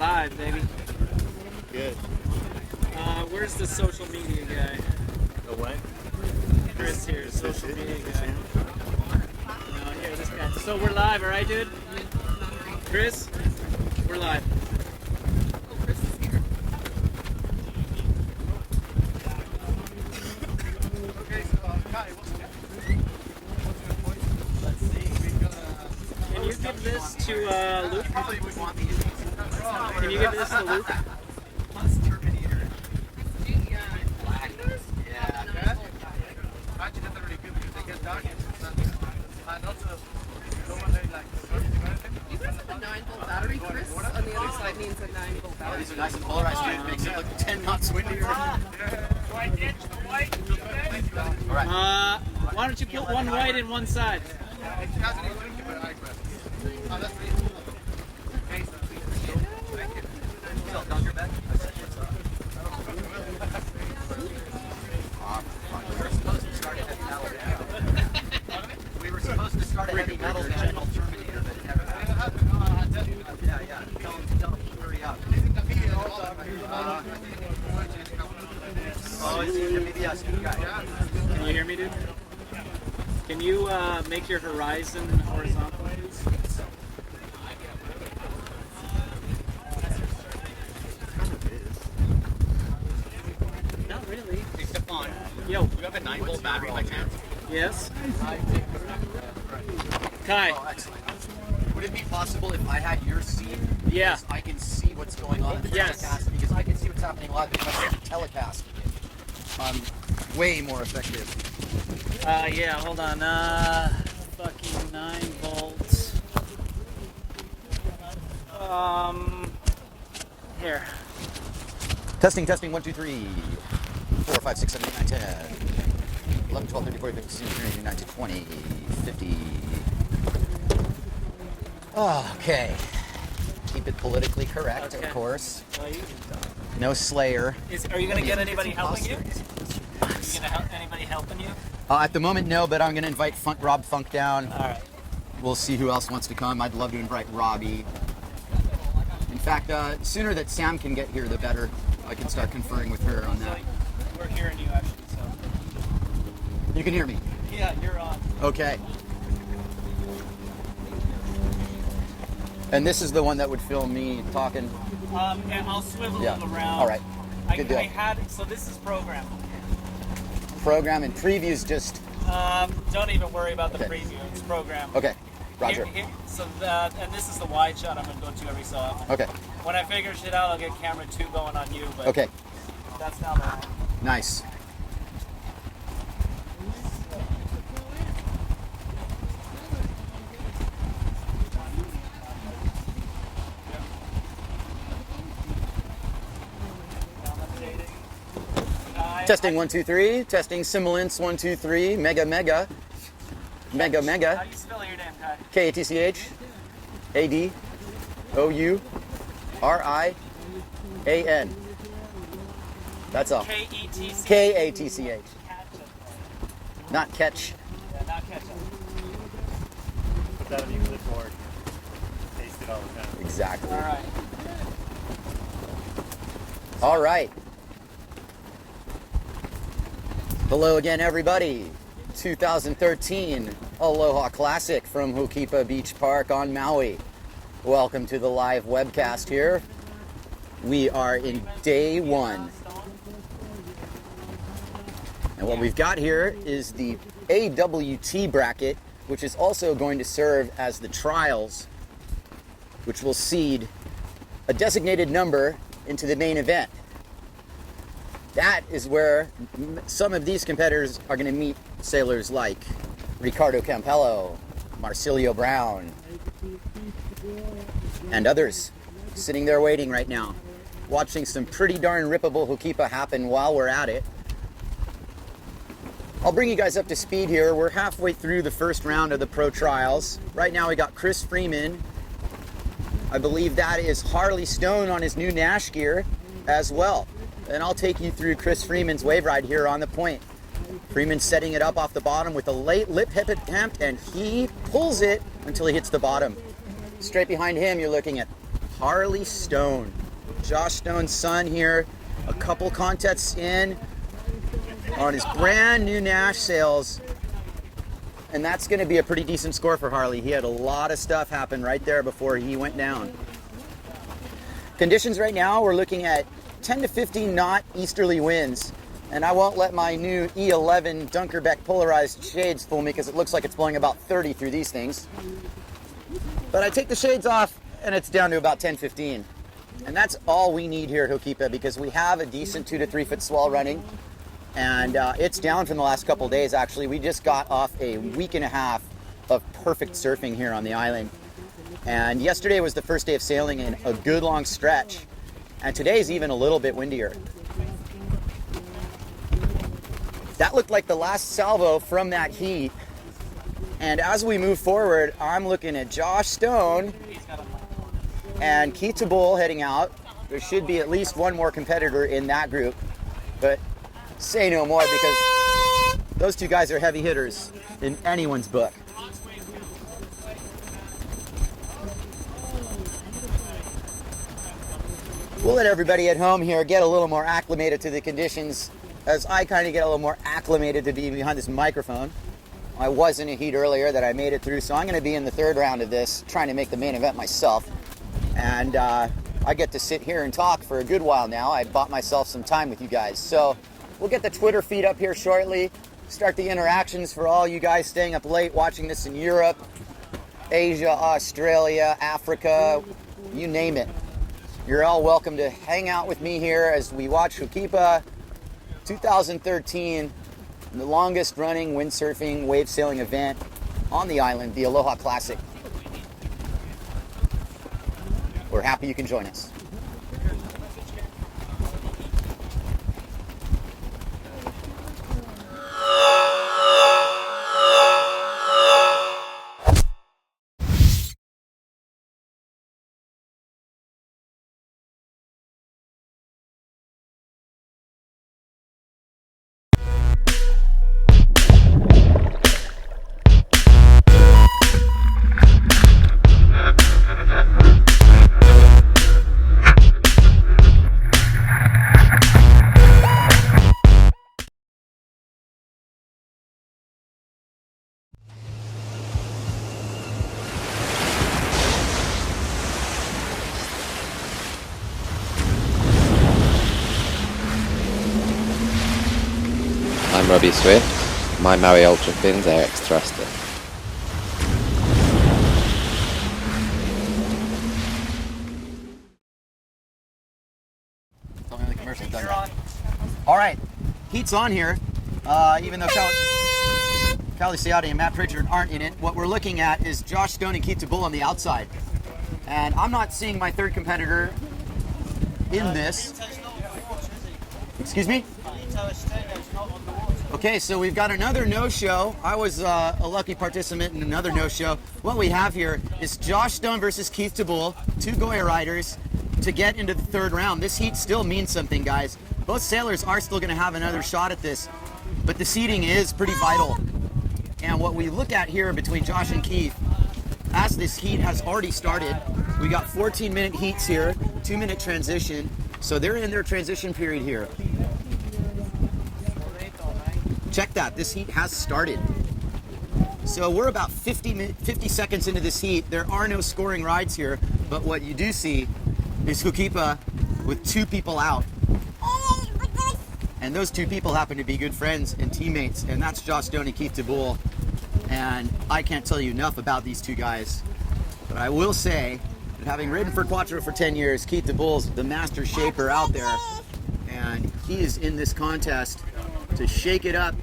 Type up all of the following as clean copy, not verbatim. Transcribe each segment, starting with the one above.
Live, baby. Good. Where's the social media guy? The what? Chris here, social media guy. No, here, this guy. So we're live, alright, dude? Chris? We're live. Oh, Chris is here. Okay, so Kai, what's your point? Let's see. Can you give this to Luke? Probably would want these. Can you give this to Luke? Plus Terminator. Yeah. Yeah. Imagine that they're really good because they get dark. And also, no one like You guys have the 9-volt battery, Chris. On the other side means a 9-volt battery. These are nice and polarized, dude. Makes it look 10 knots windier. White ditch, the white. All right. Why don't you put one white in one side? It hasn't even looked at my iPad. Oh, that's really cool. Okay, so thank you. Still, down your bed? We were supposed to start a heavy metal band called Terminator, but it never happened. Yeah. Tell them to hurry up. Oh, it's maybe us, you guys. Can you hear me, dude? Can you make your horizon horizontal, please? Not really. Hey, Stefan, Yo. do you have a 9-volt battery by chance? Yes? Kai. Oh, excellent. Would it be possible if I had your seat? Yeah. Because I can see what's going on in the Yes. telecast, because I can see what's happening live, because I can telecast. Way more effective. Yeah, hold on. Fucking 9 volts. Here. Testing, 1, 2, 3. 4, 5, 6, 7, 8, 9, 10. 11, 12, 13, 14, 15, 16, 17, 18, 19, 20, 50. Okay. Keep it politically correct, Okay. of course. Well, No Slayer. are you gonna get anybody helping you? Are you gonna help anybody helping you? At the moment, no, but I'm going to invite Rob Funk down. All right. We'll see who else wants to come. I'd love to invite Robbie. In fact, sooner that Sam can get here, the better. I can start conferring with her on that. We're hearing you actually, so. You can hear me? Yeah, you're on. Okay. And this is the one that would film me talking? And I'll swivel Yeah. it around. All right. Good deal. I had it, so this is programmed. Program and previews just... Don't even worry about the Okay. preview. It's programmed. Okay. Roger. And this is the wide shot I'm going to go to every so often. Okay. When I figure shit out, I'll get camera 2 going on you. But Okay. That's now the one. Nice. Testing 1, 2, 3. Testing Simulants 1, 2, 3. Mega. How do you spell your name, Kai? K-A-T-C-H-A-D-O-U-R-I-A-N. That's all. K-E-T-C. K-A-T-C-H. Not catch. Yeah, not ketchup. Put that on your clipboard. Taste it all the time. Exactly. All right. All right. Hello again, everybody. 2013 Aloha Classic from Hookipa Beach Park on Maui. Welcome to the live webcast here. We are in day 1. And what we've got here is the AWT bracket, which is also going to serve as the trials, which will seed a designated number into the main event. That is where some of these competitors are going to meet sailors like Ricardo Campello, Marcilio Brown, and others sitting there waiting right now, watching some pretty darn rippable Hookipa happen while we're at it. I'll bring you guys up to speed here. We're halfway through the first round of the Pro Trials. Right now we got Chris Freeman. I believe that is Harley Stone on his new Nash gear as well. And I'll take you through Chris Freeman's wave ride here on the point. Freeman setting it up off the bottom with a late lip attempt, and he pulls it until he hits the bottom. Straight behind him, you're looking at Harley Stone. Josh Stone's son here, a couple contests in on his brand new Nash sales. And that's going to be a pretty decent score for Harley. He had a lot of stuff happen right there before he went down. Conditions right now, we're looking at 10 to 15 knot easterly winds. And I won't let my new E11 Dunkerbeck polarized shades fool me because it looks like it's blowing about 30 through these things. But I take the shades off and it's down to about 10, 15. And that's all we need here at Hookipa because we have a decent 2 to 3 foot swell running. And it's down from the last couple of days actually. We just got off a week and a half of perfect surfing here on the island. And yesterday was the first day of sailing in a good long stretch. And today's even a little bit windier. That looked like the last salvo from that heat. And as we move forward, I'm looking at Josh Stone and Keith Tabul heading out. There should be at least one more competitor in that group, but say no more because those two guys are heavy hitters in anyone's book. We'll let everybody at home here get a little more acclimated to the conditions as I kind of get a little more acclimated to being behind this microphone. I was in a heat earlier that I made it through, so I'm going to be in the third round of this, trying to make the main event myself. And I get to sit here and talk for a good while now. I bought myself some time with you guys. So we'll get the Twitter feed up here shortly, start the interactions for all you guys staying up late watching this in Europe, Asia, Australia, Africa, you name it. You're all welcome to hang out with me here as we watch Hookipa 2013, the longest running windsurfing wave sailing event on the island, the Aloha Classic. We're happy you can join us. I'm Robbie Swift. My Maui Ultra Fins are X thruster. Tell me when the commercial's done. All right, heat's on here. Even though Callie Ciati and Matt Pritchard aren't in it, what we're looking at is Josh Stone and Keith Tabul on the outside. And I'm not seeing my third competitor in this. Excuse me? Okay, so we've got another no-show. I was a lucky participant in another no-show. What we have here is Josh Stone versus Keith Tabul, two Goya riders, to get into the third round. This heat still means something, guys. Both sailors are still going to have another shot at this, but the seeding is pretty vital. And what we look at here between Josh and Keith, as this heat has already started, we got 14-minute heats here, 2-minute transition, so they're in their transition period here. Check that, this heat has started. So we're about 50 seconds into this heat. There are no scoring rides here, but what you do see is Hookipa with two people out. And those two people happen to be good friends and teammates, and that's Josh Stone and Keith Tabul. And I can't tell you enough about these two guys, but I will say that having ridden for Quattro for 10 years, Keith Tabul's the master shaper out there, and he is in this contest to shake it up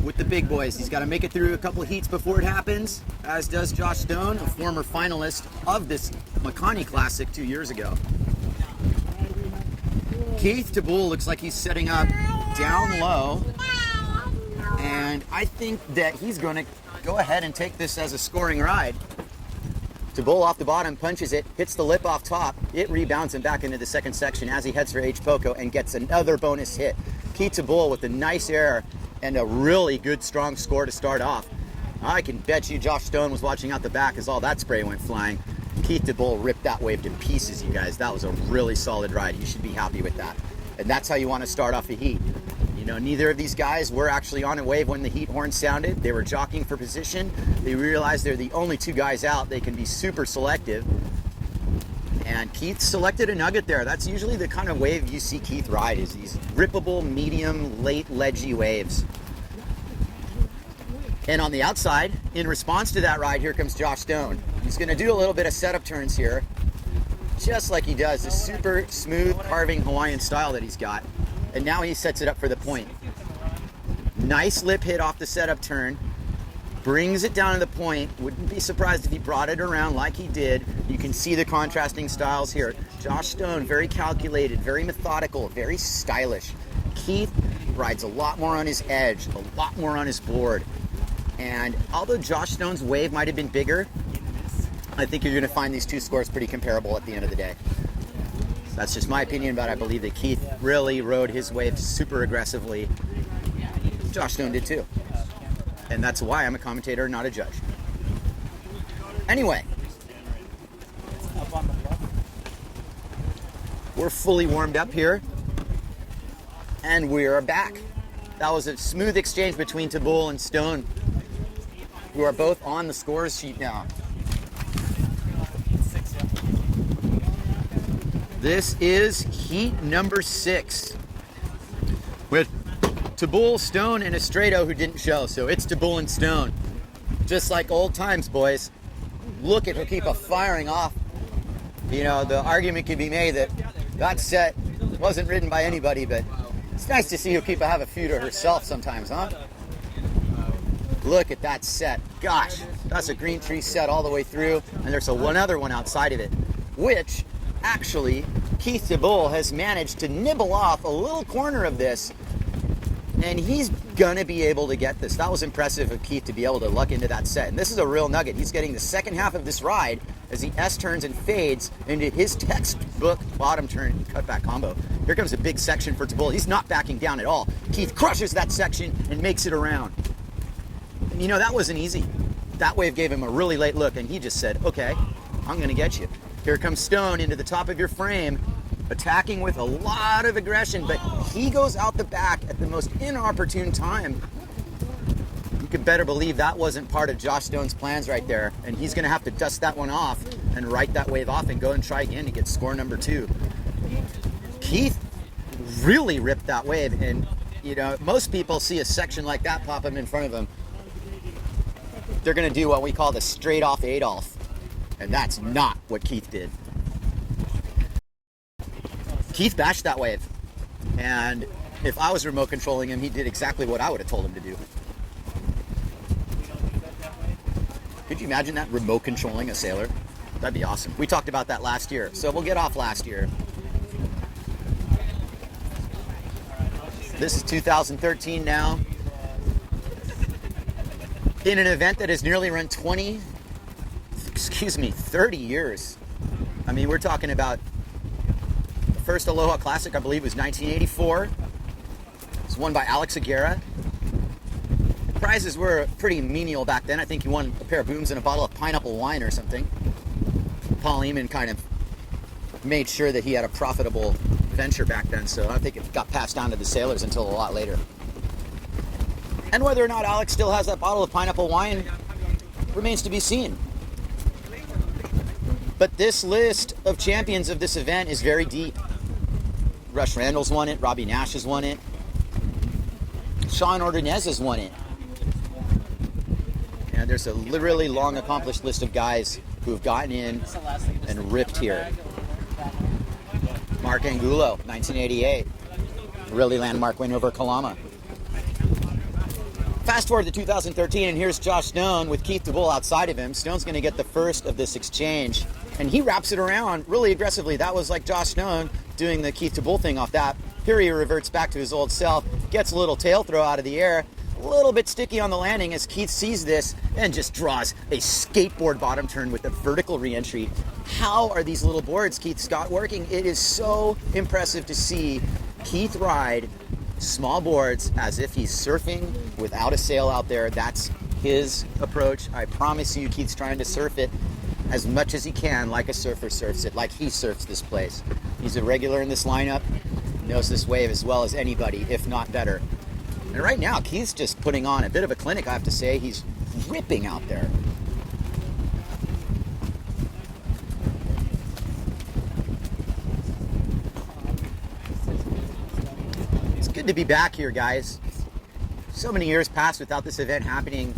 with the big boys. He's got to make it through a couple of heats before it happens, as does Josh Stone, a former finalist of this Makani Classic 2 years ago. Keith Tabul looks like he's setting up down low, and I think that he's going to go ahead and take this as a scoring ride. Tabul off the bottom, punches it, hits the lip off top. It rebounds him back into the second section as he heads for H. Poco and gets another bonus hit. Keith Tabul with a nice error and a really good strong score to start off. I can bet you Josh Stone was watching out the back as all that spray went flying. Keith DeBull ripped that wave to pieces, you guys. That was a really solid ride. You should be happy with that. And that's how you want to start off a heat. You know, neither of these guys were actually on a wave when the heat horn sounded. They were jockeying for position. They realized they're the only two guys out. They can be super selective. And Keith selected a nugget there. That's usually the kind of wave you see Keith ride, is these rippable, medium, late, ledgy waves. And on the outside, in response to that ride, here comes Josh Stone. He's going to do a little bit of setup turns here, just like he does, this super smooth carving Hawaiian style that he's got. And now he sets it up for the point. Nice lip hit off the setup turn, brings it down to the point. Wouldn't be surprised if he brought it around like he did. You can see the contrasting styles here. Josh Stone, very calculated, very methodical, very stylish. Keith rides a lot more on his edge, a lot more on his board. And although Josh Stone's wave might have been bigger, I think you're going to find these two scores pretty comparable at the end of the day. That's just my opinion, but I believe that Keith really rode his wave super aggressively. Josh Stone did too. And that's why I'm a commentator, not a judge. Anyway, we're fully warmed up here, and we are back. That was a smooth exchange between DeBull and Stone, who are both on the scores sheet now. This is heat number 6 with DeBull, Stone, and Estredo, who didn't show. So it's DeBull and Stone, just like old times, boys. Look at Hookipa firing off. You know, the argument could be made that that set wasn't ridden by anybody, but it's nice to see Hookipa have a few to herself sometimes, huh? Look at that set. Gosh, that's a green tree set all the way through, and there's one other one outside of it, which actually Keith DeBull has managed to nibble off a little corner of this, and he's gonna be able to get this. That was impressive of Keith to be able to luck into that set. And this is a real nugget. He's getting the second half of this ride as he S-turns and fades into his textbook bottom turn cutback combo. Here comes a big section for DeBull. He's not backing down at all. Keith crushes that section and makes it around. And you know, that wasn't easy. That wave gave him a really late look, and he just said, okay, I'm gonna get you. Here comes Stone into the top of your frame, attacking with a lot of aggression, but he goes out the back at the most inopportune time. You could better believe that wasn't part of Josh Stone's plans right there, and he's gonna have to dust that one off and write that wave off and go and try again to get score number 2. Keith really ripped that wave, and you know, most people see a section like that pop up in front of them, they're gonna do what we call the straight off Adolf, and that's not what Keith did. Keith bashed that wave, and if I was remote controlling him, he did exactly what I would have told him to do. Could you imagine that, remote controlling a sailor? That'd be awesome. We talked about that last year, so we'll get off last year. This is 2013 now. In an event that has nearly run 30 years. I mean, we're talking about the first Aloha Classic, I believe, was 1984. It was won by Alex Aguirre. Prizes were pretty menial back then. I think he won a pair of booms and a bottle of pineapple wine or something. Paul Eamon kind of made sure that he had a profitable venture back then, so I don't think it got passed down to the sailors until a lot later. And whether or not Alex still has that bottle of pineapple wine remains to be seen. But this list of champions of this event is very deep. Rush Randall's won it, Robbie Nash has won it, Sean Ordonez has won it. And there's a really long accomplished list of guys who have gotten in and ripped here. Mark Angulo, 1988. Really landmark win over Kalama. Fast forward to 2013, and here's Josh Stone with Keith DeBull outside of him. Stone's going to get the first of this exchange, and he wraps it around really aggressively. That was like Josh Stone doing the Keith DeBull thing off that. Here he reverts back to his old self, gets a little tail throw out of the air, a little bit sticky on the landing as Keith sees this and just draws a skateboard bottom turn with a vertical re-entry. How are these little boards Keith Scott working? It is so impressive to see Keith ride small boards as if he's surfing without a sail out there. That's his approach. I promise you, Keith's trying to surf it as much as he can like a surfer surfs it, like he surfs this place. He's a regular in this lineup, knows this wave as well as anybody, if not better. And right now, Keith's just putting on a bit of a clinic, I have to say. He's ripping out there. It's good to be back here, guys. So many years passed without this event happening.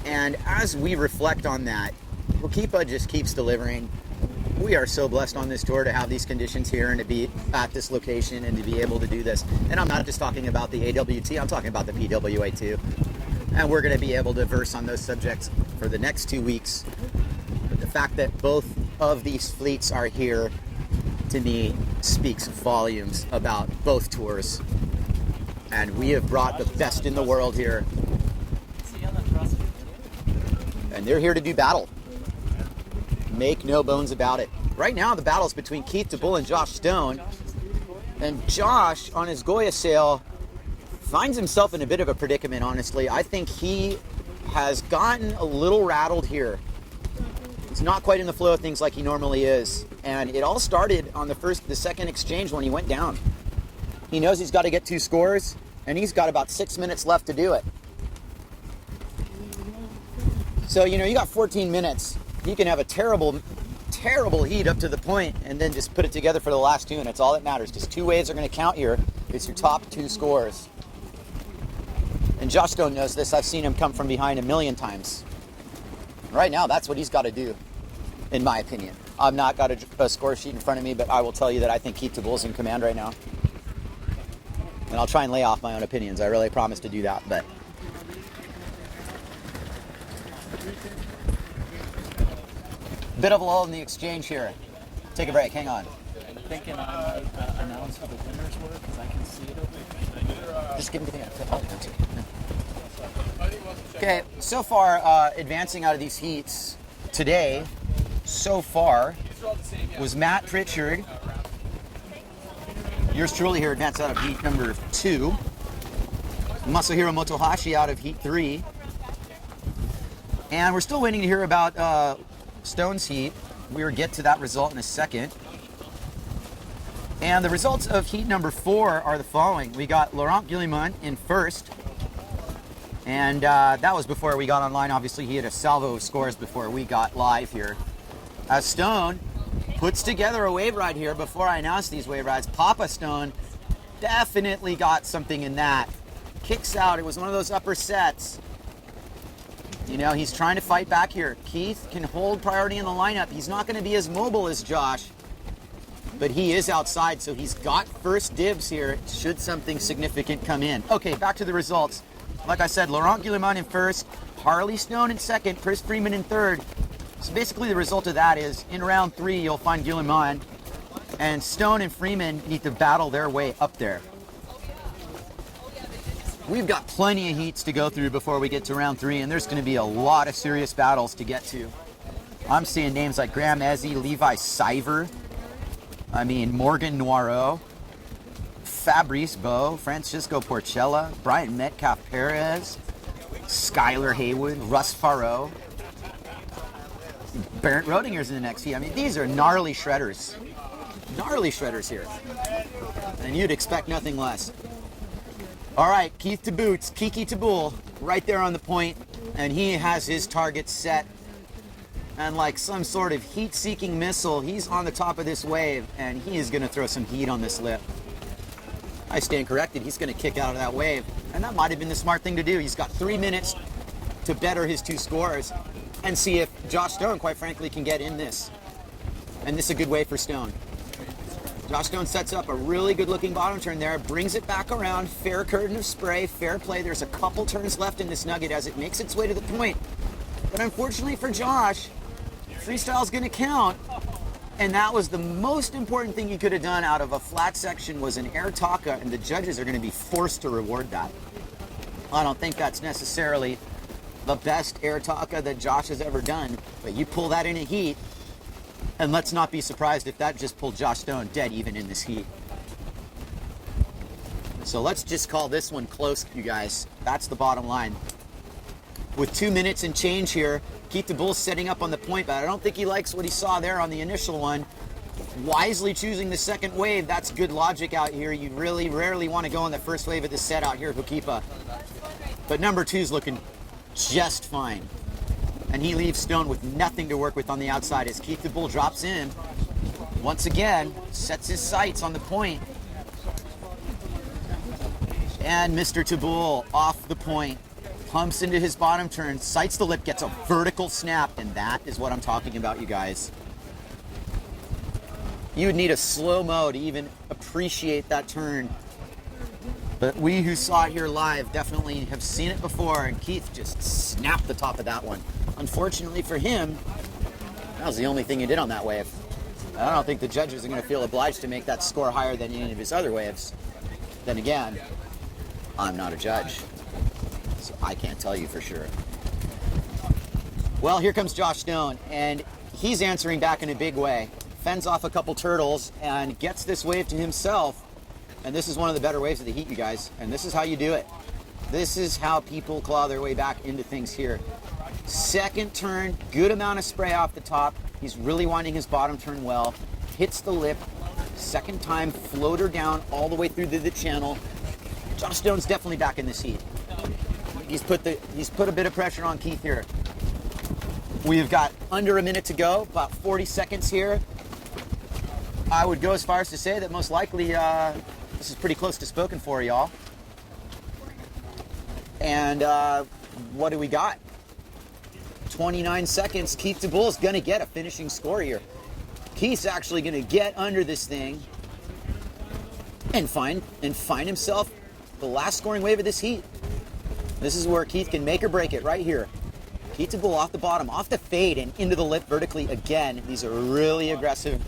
And as we reflect on that, Hookipa just keeps delivering. We are so blessed on this tour to have these conditions here and to be at this location and to be able to do this. And I'm not just talking about the AWT, I'm talking about the PWA too. And we're going to be able to verse on those subjects for the next 2 weeks. But the fact that both of these fleets are here, to me, speaks volumes about both tours. And we have brought the best in the world here. And they're here to do battle. Make no bones about it. Right now, the battle's between Keith DeBull and Josh Stone. And Josh, on his Goya sail, finds himself in a bit of a predicament, honestly. I think he has gotten a little rattled here. He's not quite in the flow of things like he normally is. And it all started on the second exchange when he went down. He knows he's got to get 2 scores, and he's got about 6 minutes left to do it. So, you know, you got 14 minutes. You can have a terrible, terrible heat up to the point and then just put it together for the last 2, and that's all that matters, because 2 waves are going to count here. It's your top 2 scores. And Josh Stone knows this. I've seen him come from behind a million times. Right now, that's what he's got to do, in my opinion. I've not got a score sheet in front of me, but I will tell you that I think Keith DeBull's in command right now. And I'll try and lay off my own opinions. I really promise to do that, but... Bit of a lull in the exchange here. Take a break, hang on. I'm thinking I might announce who the winners were because I can see it over here. Just give me the Okay, so far, advancing out of these heats today, so far, was Matt Pritchard. Yours truly here advanced out of heat number 2. Masahiro Motohashi out of heat 3. And we're still waiting to hear about Stone's heat. We will get to that result in a second. And the results of heat number 4 are the following. We got Laurent Guillemont in first. And that was before we got online. Obviously, he had a salvo of scores before we got live here. As Stone puts together a wave ride here before I announce these wave rides. Papa Stone definitely got something in that. Kicks out. It was one of those upper sets. You know, he's trying to fight back here. Keith can hold priority in the lineup. He's not going to be as mobile as Josh, but he is outside, so he's got first dibs here should something significant come in. Okay, back to the results. Like I said, Laurent Guillemont in first, Harley Stone in second, Chris Freeman in third. So basically the result of that is in round 3, you'll find Guillemont and Stone and Freeman need to battle their way up there. We've got plenty of heats to go through before we get to round 3, and there's going to be a lot of serious battles to get to. I'm seeing names like Graham Ezzy, Levi Siver, Morgan Noiro, Fabrice Beau, Francisco Porchella, Brian Metcalf Perez, Skylar Haywood, Russ Farrow, Barrett Rodinger's in the next heat. These are gnarly shredders. Gnarly shredders here. And you'd expect nothing less. All right, Keith to Boots, Kiki to Bull, right there on the point, and he has his target set. And like some sort of heat-seeking missile, he's on the top of this wave, and he is going to throw some heat on this lip. I stand corrected. He's going to kick out of that wave, and that might have been the smart thing to do. He's got 3 minutes to better his 2 scores and see if Josh Stone, quite frankly, can get in this. And this is a good way for Stone. Josh Stone sets up a really good-looking bottom turn there, brings it back around, fair curtain of spray, fair play. There's a couple turns left in this nugget as it makes its way to the point. But unfortunately for Josh, freestyle's going to count, and that was the most important thing he could have done out of a flat section was an air taka, and the judges are going to be forced to reward that. I don't think that's necessarily the best air taka that Josh has ever done, but you pull that in a heat, and let's not be surprised if that just pulled Josh Stone dead even in this heat. So let's just call this one close, you guys. That's the bottom line. With 2 minutes and change here, Keith the Bull's setting up on the point, but I don't think he likes what he saw there on the initial one. Wisely choosing the second wave. That's good logic out here. You really rarely want to go on the first wave of the set out here at Hookipa. But number 2's looking just fine. And he leaves Stone with nothing to work with on the outside as Keith the Bull drops in. Once again, sets his sights on the point. And Mr. Tabul off the point. Pumps into his bottom turn, sights the lip, gets a vertical snap, and that is what I'm talking about, you guys. You would need a slow-mo to even appreciate that turn. But we who saw it here live definitely have seen it before, and Keith just snapped the top of that one. Unfortunately for him, that was the only thing he did on that wave. I don't think the judges are going to feel obliged to make that score higher than any of his other waves. Then again, I'm not a judge, so I can't tell you for sure. Well, here comes Josh Stone, and he's answering back in a big way. Fends off a couple turtles and gets this wave to himself. And this is one of the better waves of the heat, you guys. And this is how you do it. This is how people claw their way back into things here. Second turn, good amount of spray off the top. He's really winding his bottom turn well. Hits the lip. Second time, floater down all the way through the channel. Josh Stone's definitely back in this heat. He's put a bit of pressure on Keith here. We've got under a minute to go, about 40 seconds here. I would go as far as to say that most likely this is pretty close to spoken for, y'all. And what do we got? 29 seconds. Keith the Bull's gonna get a finishing score here. Keith's actually gonna get under this thing and find himself the last scoring wave of this heat. This is where Keith can make or break it right here. Keith the Bull off the bottom, off the fade and into the lip vertically again. These are really aggressive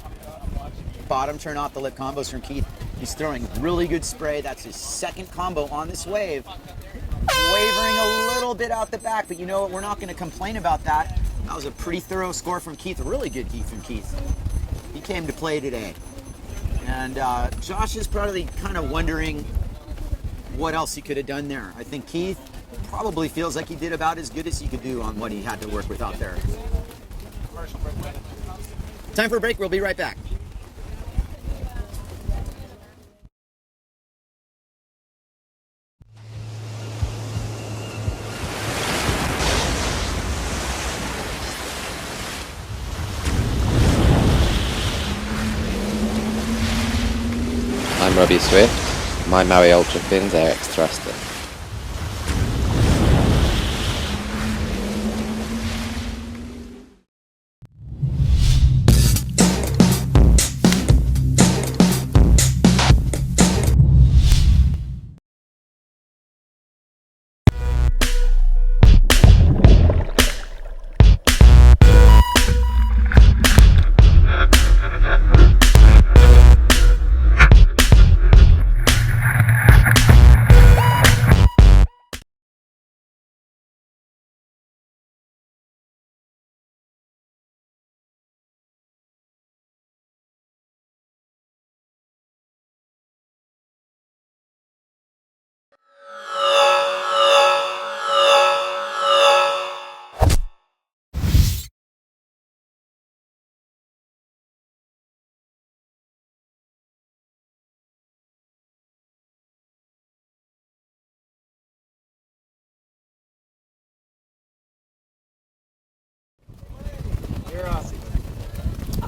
bottom turn off the lip combos from Keith. He's throwing really good spray. That's his second combo on this wave. Wavering a little bit out the back, but you know what? We're not going to complain about that. That was a pretty thorough score from Keith. A really good heat from Keith. He came to play today. And Josh is probably kind of wondering what else he could have done there. I think Keith probably feels like he did about as good as he could do on what he had to work with out there. Time for a break. We'll be right back. I'm Robbie Swift. My Maui Ultra Fins AX Thruster.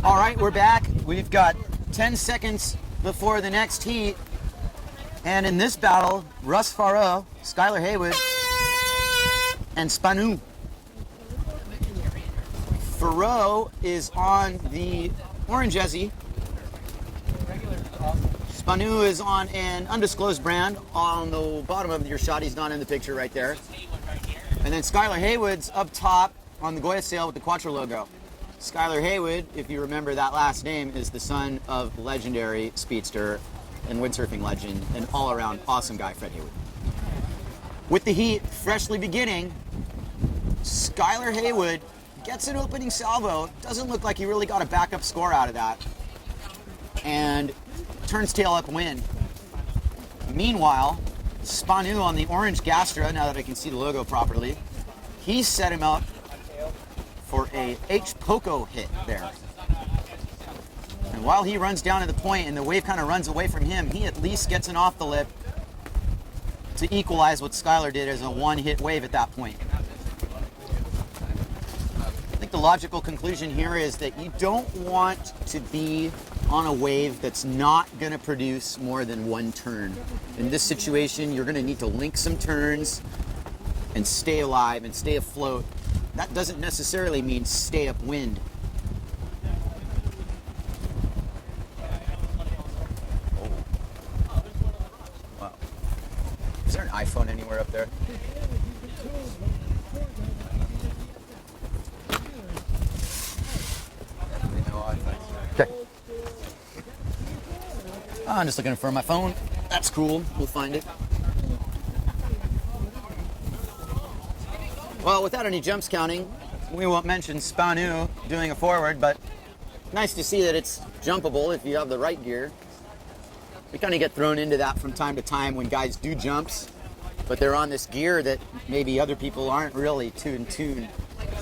All right, we're back. We've got 10 seconds before the next heat. And in this battle, Russ Farrow, Skylar Haywood, and Spanu. Farrow is on the orange Ezzy. Spanu is on an undisclosed brand on the bottom of your shot. He's not in the picture right there. And then Skylar Haywood's up top on the Goya sail with the Quattro logo. Skylar Haywood, if you remember that last name, is the son of legendary speedster and windsurfing legend and all-around awesome guy, Fred Haywood. With the heat freshly beginning, Skylar Haywood gets an opening salvo. Doesn't look like he really got a backup score out of that. And turns tail upwind. Meanwhile, Spanu on the orange Gastra, now that I can see the logo properly, he set him up for a H Poco hit there. And while he runs down to the point and the wave kind of runs away from him, he at least gets an off the lip to equalize what Skylar did as a one-hit wave at that point. I think the logical conclusion here is that you don't want to be on a wave that's not going to produce more than one turn. In this situation, you're going to need to link some turns and stay alive and stay afloat. That doesn't necessarily mean stay upwind. Wow. Is there an iPhone anywhere up there? Okay. I'm just looking for my phone. That's cool. We'll find it. Well, without any jumps counting, we won't mention Spanu doing a forward, but nice to see that it's jumpable if you have the right gear. We kind of get thrown into that from time to time when guys do jumps, but they're on this gear that maybe other people aren't really too in tune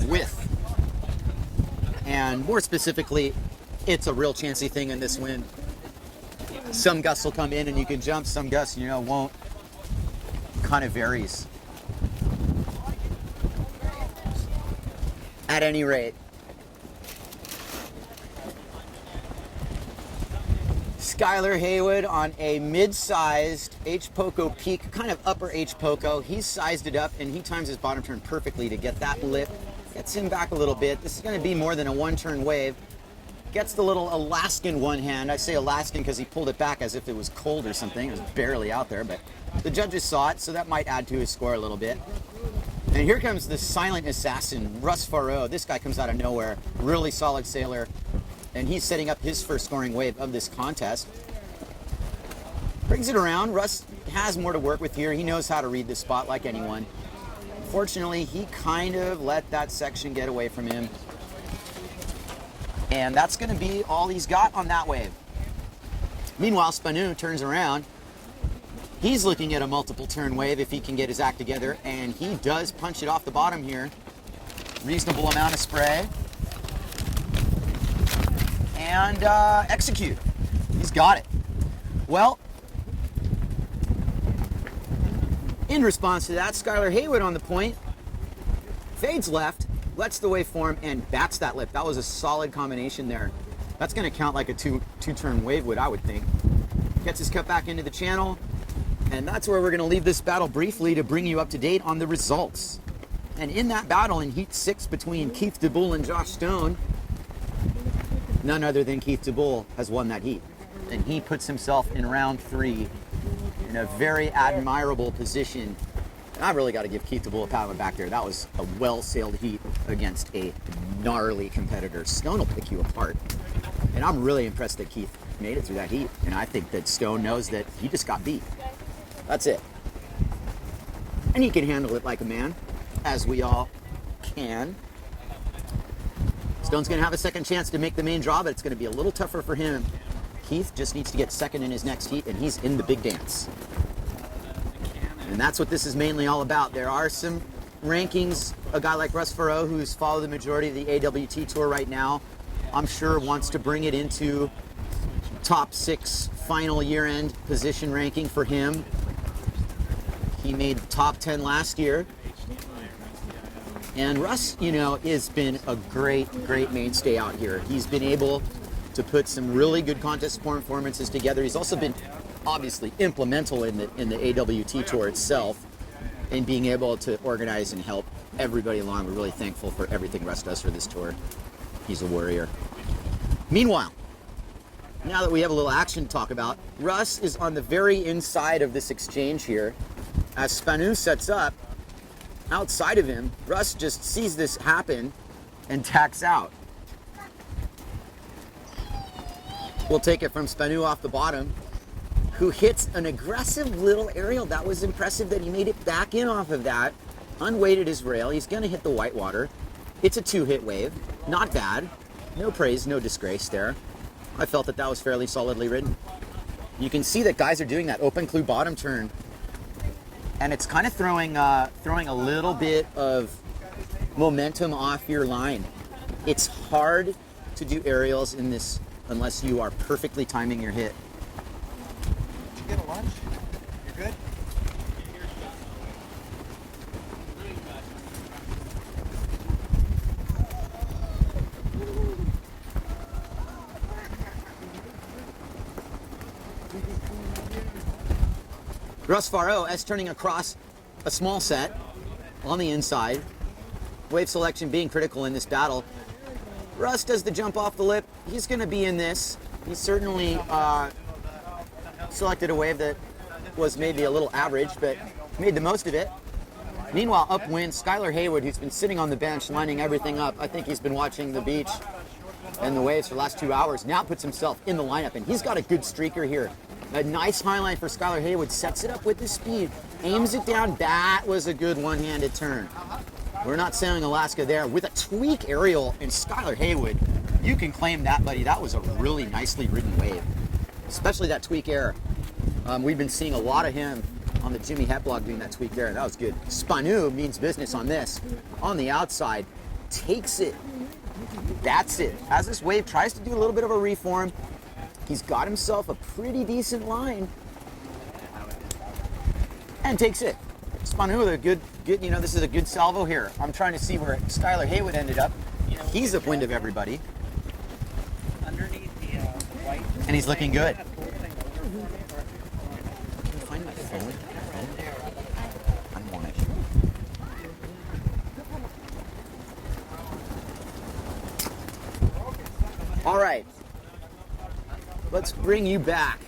with. And more specifically, it's a real chancy thing in this wind. Some gusts will come in and you can jump, some gusts, won't. Kind of varies. At any rate, Skylar Haywood on a mid-sized H Poco peak, kind of upper H Poco. He's sized it up and he times his bottom turn perfectly to get that lip. Gets him back a little bit. This is going to be more than a one-turn wave. Gets the little Alaskan one hand. I say Alaskan because he pulled it back as if it was cold or something. It was barely out there, but the judges saw it, so that might add to his score a little bit. And here comes the silent assassin, Russ Farrow. This guy comes out of nowhere. Really solid sailor. And he's setting up his first scoring wave of this contest. Brings it around. Russ has more to work with here. He knows how to read the spot like anyone. Fortunately, he kind of let that section get away from him. And that's going to be all he's got on that wave. Meanwhile, Spanu turns around. He's looking at a multiple turn wave if he can get his act together, and he does punch it off the bottom here. Reasonable amount of spray. And execute. He's got it. Well, in response to that, Skylar Haywood on the point, fades left, lets the wave form, and bats that lip. That was a solid combination there. That's going to count like a two-turn wave would, I would think. Gets his cut back into the channel, and that's where we're going to leave this battle briefly to bring you up to date on the results. And in that battle in Heat 6 between Keith DeBull and Josh Stone, none other than Keith DeBull has won that heat. And he puts himself in round 3 in a very admirable position. And I really got to give Keith DeBull a pat on the back there. That was a well-sailed heat against a gnarly competitor. Stone will pick you apart. And I'm really impressed that Keith made it through that heat. And I think that Stone knows that he just got beat. That's it. And he can handle it like a man, as we all can. Stone's going to have a second chance to make the main draw, but it's going to be a little tougher for him. Keith just needs to get second in his next heat, and he's in the big dance. And that's what this is mainly all about. There are some rankings. A guy like Russ Farrow, who's followed the majority of the AWT Tour right now, I'm sure wants to bring it into top 6 final year-end position ranking for him. He made top 10 last year. And Russ, has been a great mainstay out here. He's been able to put some really good contest performances together. He's also been obviously implemental in the AWT Tour itself, and being able to organize and help everybody along. We're really thankful for everything Russ does for this tour. He's a warrior. Meanwhile, now that we have a little action to talk about, Russ is on the very inside of this exchange here. As Spanu sets up, outside of him, Russ just sees this happen and tacks out. We'll take it from Spanu off the bottom, who hits an aggressive little aerial. That was impressive that he made it back in off of that, unweighted his rail. He's going to hit the whitewater. It's a 2-hit wave. Not bad. No praise, no disgrace there. I felt that was fairly solidly ridden. You can see that guys are doing that open clue bottom turn, and it's kind of throwing a little bit of momentum off your line. It's hard to do aerials in this unless you are perfectly timing your hit. Did you get a lunch? You're good? Russ Faro S turning across a small set on the inside. Wave selection being critical in this battle. Russ does the jump off the lip. He's going to be in this. He certainly selected a wave that was maybe a little average, but made the most of it. Meanwhile, upwind, Skylar Haywood, who's been sitting on the bench lining everything up. I think he's been watching the beach and the waves for the last 2 hours. Now puts himself in the lineup, and he's got a good streaker here. A nice high line for Skylar Haywood, sets it up with the speed, aims it down. That was a good one-handed turn. We're not sailing Alaska there. With a tweak aerial and Skylar Haywood, you can claim that, buddy. That was a really nicely ridden wave, especially that tweak air. We've been seeing a lot of him on the Jimmy Het blog doing that tweak air. That was good. Spanu means business on this. On the outside, takes it. That's it. As this wave tries to do a little bit of a reform, he's got himself a pretty decent line and takes it. Spanu with a good, this is a good salvo here. I'm trying to see where Skylar Haywood ended up. He's upwind of everybody. Underneath the white. And he's looking good. Can I find my phone? I'm on it. All right. Let's bring you back.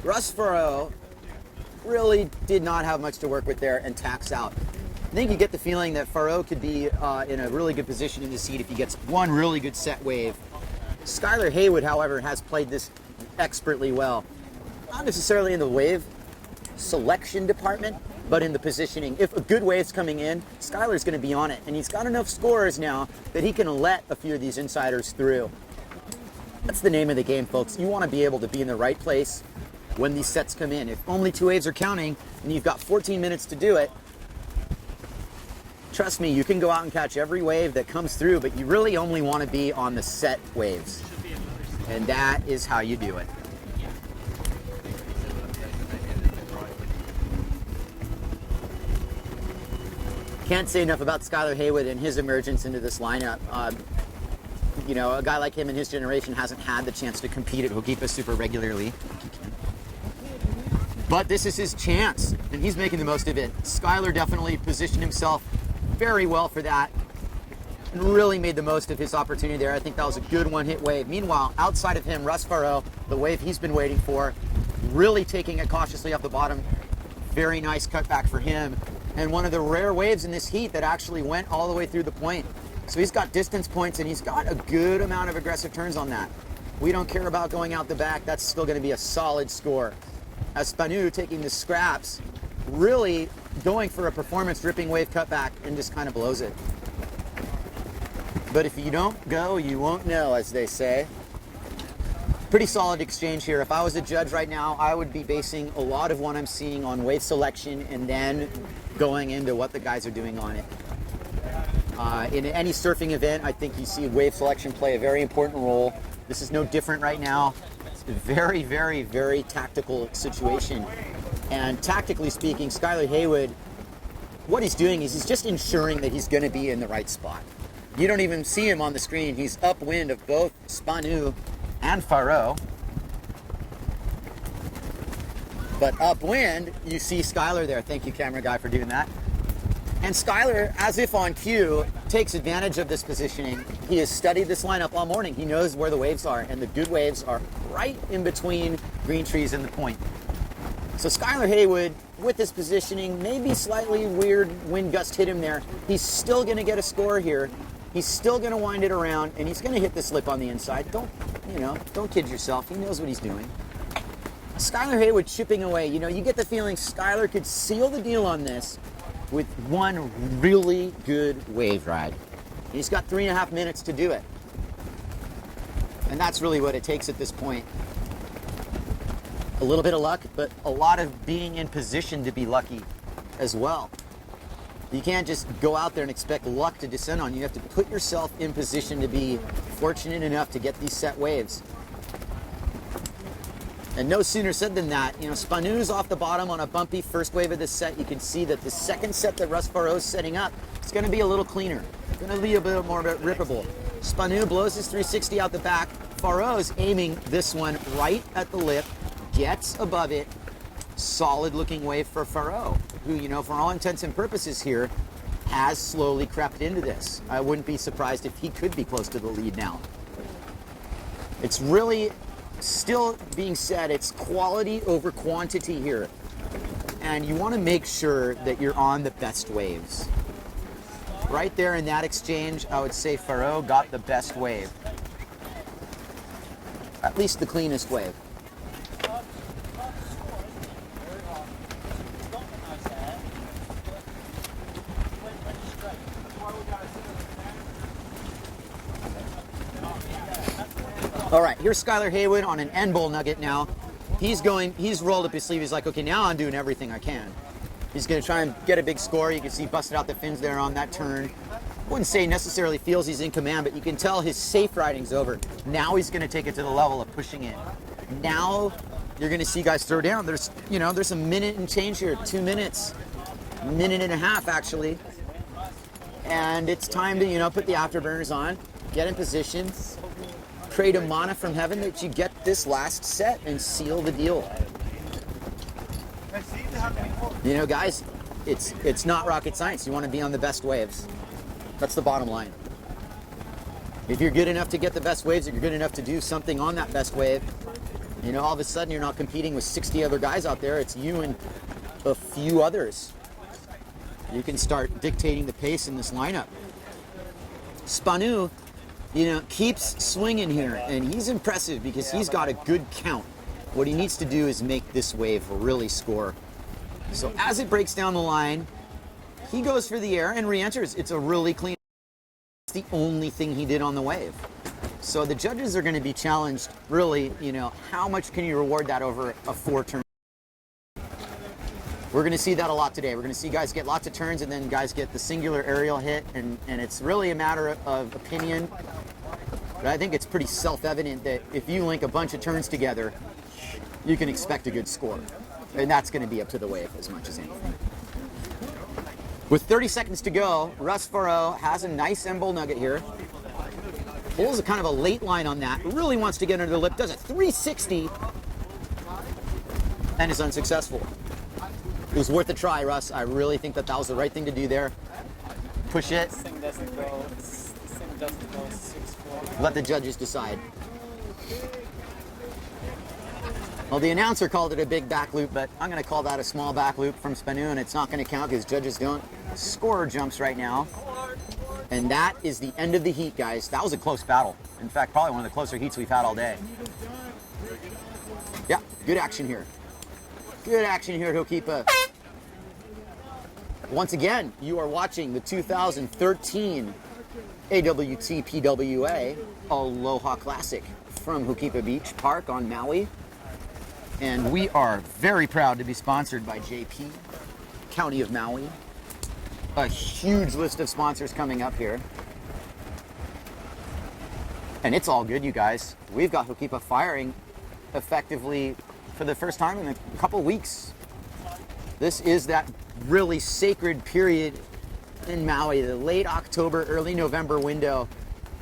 Russ Faro really did not have much to work with there and tacks out. I think you get the feeling that Faro could be in a really good position in the seat if he gets one really good set wave. Skylar Haywood, however, has played this expertly well. Not necessarily in the wave selection department, but in the positioning. If a good wave's coming in, Skylar's going to be on it, and he's got enough scores now that he can let a few of these insiders through. That's the name of the game, folks. You want to be able to be in the right place when these sets come in. If only 2 waves are counting and you've got 14 minutes to do it, trust me, you can go out and catch every wave that comes through, but you really only want to be on the set waves. And that is how you do it. Can't say enough about Skylar Haywood and his emergence into this lineup. A guy like him in his generation hasn't had the chance to compete at Hookipa super regularly. But this is his chance, and he's making the most of it. Skylar definitely positioned himself very well for that and really made the most of his opportunity there. I think that was a good one-hit wave. Meanwhile, outside of him, Russ Faro, the wave he's been waiting for, really taking it cautiously off the bottom. Very nice cutback for him. And one of the rare waves in this heat that actually went all the way through the point. So he's got distance points, and he's got a good amount of aggressive turns on that. We don't care about going out the back. That's still going to be a solid score. As Spanu taking the scraps, really going for a performance-dripping wave cutback and just kind of blows it. But if you don't go, you won't know, as they say. Pretty solid exchange here. If I was a judge right now, I would be basing a lot of what I'm seeing on wave selection and then going into what the guys are doing on it. In any surfing event, I think you see wave selection play a very important role. This is no different right now. It's a very, very, very tactical situation. And tactically speaking, Skylar Haywood, what he's doing is he's just ensuring that he's going to be in the right spot. You don't even see him on the screen. He's upwind of both Spanu and Faro. But upwind, you see Skylar there. Thank you, camera guy, for doing that. And Skylar, as if on cue, takes advantage of this positioning. He has studied this lineup all morning. He knows where the waves are, and the good waves are right in between green trees and the point. So Skylar Haywood, with this positioning, maybe slightly weird wind gust hit him there. He's still going to get a score here. He's still going to wind it around, and he's going to hit the slip on the inside. Don't kid yourself. He knows what he's doing. Skylar Haywood chipping away. You get the feeling Skylar could seal the deal on this with one really good wave ride. He's got 3.5 minutes to do it. And that's really what it takes at this point. A little bit of luck, but a lot of being in position to be lucky as well. You can't just go out there and expect luck to descend on you. You have to put yourself in position to be fortunate enough to get these set waves. And no sooner said than that. You know, Spanu's off the bottom on a bumpy first wave of this set. You can see that the second set that Russ Faro's setting up, it's going to be a little cleaner. It's going to be a bit more rippable. Spanu blows his 360 out the back. Faro's aiming this one right at the lip, gets above it. Solid looking wave for Faro, who, you know, for all intents and purposes here, has slowly crept into this. I wouldn't be surprised if he could be close to the lead now. It's really still being said, it's quality over quantity here. And you want to make sure that you're on the best waves. Right there in that exchange, I would say Faro got the best wave. At least the cleanest wave. All right, here's Skylar Haywood on an end bowl nugget now. He's rolled up his sleeve. He's like, okay, now I'm doing everything I can. He's gonna try and get a big score. You can see he busted out the fins there on that turn. Wouldn't say necessarily feels he's in command, but you can tell his safe riding's over. Now he's gonna take it to the level of pushing in. Now you're gonna see guys throw down. There's a minute and change here, 2 minutes, minute and a half actually. And it's time to, put the afterburners on, get in position, create a mana from heaven that you get this last set and seal the deal. Guys, it's not rocket science. You want to be on the best waves. That's the bottom line. If you're good enough to get the best waves, if you're good enough to do something on that best wave, all of a sudden you're not competing with 60 other guys out there. It's you and a few others. You can start dictating the pace in this lineup. Spanu, keeps swinging here, and he's impressive because he's got a good count. What he needs to do is make this wave really score. So as it breaks down the line, he goes for the air and re-enters. It's a really clean. It's the only thing he did on the wave. So the judges are going to be challenged, really, how much can you reward that over a 4-turn? We're going to see that a lot today. We're going to see guys get lots of turns and then guys get the singular aerial hit, and it's really a matter of opinion. But I think it's pretty self-evident that if you link a bunch of turns together, you can expect a good score. And that's going to be up to the wave as much as anything. With 30 seconds to go, Russ Faro has a nice end bowl nugget here. Pulls a kind of a late line on that. Really wants to get under the lip. Does a 360 and is unsuccessful. It was worth a try, Russ. I really think that was the right thing to do there. Push it. This thing doesn't go 6-4. Let the judges decide. Well, the announcer called it a big back loop, but I'm going to call that a small back loop from Spanu, and it's not going to count because judges don't score jumps right now. And that is the end of the heat, guys. That was a close battle. In fact, probably one of the closer heats we've had all day. Yeah, good action here. Good action here at Hookipa. Once again, you are watching the 2013 AWT PWA Aloha Classic from Hookipa Beach Park on Maui. And we are very proud to be sponsored by JP, County of Maui. A huge list of sponsors coming up here. And it's all good, you guys. We've got Hookipa firing effectively for the first time in a couple weeks. This is that really sacred period in Maui, the late October, early November window.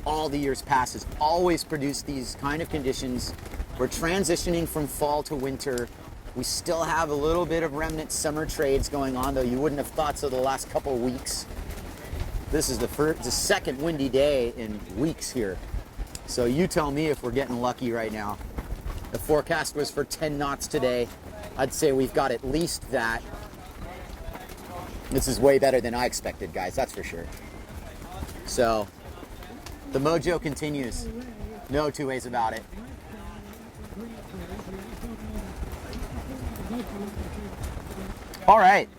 All the years past has always produced these kind of conditions. We're transitioning from fall to winter. We still have a little bit of remnant summer trades going on, though you wouldn't have thought so the last couple of weeks. This is the second windy day in weeks here. So you tell me if we're getting lucky right now. The forecast was for 10 knots today. I'd say we've got at least that. This is way better than I expected, guys, that's for sure. So the mojo continues. No two ways about it. All right.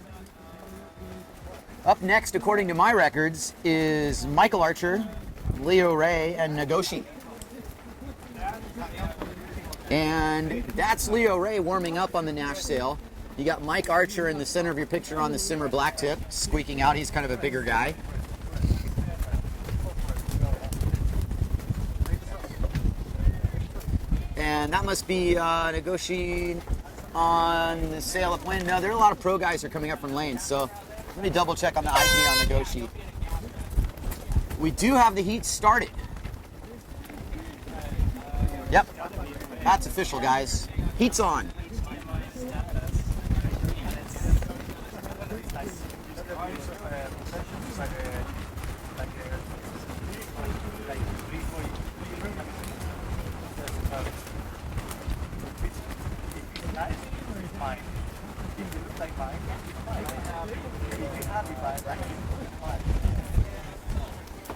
Up next, according to my records, is Michael Archer, Leo Ray, and Nagoshi. And that's Leo Ray warming up on the Nash sail. You got Mike Archer in the center of your picture on the simmer black tip, squeaking out. He's kind of a bigger guy. And that must be negotiating on the sail upwind. No, there are a lot of pro guys who are coming up from lanes, so let me double check on the IP on negotiate. We do have the heat started. Yep, that's official, guys. Heat's on.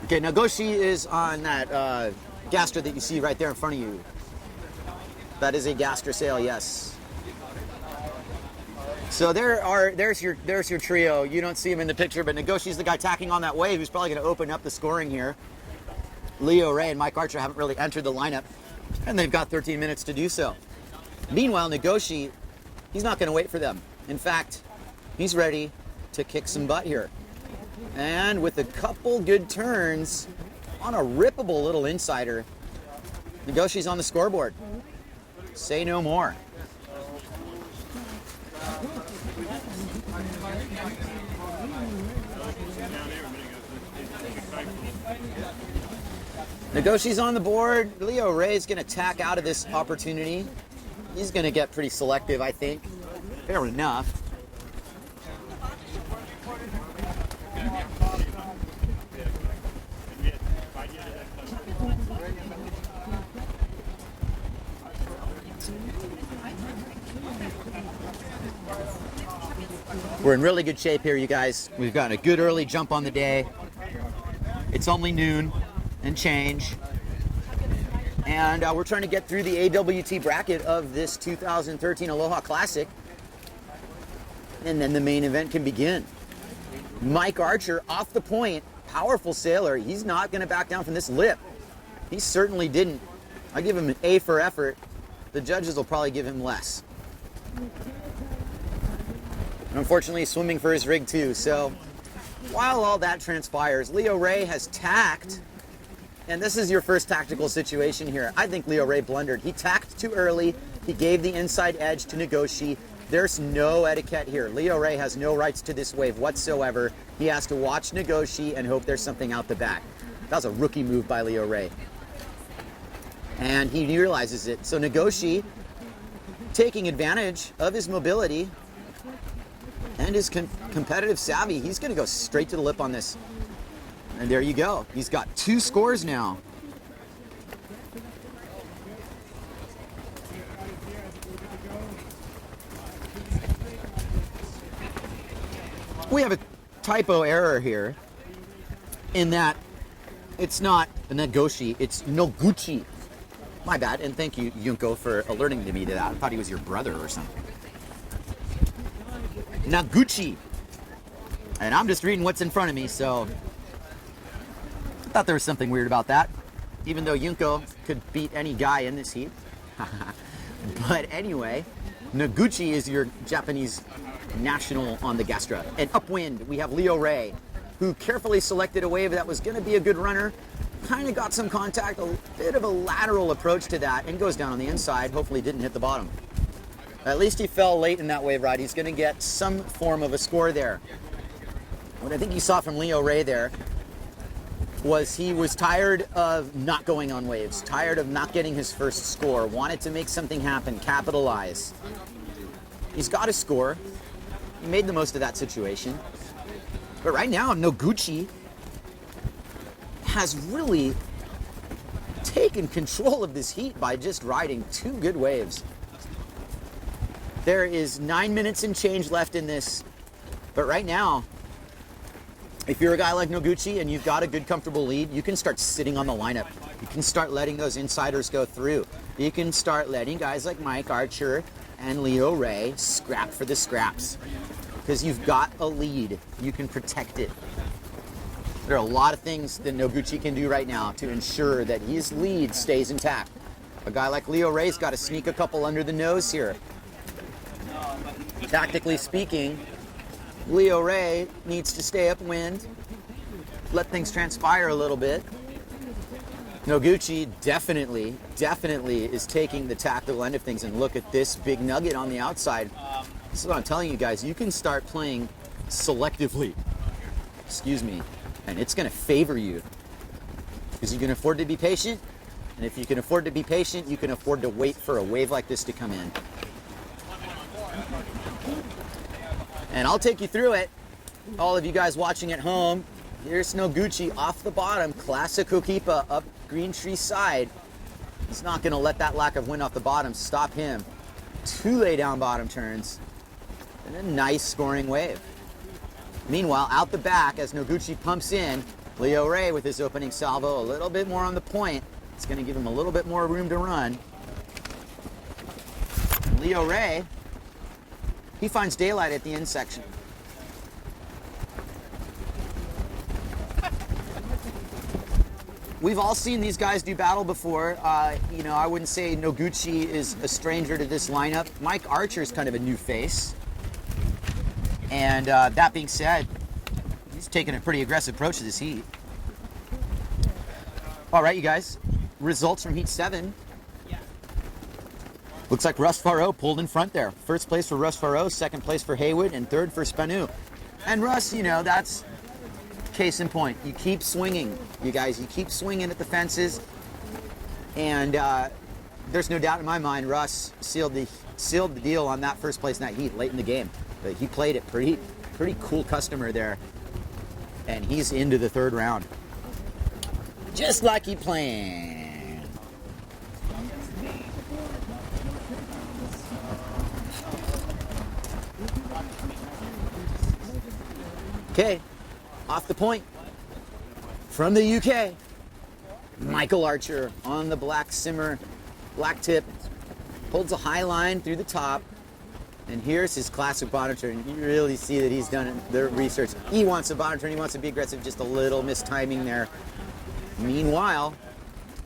Okay, now Goshi is on that gaster that you see right there in front of you. That is a gaster sail, yes. So there's your trio. You don't see him in the picture, but Negoshi's the guy tacking on that wave who's probably going to open up the scoring here. Leo Ray and Mike Archer haven't really entered the lineup, and they've got 13 minutes to do so. Meanwhile, Negoshi, he's not going to wait for them. In fact, he's ready to kick some butt here. And with a couple good turns on a rippable little insider, Negoshi's on the scoreboard. Say no more. Negoshi's on the board. Leo Ray's going to tack out of this opportunity. He's going to get pretty selective, I think. Fair enough. We're in really good shape here, you guys. We've got a good early jump on the day. It's only noon and change. And we're trying to get through the AWT bracket of this 2013 Aloha Classic. And then the main event can begin. Mike Archer off the point, powerful sailor. He's not going to back down from this lip. He certainly didn't. I give him an A for effort. The judges will probably give him less. And unfortunately, he's swimming for his rig too. So while all that transpires, Leo Ray has tacked. And this is your first tactical situation here. I think Leo Ray blundered. He tacked too early. He gave the inside edge to Negoshi. There's no etiquette here. Leo Ray has no rights to this wave whatsoever. He has to watch Negoshi and hope there's something out the back. That was a rookie move by Leo Ray. And he realizes it. So Negoshi, taking advantage of his mobility and his competitive savvy, he's going to go straight to the lip on this. And there you go. He's got 2 scores now. We have a typo error here in that it's not Negoshi, it's Noguchi. My bad, and thank you, Junko, for alerting me to that. I thought he was your brother or something. Noguchi. And I'm just reading what's in front of me, so I thought there was something weird about that. Even though Junko could beat any guy in this heat. But anyway, Noguchi is your Japanese national on the Gastra. And upwind, we have Leo Ray, who carefully selected a wave that was going to be a good runner. Kind of got some contact, a bit of a lateral approach to that, and goes down on the inside. Hopefully didn't hit the bottom. At least he fell late in that wave ride. He's going to get some form of a score there. What I think you saw from Leo Ray there was he was tired of not going on waves, tired of not getting his first score, wanted to make something happen, capitalize. He's got a score. He made the most of that situation. But right now, Noguchi has really taken control of this heat by just riding 2 good waves. There is 9 minutes and change left in this. But right now, if you're a guy like Noguchi and you've got a good, comfortable lead, you can start sitting on the lineup. You can start letting those insiders go through. You can start letting guys like Mike Archer and Leo Ray scrap for the scraps. Because you've got a lead. You can protect it. There are a lot of things that Noguchi can do right now to ensure that his lead stays intact. A guy like Leo Ray's got to sneak a couple under the nose here. Tactically speaking, Leo Ray needs to stay upwind, let things transpire a little bit. Noguchi definitely is taking the tactical end of things, and look at this big nugget on the outside. This is what I'm telling you guys, you can start playing selectively, and it's gonna favor you because you can afford to be patient, and if you can afford to be patient, you can afford to wait for a wave like this to come in. And I'll take you through it. All of you guys watching at home, here's Noguchi off the bottom, classic Hookipa up green tree side. He's not gonna let that lack of wind off the bottom stop him. 2 lay down bottom turns and a nice scoring wave. Meanwhile, out the back as Noguchi pumps in, Leo Ray with his opening salvo a little bit more on the point. It's gonna give him a little bit more room to run. And Leo Ray, he finds daylight at the end section. We've all seen these guys do battle before. You know, I wouldn't say Noguchi is a stranger to this lineup. Mike Archer is kind of a new face. And that being said, he's taking a pretty aggressive approach to this heat. All right, you guys, results from Heat 7. Looks like Russ Faro pulled in front there. First place for Russ Faro, second place for Haywood, and third for Spanu. And Russ, you know, that's case in point. You keep swinging, you guys. You keep swinging at the fences. And there's no doubt in my mind Russ sealed the deal on that first place in that heat late in the game. But he played it pretty cool customer there. And he's into the third round. Just like he planned. Okay, off the point from the UK, Michael Archer on the black simmer, black tip, holds a high line through the top, and here's his classic bottom turn. You really see that he's done the research. He wants a bottom turn, he wants to be aggressive, just a little mistiming there. Meanwhile,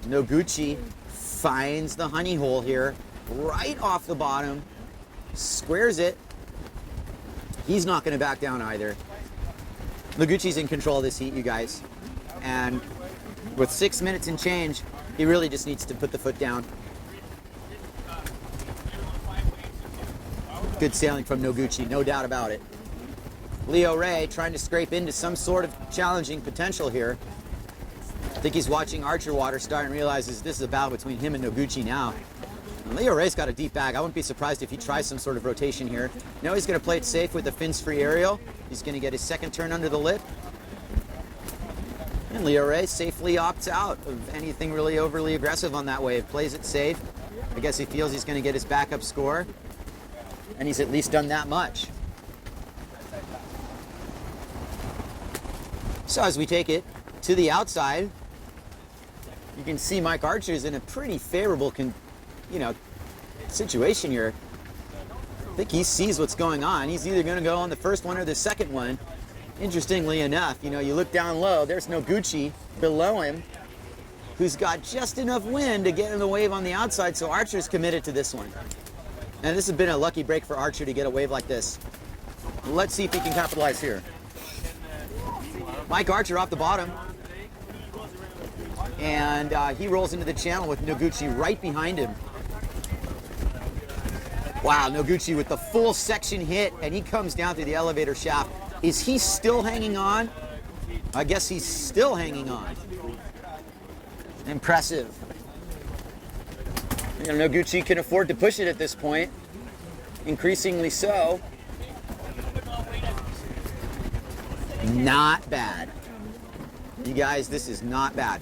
Noguchi finds the honey hole here, right off the bottom, squares it. He's not gonna back down either. Noguchi's in control of this heat, you guys. And with 6 minutes and change, he really just needs to put the foot down. Good sailing from Noguchi, no doubt about it. Leo Ray trying to scrape into some sort of challenging potential here. I think he's watching Archer water start and realizes this is a battle between him and Noguchi now. And Leo Ray's got a deep bag. I wouldn't be surprised if he tries some sort of rotation here. No, he's going to play it safe with the fins-free aerial. He's going to get his second turn under the lip. And Leo Ray safely opts out of anything really overly aggressive on that wave. Plays it safe. I guess he feels he's going to get his backup score. And he's at least done that much. So as we take it to the outside, you can see Mike Archer's in a pretty favorable situation here. I think he sees what's going on. He's either going to go on the first one or the second one. Interestingly enough, you know, you look down low, there's Noguchi below him, who's got just enough wind to get in the wave on the outside, so Archer's committed to this one. And this has been a lucky break for Archer to get a wave like this. Let's see if he can capitalize here. Mike Archer off the bottom. And he rolls into the channel with Noguchi right behind him. Wow, Noguchi with the full section hit, and he comes down through the elevator shaft. Is he still hanging on? I guess he's still hanging on. Impressive. You know, Noguchi can afford to push it at this point, increasingly so. Not bad. You guys, this is not bad.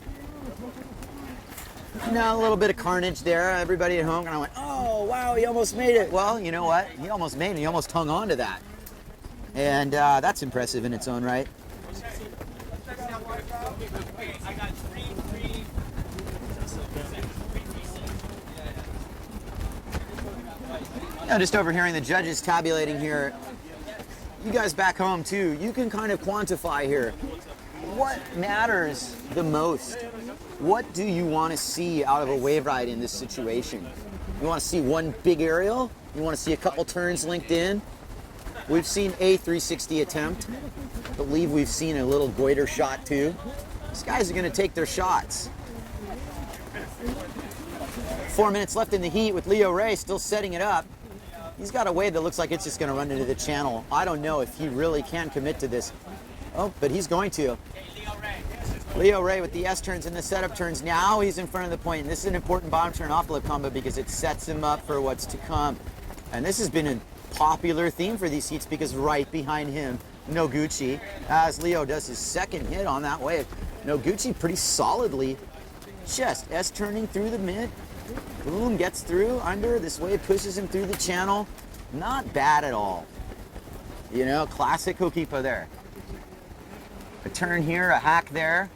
Now a little bit of carnage there. Everybody at home kind of went, oh, wow, he almost made it. Well, you know what? He almost made it. He almost hung on to that. And that's impressive in its own right. Now, just overhearing the judges tabulating here, you guys back home too, you can kind of quantify here. What matters the most? What do you want to see out of a wave ride in this situation? You want to see one big aerial? You want to see a couple turns linked in. We've seen a 360 attempt. I believe we've seen a little goiter shot too. These guys are going to take their shots. 4 minutes left in the heat with Leo Ray still setting it up. He's got a wave that looks like it's just going to run into the channel. I don't know if he really can commit to this. Oh, but he's going to. Leo Ray with the S turns and the setup turns. Now he's in front of the point. And this is an important bottom turn off lip combo because it sets him up for what's to come. And this has been a popular theme for these heats because right behind him, Noguchi, as Leo does his second hit on that wave. Noguchi pretty solidly just S turning through the mid. Boom, gets through under. This wave pushes him through the channel. Not bad at all. You know, classic Hookipa there. A turn here, a hack there.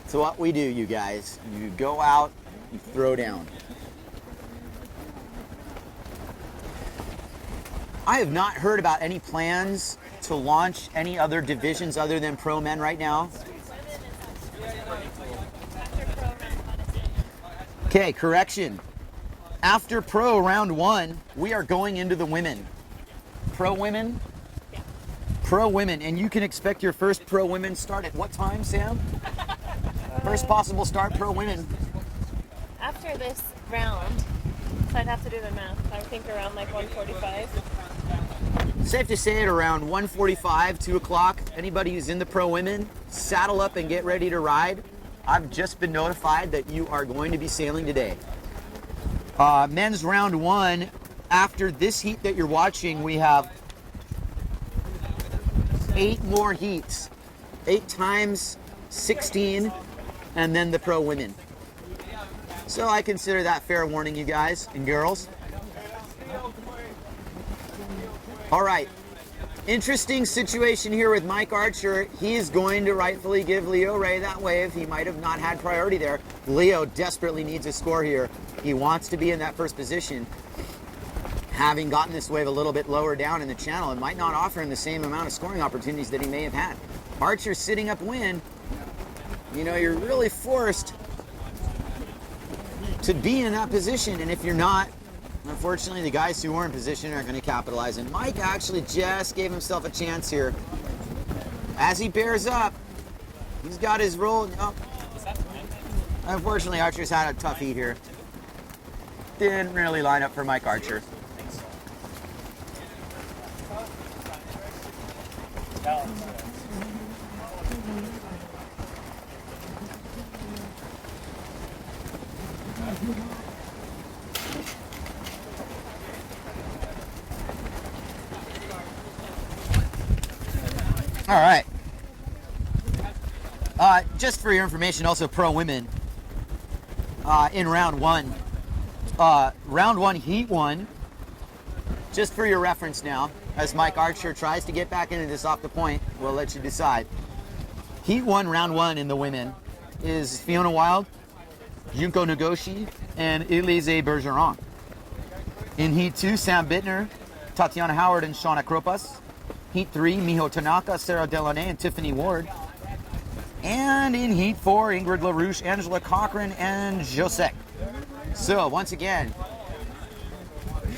So what we do, you guys, you go out, you throw down. I have not heard about any plans to launch any other divisions other than Pro Men right now. Okay, correction. After Pro round 1, we are going into the women. Pro women? Yeah. Pro women, and you can expect your first Pro women start at what time, Sam? First possible start Pro women. After this round, so I'd have to do the math. I think around like 1:45. Safe to say at around 1:45, 2 o'clock, anybody who's in the Pro women, saddle up and get ready to ride. I've just been notified that you are going to be sailing today. Men's round 1, after this heat that you're watching, we have 8 more heats. 8 times 16, and then the Pro women. So I consider that fair warning, you guys and girls. All right. Interesting situation here with Mike Archer. He is going to rightfully give Leo Ray that wave. He might have not had priority there. Leo desperately needs a score here. He wants to be in that first position. Having gotten this wave a little bit lower down in the channel, it might not offer him the same amount of scoring opportunities that he may have had. Archer sitting upwind. You know, you're really forced to be in that position, and if you're not, unfortunately, the guys who are in position are going to capitalize. And Mike actually just gave himself a chance here. As he bears up, he's got his roll. Oh. Unfortunately, Archer's had a tough heat here. Didn't really line up for Mike Archer. All right. Just for your information, also Pro women in round 1. Round 1, heat 1. Just for your reference now, as Mike Archer tries to get back into this off the point, we'll let you decide. Heat 1, round 1 in the women is Fiona Wilde, Junko Nagoshi, and Elise Bergeron. In Heat 2, Sam Bittner, Tatiana Howard, and Shauna Kropas. Heat 3, Miho Tanaka, Sarah Delaunay, and Tiffany Ward. And in Heat 4, Ingrid LaRouche, Angela Cochran, and Josek. So, once again,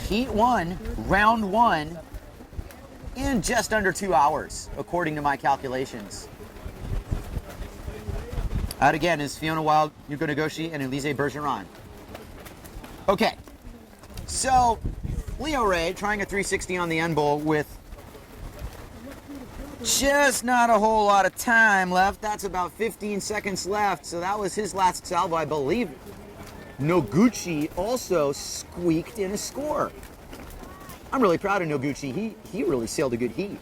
Heat 1, round 1, in just under 2 hours, according to my calculations. Out again is Fiona Wilde, Yuko Nagoshi, and Elise Bergeron. Okay, so Leo Ray trying a 360 on the end bowl with just not a whole lot of time left. That's about 15 seconds left, so that was his last salvo, I believe. Noguchi also squeaked in a score. I'm really proud of Noguchi. He really sailed a good heat.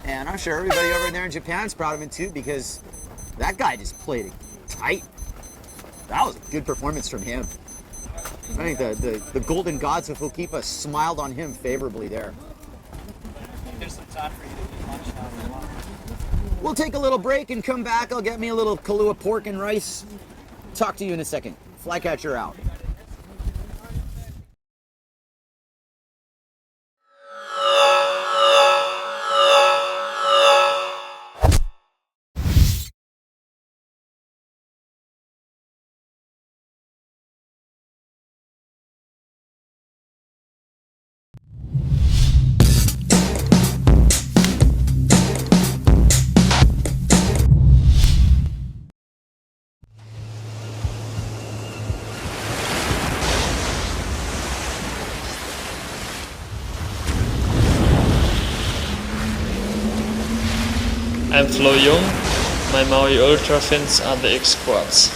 And I'm sure everybody over there in Japan's proud of him too, because that guy just played it tight. That was a good performance from him. I think the golden gods of Hookipa smiled on him favorably there. There's some time for you to do lunch now if you want. We'll take a little break and come back. I'll get me a little Kahlua pork and rice. Talk to you in a second. Flycatcher out. I'm Flo Jung. My Maui Ultra fins are the X Quads.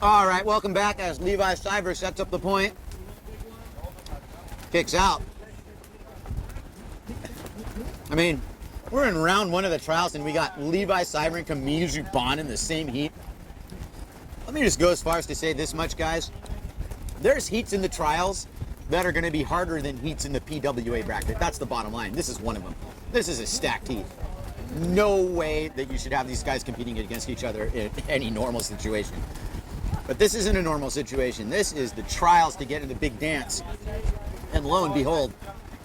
All right, welcome back as Levi Cyber sets up the point. Kicks out. I mean, we're in round one of the trials and we got Levi Cyber and Camille Jubon in the same heat. Let me just go as far as to say this much, guys. There's heats in the trials that are going to be harder than heats in the PWA bracket. That's the bottom line. This is one of them. This is a stacked heat. No way that you should have these guys competing against each other in any normal situation. But this isn't a normal situation. This is the trials to get in the big dance. And lo and behold,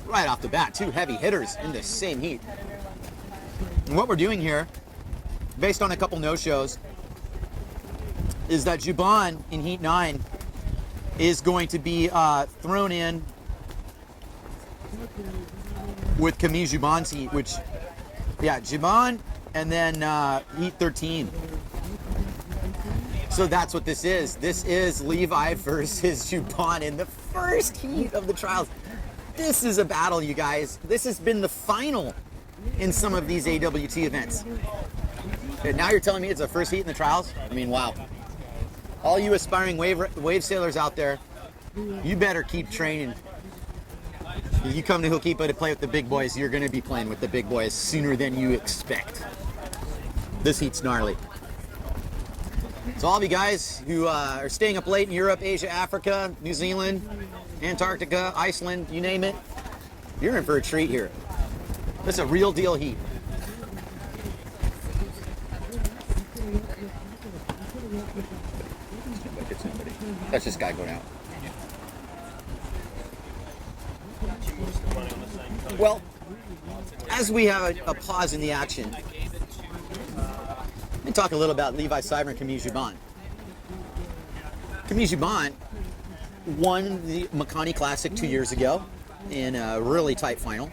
right off the bat, two heavy hitters in the same heat. And what we're doing here, based on a couple no-shows, is that Jubon in Heat 9 is going to be thrown in with Camille Jubon's heat, which, yeah, Jubon and then Heat 13. So that's what this is. This is Levi versus Jubon in the first heat of the trials. This is a battle, you guys. This has been the final in some of these AWT events. And now you're telling me it's the first heat in the trials? I mean, wow. All you aspiring wave sailors out there, you better keep training. If you come to Hookipa to play with the big boys, you're going to be playing with the big boys sooner than you expect. This heat's gnarly. So all of you guys who are staying up late in Europe, Asia, Africa, New Zealand, Antarctica, Iceland, you name it, you're in for a treat here. This is a real deal heat. That's this guy going out. Well, as we have a pause in the action, let me talk a little about Levi Cyber and Camille Jubon. Camille Jubon won the Makani Classic 2 years ago in a really tight final.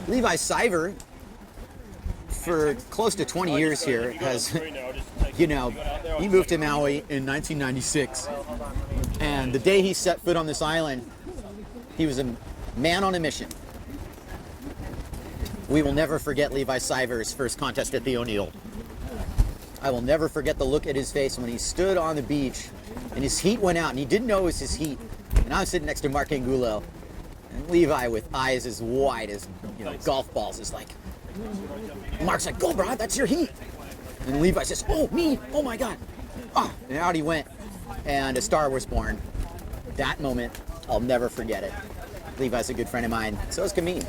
Levi Cyber, for close to 20 years here, has, you know, he moved to Maui in 1996. And the day he set foot on this island, he was a man on a mission. We will never forget Levi Cyber's first contest at the O'Neill. I will never forget the look at his face when he stood on the beach and his heat went out and he didn't know it was his heat. And I was sitting next to Mark Angulo, and Levi with eyes as wide as, you know, golf balls is like, Mark's like, go bro, that's your heat. And Levi says, oh, me, oh my God. Oh, and out he went and a star was born. That moment, I'll never forget it. Levi's a good friend of mine, so is Camille.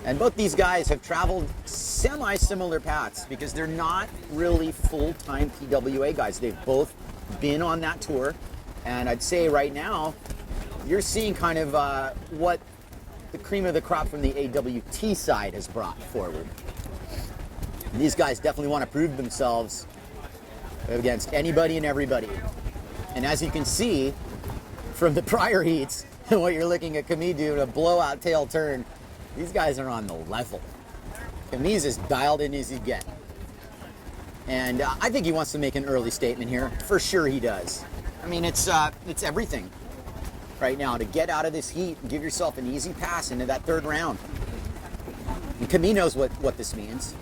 And both these guys have traveled semi-similar paths because they're not really full-time PWA guys. They've both been on that tour. And I'd say right now, you're seeing kind of what the cream of the crop from the AWT side has brought forward. And these guys definitely want to prove themselves against anybody and everybody. And as you can see from the prior heats, what you're looking at Camille do, a blowout tail turn, these guys are on the level. Camille's as dialed in as you get. And I think he wants to make an early statement here. For sure he does. I mean, it's everything. right now to get out of this heat and give yourself an easy pass into that third round. And Camille knows what this means.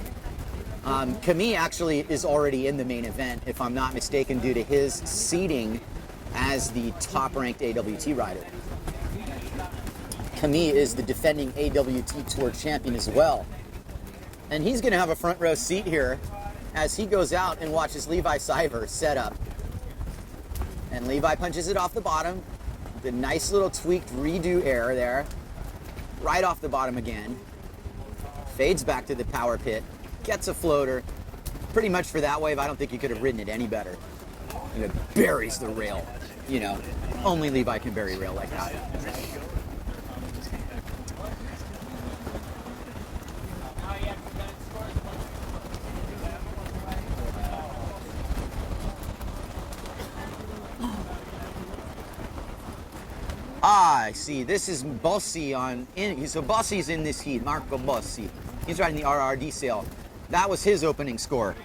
Camille actually is already in the main event, if I'm not mistaken, due to his seeding as the top-ranked AWT rider. Camille is the defending AWT Tour champion as well. And he's going to have a front row seat here as he goes out and watches Levi Seivert set up. And Levi punches it off the bottom. The nice little tweaked redo air there. Right off the bottom again. Fades back to the power pit. Gets a floater. Pretty much for that wave, I don't think you could have ridden it any better. And it buries the rail. You know, only Levi can bury rail like that. I see. This is Bossi so Bossi's in this heat. Marco Bossi. He's riding the RRD sail. That was his opening score.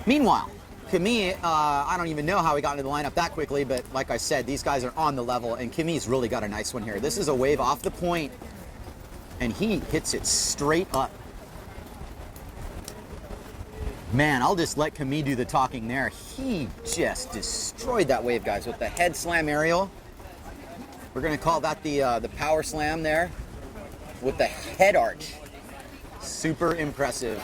Meanwhile, Camille, I don't even know how he got into the lineup that quickly, but like I said, these guys are on the level, and Camille's really got a nice one here. This is a wave off the point, and he hits it straight up. Man, I'll just let Camille do the talking there. He just destroyed that wave, guys, with the head slam aerial. We're gonna call that the power slam there with the head arch. Super impressive.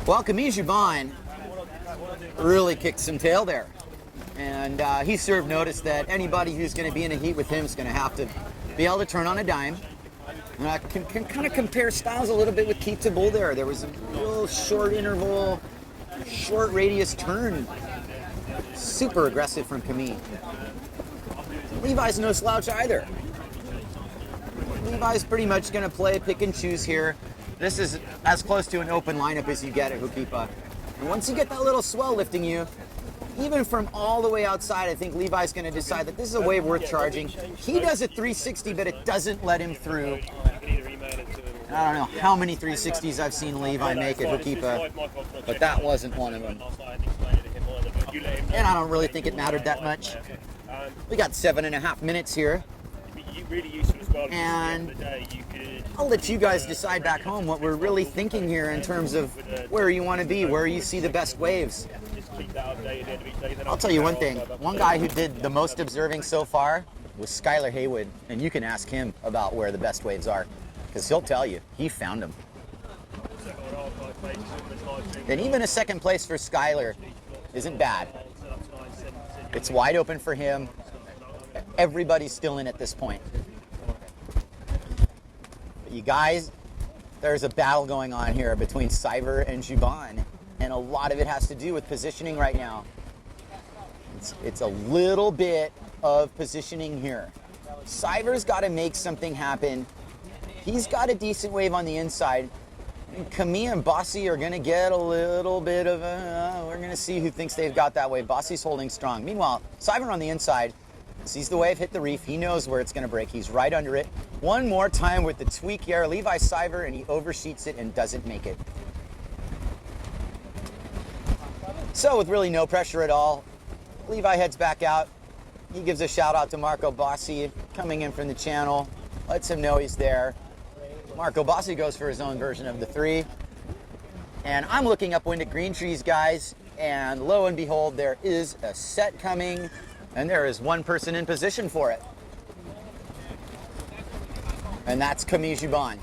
Well, Camille Jubin really kicked some tail there. And he served notice that anybody who's gonna be in a heat with him is gonna have to be able to turn on a dime. And I can kind of compare styles a little bit with Keith Bull there. There was a real short interval, short radius turn. Super aggressive from Camille. Levi's no slouch either. Levi's pretty much going to play pick and choose here. This is as close to an open lineup as you get at Hookipa. And once you get that little swell lifting you, even from all the way outside, I think Levi's going to decide that this is a wave worth charging. He does a 360, but it doesn't let him through. I don't know how many 360s I've seen Levi make at Hookipa, but that wasn't one of them. And I don't really think it mattered that much. We got 7.5 minutes here. And I'll let you guys decide back home what we're really thinking here in terms of where you want to be, where you see the best waves. I'll tell you one thing. One guy who did the most observing so far was Skylar Haywood, and you can ask him about where the best waves are, because he'll tell you he found them. And even a second place for Skylar isn't bad. It's wide open for him. Everybody's still in at this point. But you guys, there's a battle going on here between Seivert and Jubin, and a lot of it has to do with positioning right now. It's a little bit of positioning here. Seivert's got to make something happen. He's got a decent wave on the inside. And Camille and Bossi are going to get a little bit of we're going to see who thinks they've got that wave. Bossi's holding strong. Meanwhile, Seivert on the inside sees the wave hit the reef. He knows where it's going to break. He's right under it. One more time with the tweak air. Levi Seivert, and he overshoots it and doesn't make it. So with really no pressure at all, Levi heads back out. He gives a shout out to Marco Bossi coming in from the channel. Lets him know he's there. Marco Bossi goes for his own version of the 3. And I'm looking upwind at Green Trees, guys, and lo and behold, there is a set coming, and there is one person in position for it. And that's Camille Jubin,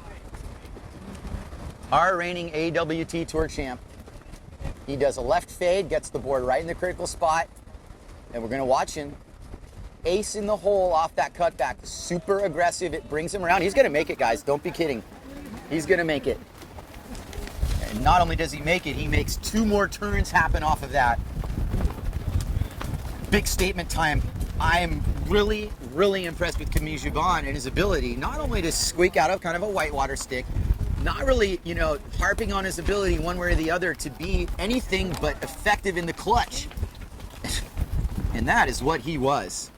our reigning AWT Tour champ. He does a left fade, gets the board right in the critical spot, and we're going to watch him ace in the hole off that cutback. Super aggressive. It brings him around. He's going to make it, guys. Don't be kidding. He's going to make it. And not only does he make it, he makes 2 more turns happen off of that. Big statement time. I am really, really impressed with Camille Jubin and his ability not only to squeak out of kind of a whitewater stick, not really, harping on his ability one way or the other to be anything but effective in the clutch. And that is what he was.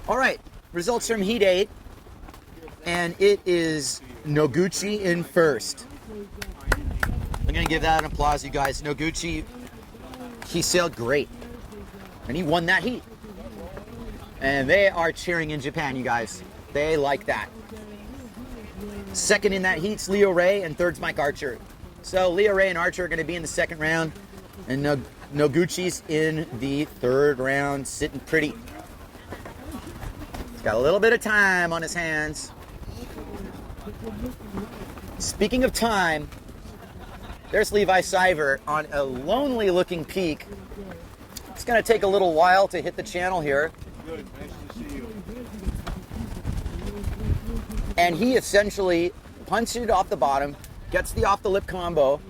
All right, results from Heat 8. And it is Noguchi in first. I'm going to give that an applause, you guys. Noguchi, he sailed great. And he won that heat. And they are cheering in Japan, you guys. They like that. Second in that heat's Leo Ray, and third's Mike Archer. So Leo Ray and Archer are going to be in the second round. And Noguchi's in the third round, sitting pretty. He's got a little bit of time on his hands. Speaking of time, there's Levi Siver on a lonely looking peak. It's going to take a little while to hit the channel here. Good, nice to see you. And he essentially punches it off the bottom, gets the off the lip combo.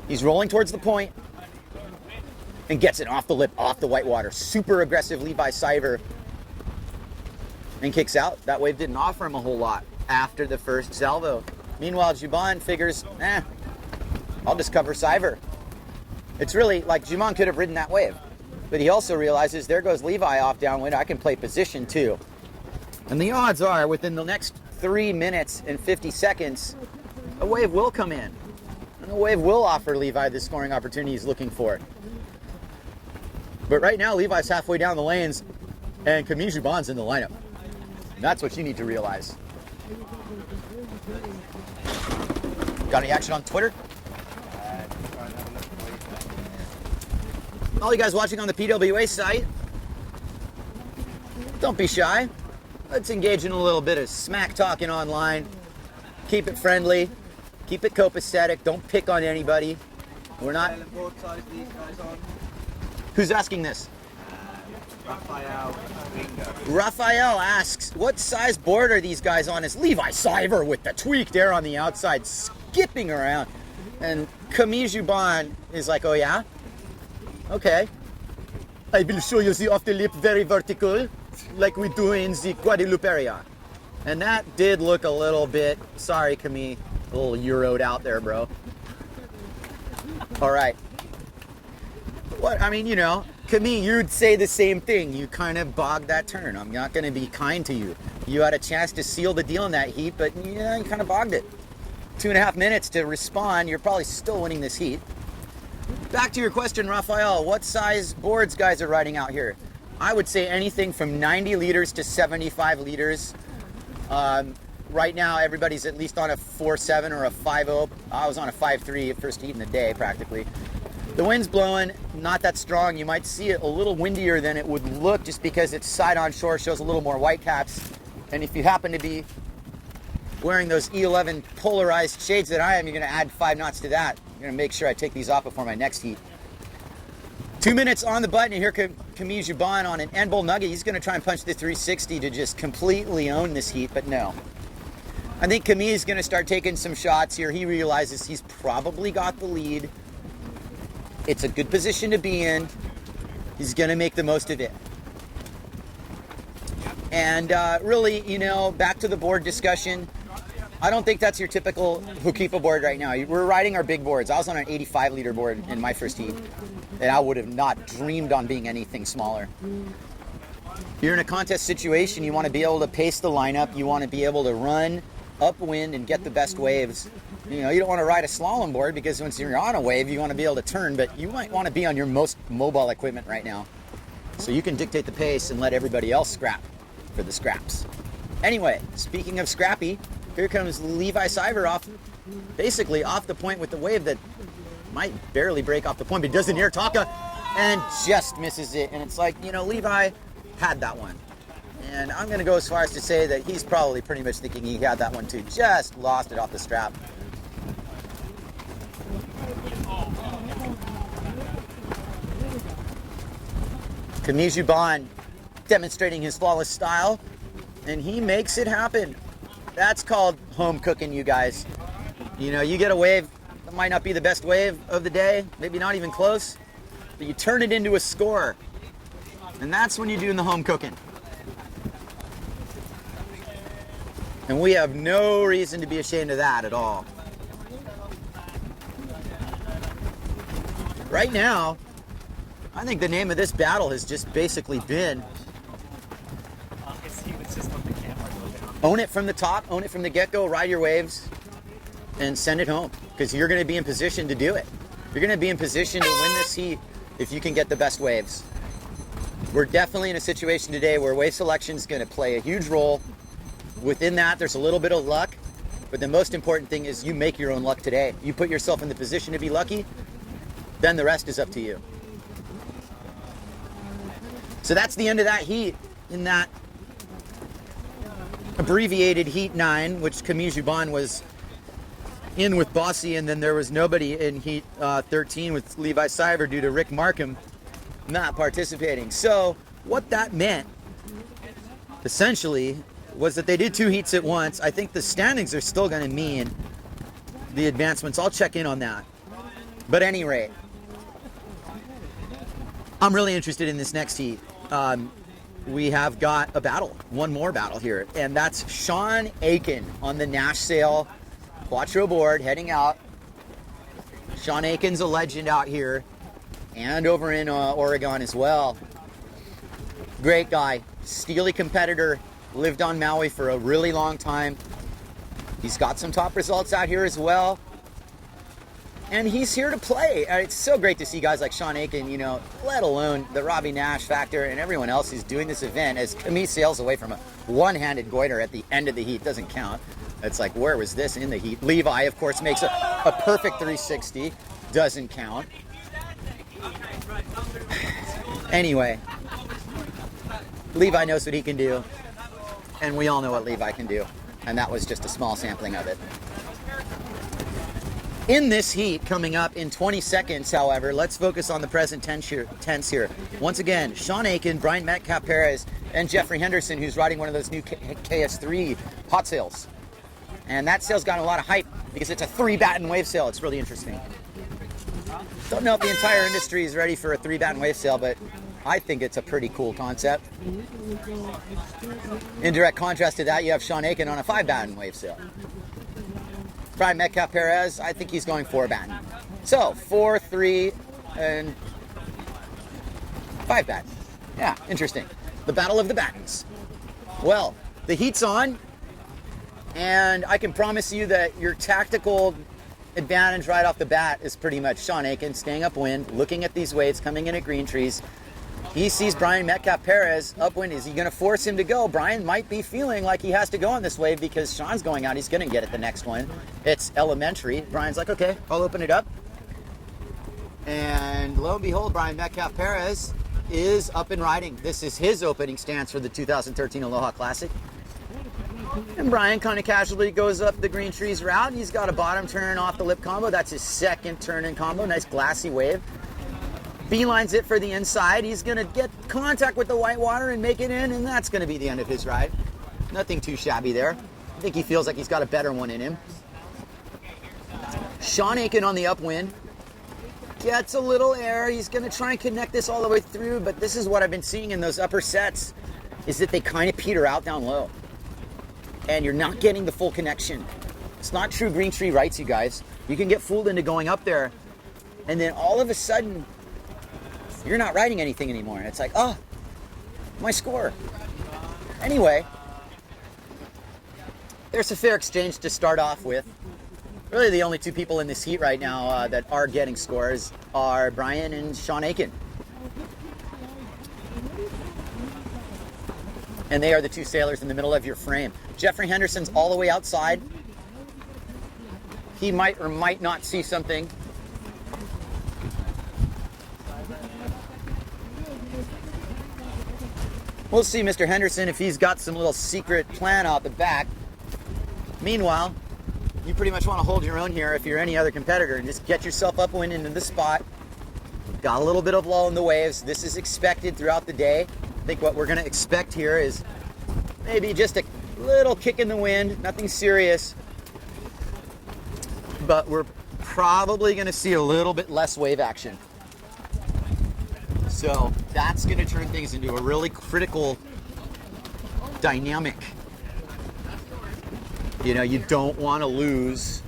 He's rolling towards the point and gets it off the lip, off the whitewater. Super aggressive Levi Siver. And kicks out. That wave didn't offer him a whole lot after the first salvo. Meanwhile, Juban figures, I'll just cover Siver. It's really like Juban could have ridden that wave. But he also realizes there goes Levi off downwind. I can play position too. And the odds are within the next 3 minutes and 50 seconds, a wave will come in. And a wave will offer Levi the scoring opportunity he's looking for. But right now, Levi's halfway down the lanes and Camille Juban's in the lineup. And that's what you need to realize. Got any action on Twitter? All you guys watching on the PWA site, don't be shy. Let's engage in a little bit of smack talking online. Keep it friendly. Keep it copacetic. Don't pick on anybody. We're not. Who's asking this? Raphael asks, what size board are these guys on? Is Levi Siver with the tweaked air on the outside skipping around. And Camille Juban is like, oh yeah? Okay. I will show you the off the lip very vertical, like we do in the Guadeloupe area. And that did look a little bit, sorry Camille, a little Euroed out there, bro. All right. What, I mean, you know, Camille, you'd say the same thing. You kind of bogged that turn. I'm not going to be kind to you. You had a chance to seal the deal in that heat, but yeah, you kind of bogged it. 2.5 minutes to respond. You're probably still winning this heat. Back to your question, Raphael. What size boards guys are riding out here? I would say anything from 90 liters to 75 liters. Right now, everybody's at least on a 4.7 or a 5.0. I was on a 5.3 first heat in the day, practically. The wind's blowing, not that strong. You might see it a little windier than it would look just because it's side on shore, shows a little more white caps. And if you happen to be wearing those E11 polarized shades that I am, you're going to add 5 knots to that. I'm going to make sure I take these off before my next heat. 2 minutes on the button, and here comes Camille Juban on an end bowl nugget. He's going to try and punch the 360 to just completely own this heat, but no. I think Camille is going to start taking some shots here. He realizes he's probably got the lead. It's a good position to be in. He's going to make the most of it. And really, you know, back to the board discussion. I don't think that's your typical Hookipa board right now. We're riding our big boards. I was on an 85 liter board in my first heat, and I would have not dreamed on being anything smaller. You're in a contest situation. You want to be able to pace the lineup. You want to be able to run upwind and get the best waves. You know, you don't want to ride a slalom board because once you're on a wave, you want to be able to turn, but you might want to be on your most mobile equipment right now. So you can dictate the pace and let everybody else scrap for the scraps. Anyway, speaking of scrappy, here comes Levi Siver basically off the point with the wave that might barely break off the point, but does an air taka and just misses it. And it's like, you know, Levi had that one. And I'm going to go as far as to say that he's probably pretty much thinking he had that one too. Just lost it off the strap. Camille Juban demonstrating his flawless style, and he makes it happen. That's called home cooking, you guys. You know, you get a wave that might not be the best wave of the day, maybe not even close, but you turn it into a score. And that's when you're doing the home cooking. And we have no reason to be ashamed of that at all. Right now, I think the name of this battle has just basically been own it from the top, own it from the get-go, ride your waves. and send it home, because you're going to be in position to do it. You're going to be in position to win this heat if you can get the best waves. We're definitely in a situation today where wave selection is going to play a huge role. Within that, there's a little bit of luck, but the most important thing is you make your own luck today. You put yourself in the position to be lucky, then the rest is up to you. So that's the end of that heat in that abbreviated Heat 9, which Camille Jubin was in with Bossy, and then there was nobody in Heat 13 with Levi Siver due to Rick Markham not participating. So what that meant, essentially, was that they did 2 heats at once. I think the standings are still going to mean the advancements. I'll check in on that. But at any rate, I'm really interested in this next heat. We have got a battle, one more battle here, and that's Sean Aiken on the Nash Sail Quattro board heading out. Sean Aiken's a legend out here and over in Oregon as well. Great guy, steely competitor, lived on Maui for a really long time. He's got some top results out here as well. And he's here to play. It's so great to see guys like Sean Aiken, you know, let alone the Robbie Nash factor and everyone else who's doing this event, as Camille sails away from a one-handed goiter at the end of the heat. Doesn't count. It's like, where was this in the heat? Levi, of course, makes a perfect 360. Doesn't count. Anyway, Levi knows what he can do, and we all know what Levi can do, and that was just a small sampling of it. In this heat coming up in 20 seconds, however, let's focus on the present tense here. Once again, Sean Aiken, Brian Metcalf Perez, and Jeffrey Henderson, who's riding one of those new KS3 hot sails. And that sail's got a lot of hype because it's a 3-batten wave sail. It's really interesting. Don't know if the entire industry is ready for a 3-batten wave sail, but I think it's a pretty cool concept. In direct contrast to that, you have Sean Aiken on a 5-batten wave sail. Brian Metcalf Perez, I think he's going 4-batten. So 4, 3, and 5-batten. Yeah, interesting. The battle of the battens. Well, the heat's on, and I can promise you that your tactical advantage right off the bat is pretty much Sean Aiken staying upwind, looking at these waves coming in at green trees. He sees Brian Metcalf Perez upwind. Is he going to force him to go? Brian might be feeling like he has to go on this wave because Sean's going out. He's going to get it the next one. It's elementary. Brian's like, okay, I'll open it up. And lo and behold, Brian Metcalf Perez is up and riding. This is his opening stance for the 2013 Aloha Classic. And Brian kind of casually goes up the green trees route. He's got a bottom turn off the lip combo. That's his second turn in combo. Nice glassy wave. Beelines it for the inside. He's going to get contact with the white water and make it in, and that's going to be the end of his ride. Nothing too shabby there. I think he feels like he's got a better one in him. Sean Aiken on the upwind. Gets a little air. He's going to try and connect this all the way through, but this is what I've been seeing in those upper sets, is that they kind of peter out down low. And you're not getting the full connection. It's not true green tree rights, you guys. You can get fooled into going up there, and then all of a sudden, you're not riding anything anymore. And it's like, oh, my score. Anyway, there's a fair exchange to start off with. Really the only 2 people in this heat right now that are getting scores are Brian and Sean Aiken. And they are the 2 sailors in the middle of your frame. Jeffrey Henderson's all the way outside. He might or might not see something. We'll see Mr. Henderson if he's got some little secret plan out the back. Meanwhile, you pretty much want to hold your own here if you're any other competitor and just get yourself upwind into the spot. Got a little bit of lull in the waves. This is expected throughout the day. I think what we're going to expect here is maybe just a little kick in the wind, nothing serious. But we're probably going to see a little bit less wave action. So that's going to turn things into a really critical dynamic. You know, you don't want to lose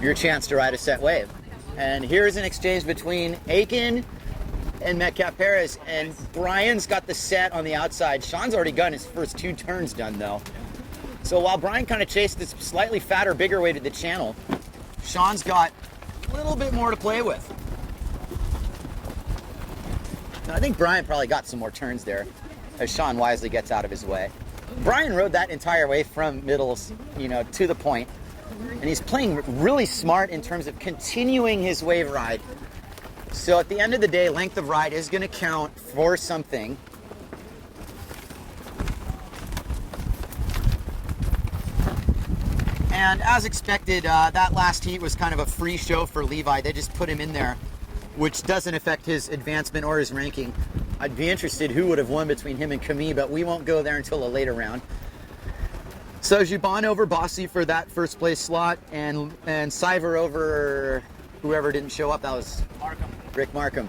your chance to ride a set wave. And here's an exchange between Aiken and Metcalf Perez, and Brian's got the set on the outside. Sean's already got his first 2 turns done though. So while Brian kind of chased this slightly fatter, bigger weight at the channel, Sean's got a little bit more to play with. And I think Brian probably got some more turns there as Sean wisely gets out of his way. Brian rode that entire way from middles, to the point. And he's playing really smart in terms of continuing his wave ride. So at the end of the day, length of ride is going to count for something. And as expected, that last heat was kind of a free show for Levi. They just put him in there, which doesn't affect his advancement or his ranking. I'd be interested who would have won between him and Camille, but we won't go there until a later round. So Juban over Bossy for that first place slot, and Cyver over whoever didn't show up. That was Rick Markham.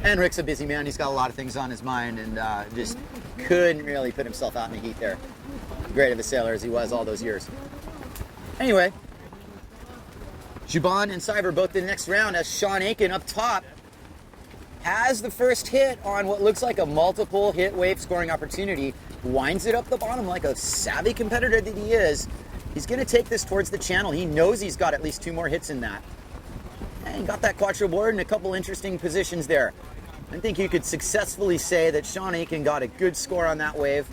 And Rick's a busy man. He's got a lot of things on his mind and just couldn't really put himself out in the heat there. Great of a sailor as he was all those years. Anyway, Juban and Cyver both in the next round as Sean Aiken up top has the first hit on what looks like a multiple hit wave scoring opportunity, winds it up the bottom like a savvy competitor that he is. He's going to take this towards the channel. He knows he's got at least 2 more hits in that. And got that quattro board in a couple interesting positions there. I think you could successfully say that Sean Aiken got a good score on that wave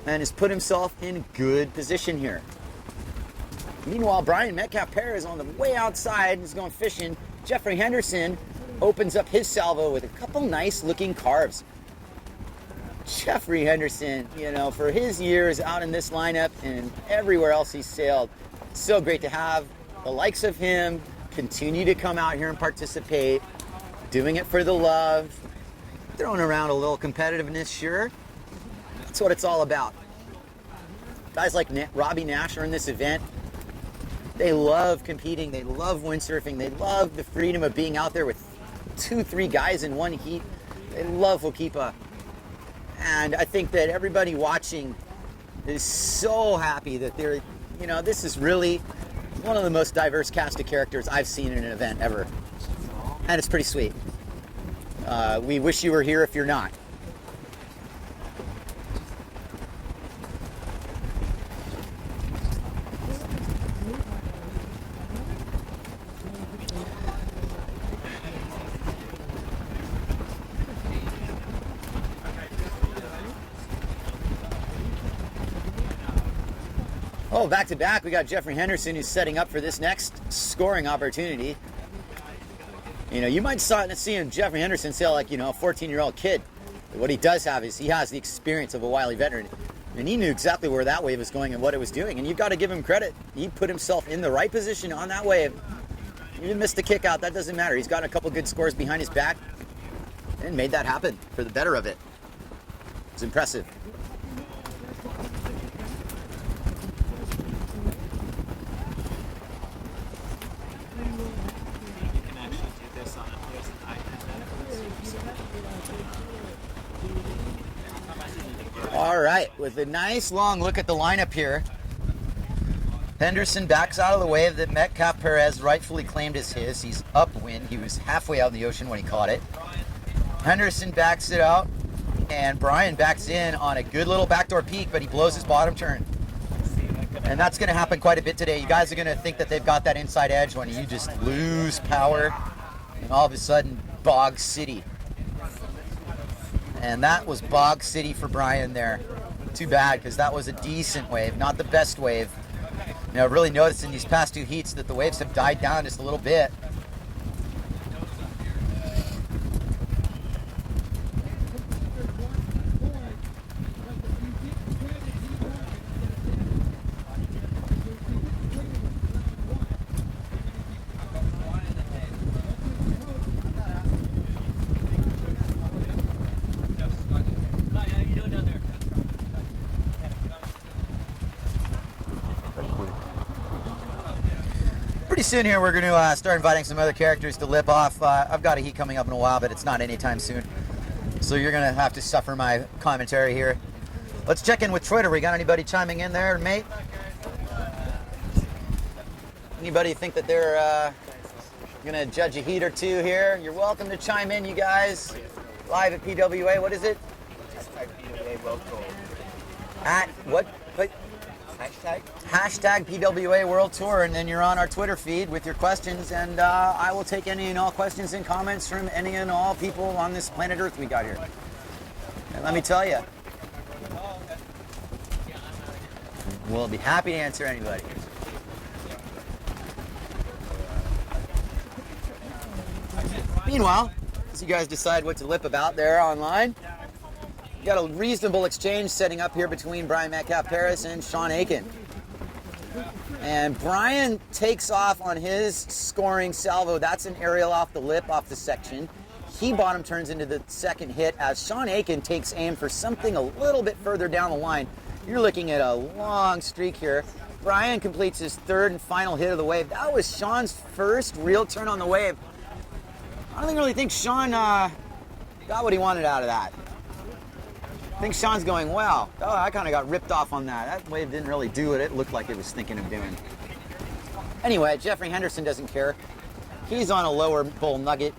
and has put himself in good position here. Meanwhile, Brian Metcalf-Perez is on the way outside and is going fishing. Jeffrey Henderson opens up his salvo with a couple nice looking carves. Jeffrey Henderson, for his years out in this lineup and everywhere else he's sailed, so great to have the likes of him continue to come out here and participate, doing it for the love, throwing around a little competitiveness, sure. That's what it's all about. Guys like Robbie Nash are in this event. They love competing, they love windsurfing, they love the freedom of being out there with 2-3 guys in one heat. They love Hookipa. And I think that everybody watching is so happy that they're, this is really one of the most diverse cast of characters I've seen in an event ever. And it's pretty sweet. We wish you were here if you're not. Oh, back to back, we got Jeffrey Henderson who's setting up for this next scoring opportunity. You might see him, Jeffrey Henderson, sail like, a 14-year-old kid. But what he does have is he has the experience of a wily veteran. And he knew exactly where that wave was going and what it was doing. And you've got to give him credit. He put himself in the right position on that wave. You missed the kick out, that doesn't matter. He's got a couple good scores behind his back and made that happen for the better of it. It's impressive. All right, with a nice long look at the lineup here, Henderson backs out of the wave that Metcalf-Perez rightfully claimed as his. He's upwind. He was halfway out in the ocean when he caught it. Henderson backs it out, and Brian backs in on a good little backdoor peak, but he blows his bottom turn. And that's going to happen quite a bit today. You guys are going to think that they've got that inside edge when you just lose power, and all of a sudden, Bog City. And that was Bog City for Brian there. Too bad, because that was a decent wave, not the best wave. Really noticed in these past 2 heats that the waves have died down just a little bit. Pretty soon here we're going to start inviting some other characters to lip off. I've got a heat coming up in a while, but it's not anytime soon. So you're going to have to suffer my commentary here. Let's check in with Twitter. We got anybody chiming in there, mate? Anybody think that they're going to judge a heat or two here? You're welcome to chime in, you guys. Live at PWA. What is it? PWA local. At what? Hashtag PWA World Tour, and then you're on our Twitter feed with your questions, and I will take any and all questions and comments from any and all people on this planet Earth we got here. And let me tell you, we'll be happy to answer anybody. Meanwhile, as you guys decide what to lip about there online, you got a reasonable exchange setting up here between Brian Metcalf Paris and Sean Aiken. And Brian takes off on his scoring salvo. That's an aerial off the lip, off the section. He bottom turns into the second hit as Sean Aiken takes aim for something a little bit further down the line. You're looking at a long streak here. Brian completes his third and final hit of the wave. That was Sean's first real turn on the wave. I don't really think Sean got what he wanted out of that. I think Sean's going, wow, oh, I kind of got ripped off on that. That wave didn't really do what it looked like it was thinking of doing. Anyway, Jeffrey Henderson doesn't care. He's on a lower bull nugget,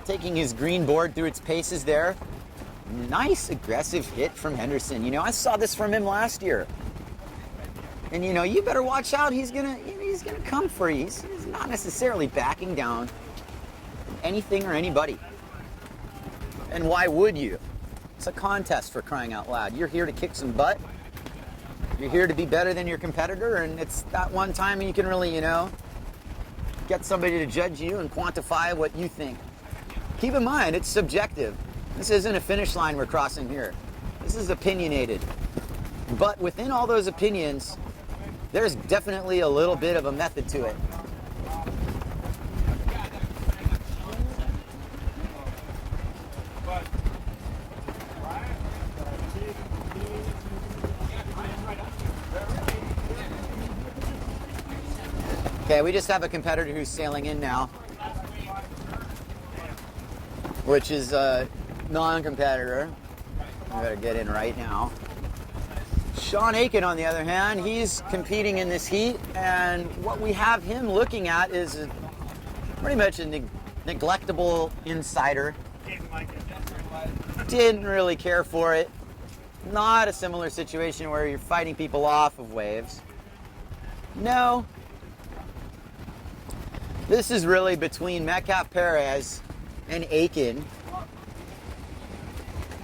taking his green board through its paces there. Nice aggressive hit from Henderson. You know, I saw this from him last year. And you know, you better watch out. He's gonna come for you. He's not necessarily backing down anything or anybody. And why would you? It's a contest, for crying out loud. You're here to kick some butt. You're here to be better than your competitor, and it's that one time you can really, you know, get somebody to judge you and quantify what you think. Keep in mind, it's subjective. This isn't a finish line we're crossing here. This is opinionated. But within all those opinions, there's definitely a little bit of a method to it. Okay, we just have a competitor who's sailing in now, which is a non-competitor. I better get in right now. Sean Aiken, on the other hand, he's competing in this heat, and what we have him looking at is pretty much a neglectable insider. Didn't really care for it. Not a similar situation where you're fighting people off of waves. No. This is really between Metcalf Perez and Aiken.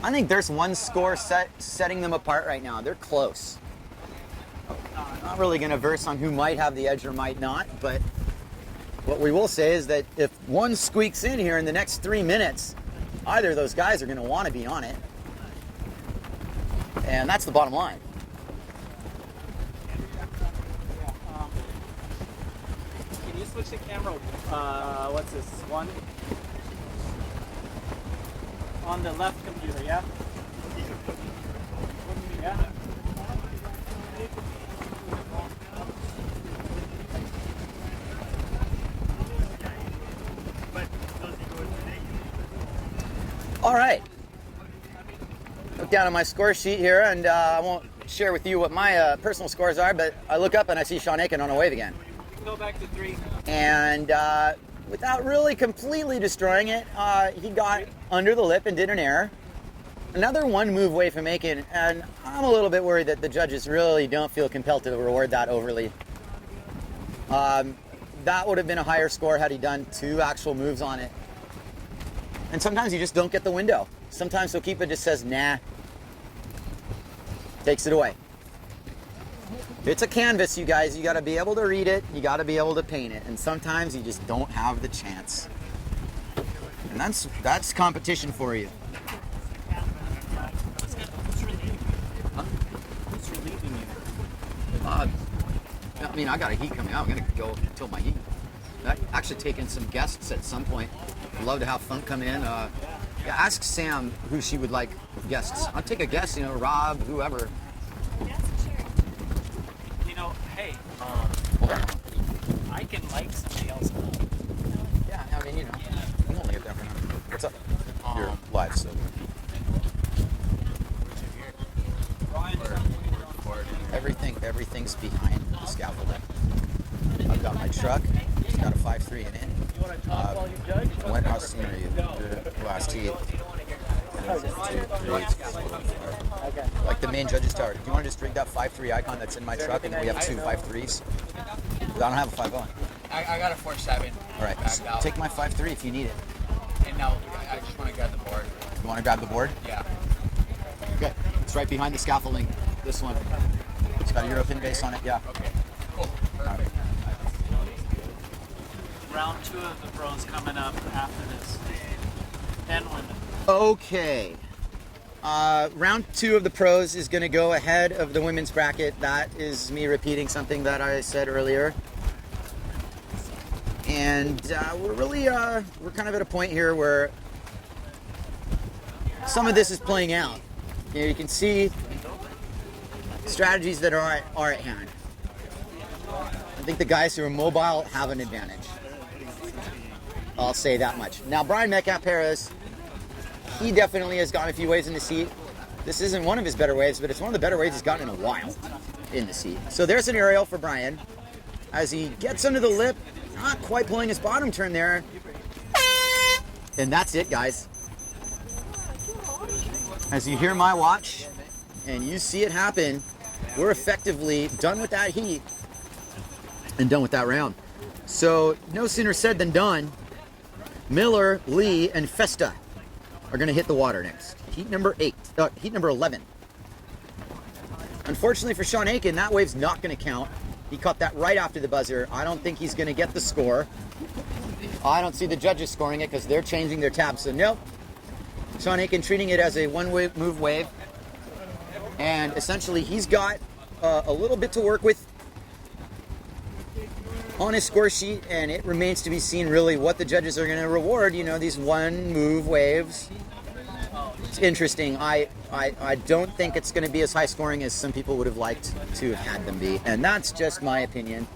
I think there's one score setting them apart right now. They're close. I'm not really going to verse on who might have the edge or might not, but what we will say is that if one squeaks in here in the next 3 minutes, either of those guys are going to want to be on it. And that's the bottom line. Can you switch the camera? What's this one? On the left computer, yeah? Yeah? All right. Look down on my score sheet here, and I won't share with you what my personal scores are, but I look up and I see Sean Aiken on a wave again. Go back to 3. And without really completely destroying it, he got under the lip and did an error. Another one move away from Aiken, and I'm a little bit worried that the judges really don't feel compelled to reward that overly. That would have been a higher score had he done 2 actual moves on it. And sometimes you just don't get the window. Sometimes Hookipa just says, nah. Takes it away. It's a canvas, you guys. You got to be able to read it. You got to be able to paint it. And sometimes you just don't have the chance. And that's competition for you. Huh? Who's relieving you? I mean, I got a heat coming out. I'm going to go until my heat. Actually taking some guests at some point. I'd love to have Funk come in. Yeah, ask Sam who she would like with guests. I'll take a guest, you know, Rob, whoever. You know, hey, Hold on. I can like somebody else. Yeah, I mean, you know, I'm only get that for now. What's up? You're live, so. Everything's behind the scaffolding. I've got my truck. It's got a 5.3 in it. Wet house scenery, the last heat. Like the main judges tower. Do you want to just drink that 5-3 icon that's in my truck, and then we have two 5-3s? I don't have a 5-0. I got a 4-7. All right, just take my 5-3 if you need it. And now I just want to grab the board. You want to grab the board? Yeah. Okay, it's right behind the scaffolding. This one. It's got a Euro pin base on it. Yeah. Okay. Cool. Perfect. Round 2 of the pros coming up after this. 10 women. Okay. Round 2 of the pros is going to go ahead of the women's bracket. That is me repeating something that I said earlier. And we're really, we're kind of at a point here where some of this is playing out. You know, you can see strategies that are at hand. I think the guys who are mobile have an advantage. I'll say that much. Now, Brian Metcalf Harris, he definitely has gotten a few waves in the seat. This isn't one of his better waves, but it's one of the better waves he's gotten in a while in the seat. So there's an aerial for Brian. As he gets under the lip, not quite pulling his bottom turn there. And that's it, guys. As you hear my watch and you see it happen, we're effectively done with that heat and done with that round. So no sooner said than done. Miller, Lee, and Festa are going to hit the water next. Heat number 11. Unfortunately for Sean Aiken, that wave's not going to count. He caught that right after the buzzer. I don't think he's going to get the score. I don't see the judges scoring it because they're changing their tabs. So nope. Sean Aiken treating it as a one-wave move wave. And essentially he's got a little bit to work with on his score sheet, and it remains to be seen really what the judges are going to reward, you know, these one move waves. It's interesting. I don't think it's going to be as high scoring as some people would have liked to have had them be, and that's just my opinion.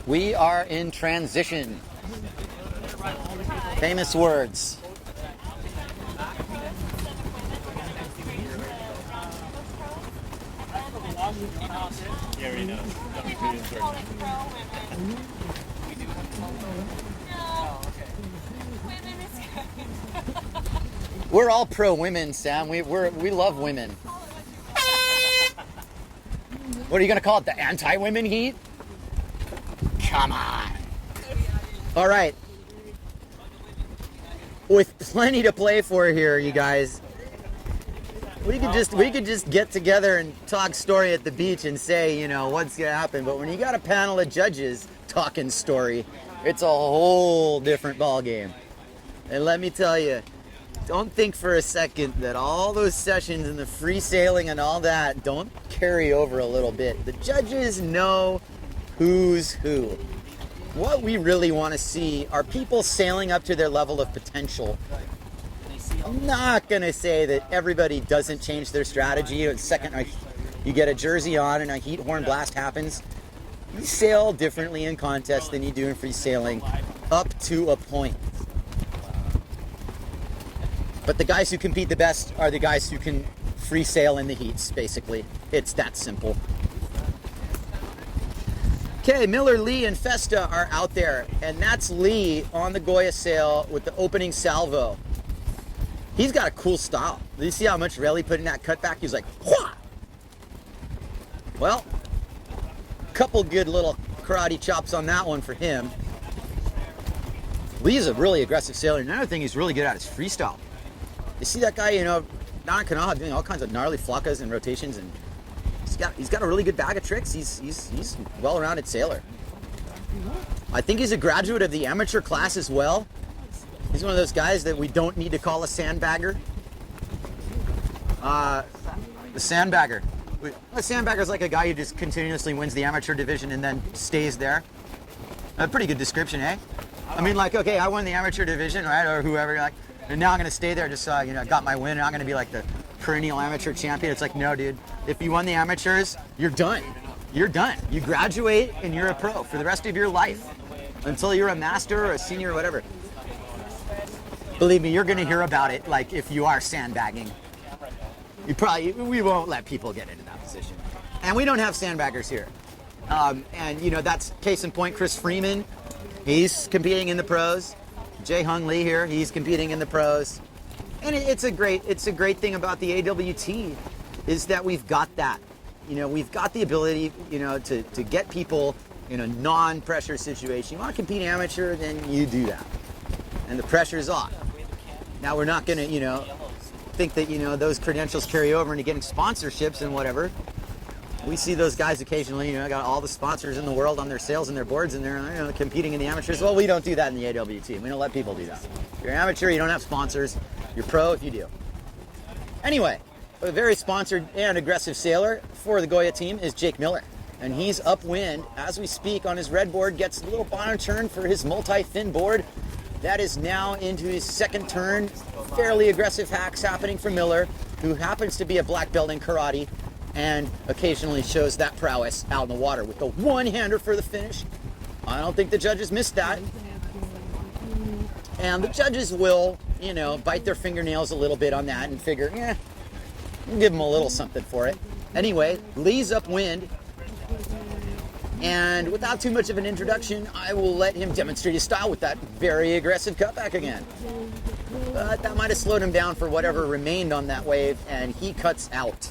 We are in transition. Famous words. He already knows. We're all pro women, Sam. We love women. What are you gonna call it? The anti-women heat? Come on. All right. With plenty to play for here, you guys. We could just get together and talk story at the beach and say, you know, what's gonna happen. But when you got a panel of judges talking story, it's a whole different ball game. And let me tell you, don't think for a second that all those sessions and the free sailing and all that don't carry over a little bit. The judges know who's who. What we really want to see are people sailing up to their level of potential. I'm not going to say that everybody doesn't change their strategy. The second you get a jersey on and a heat horn blast happens, you sail differently in contests than you do in free sailing, up to a point. But the guys who compete the best are the guys who can free sail in the heats, basically. It's that simple. Okay, Miller, Lee, and Festa are out there, and that's Lee on the Goya sail with the opening salvo. He's got a cool style. Did you see how much rail he put in that cutback? He was like, whah! Well, a couple good little karate chops on that one for him. Lee's a really aggressive sailor. Another thing he's really good at is freestyle. You see that guy, you know, down in Kanaha doing all kinds of gnarly flockas and rotations, and he's got a really good bag of tricks. He's a well-rounded sailor. I think he's a graduate of the amateur class as well. He's one of those guys that we don't need to call a sandbagger. The sandbagger. A sandbagger's like a guy who just continuously wins the amateur division and then stays there. A pretty good description, eh? I mean, like, okay, I won the amateur division, right, or whoever, like, and now I'm gonna stay there just so I got my win, and I'm gonna be like the perennial amateur champion. It's like, no, dude. If you won the amateurs, you're done. You're done. You graduate and you're a pro for the rest of your life until you're a master or a senior or whatever. Believe me, you're gonna hear about it. Like, if you are sandbagging, we won't let people get into that position, and we don't have sandbaggers here. And that's case in point. Chris Freeman, he's competing in the pros. Jae-Hung Lee here, he's competing in the pros. And it's a great thing about the AWT is that we've got that. We've got the ability, to get people in a non-pressure situation. You want to compete amateur, then you do that. And the pressure's off. Now we're not going to, think that, those credentials carry over into getting sponsorships and whatever. We see those guys occasionally, got all the sponsors in the world on their sales and their boards, and they're competing in the amateurs. Well, we don't do that in the AWT. We don't let people do that. If you're an amateur, you don't have sponsors. You're pro if you do. Anyway, a very sponsored and aggressive sailor for the Goya team is Jake Miller. And he's upwind as we speak on his red board, gets a little bottom turn for his multi-fin board. That is now into his second turn. Fairly aggressive hacks happening for Miller, who happens to be a black belt in karate and occasionally shows that prowess out in the water with the one-hander for the finish. I don't think the judges missed that. And the judges will, bite their fingernails a little bit on that and figure, we'll give them a little something for it. Anyway, Lee's upwind. And without too much of an introduction, I will let him demonstrate his style with that very aggressive cutback again. But that might have slowed him down for whatever remained on that wave, and he cuts out.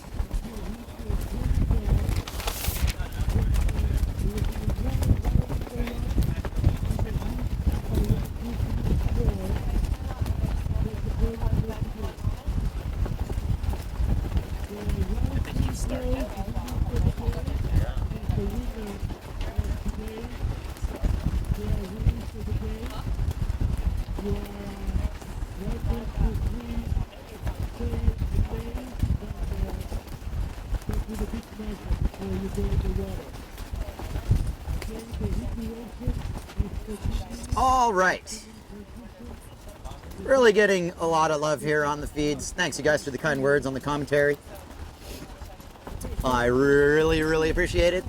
All right. Really getting a lot of love here on the feeds. Thanks, you guys, for the kind words on the commentary. I really, really appreciate it.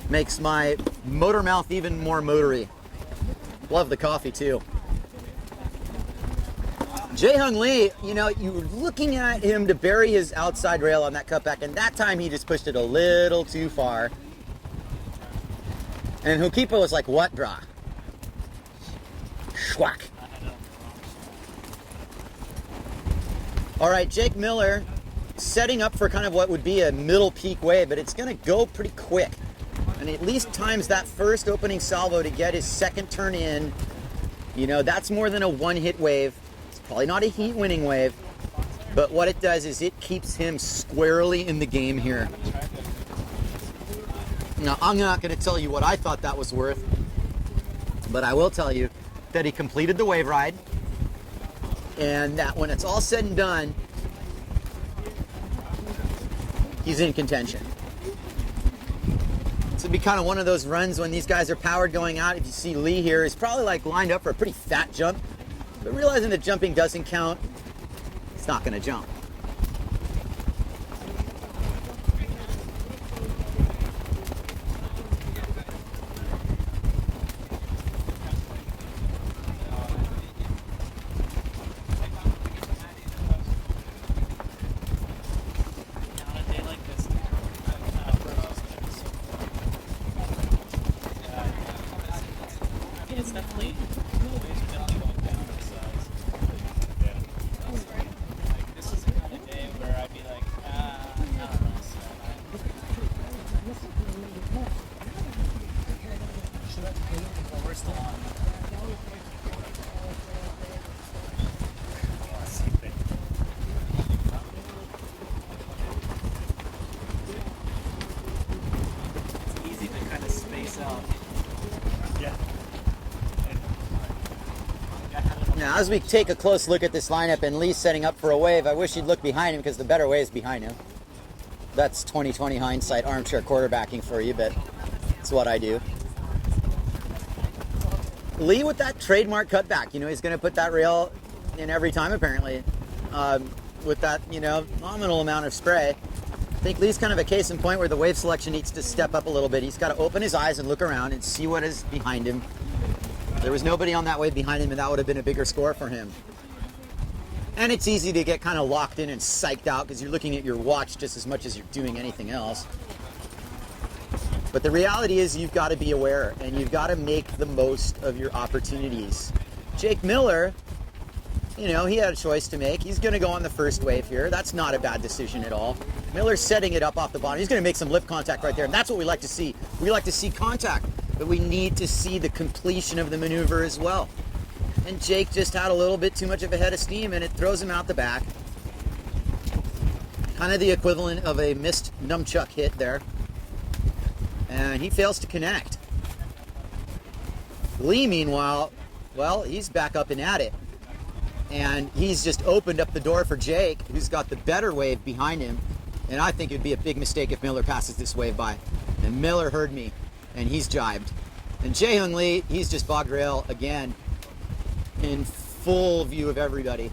Makes my motor mouth even more motory. Love the coffee, too. Jae-Hung Lee, you were looking at him to bury his outside rail on that cutback, and that time he just pushed it a little too far. And Hookipa was like, what, brah? Schwack. All right, Jake Miller setting up for kind of what would be a middle peak wave, but it's going to go pretty quick. And at least times that first opening salvo to get his second turn in. That's more than a one-hit wave. It's probably not a heat-winning wave, but what it does is it keeps him squarely in the game here. Now, I'm not going to tell you what I thought that was worth, but I will tell you that he completed the wave ride, and that when it's all said and done, he's in contention. This would be kind of one of those runs when these guys are powered going out. If you see Lee here, he's probably like lined up for a pretty fat jump, but realizing that jumping doesn't count, it's not going to jump. Now, as we take a close look at this lineup and Lee's setting up for a wave, I wish you'd look behind him because the better wave is behind him. That's 2020 hindsight, armchair quarterbacking for you, but it's what I do. Lee with that trademark cutback. You know, he's going to put that rail in every time, apparently, with that, you know, nominal amount of spray. I think Lee's kind of a case in point where the wave selection needs to step up a little bit. He's got to open his eyes and look around and see what is behind him. There was nobody on that wave behind him, and that would have been a bigger score for him. And it's easy to get kind of locked in and psyched out because you're looking at your watch just as much as you're doing anything else. But the reality is you've got to be aware and you've got to make the most of your opportunities. Jake Miller, you know, he had a choice to make. He's going to go on the first wave here. That's not a bad decision at all. Miller's setting it up off the bottom. He's going to make some lip contact right there, and that's what we like to see. We like to see contact, but we need to see the completion of the maneuver as well. And Jake just had a little bit too much of a head of steam, and it throws him out the back. Kind of the equivalent of a missed nunchuck hit there. And he fails to connect. Lee, meanwhile, well, he's back up and at it. And he's just opened up the door for Jake, who's got the better wave behind him. And I think it would be a big mistake if Miller passes this wave by. And Miller heard me, and he's jibed. And Jae-Hung Lee, he's just bogged rail again in full view of everybody.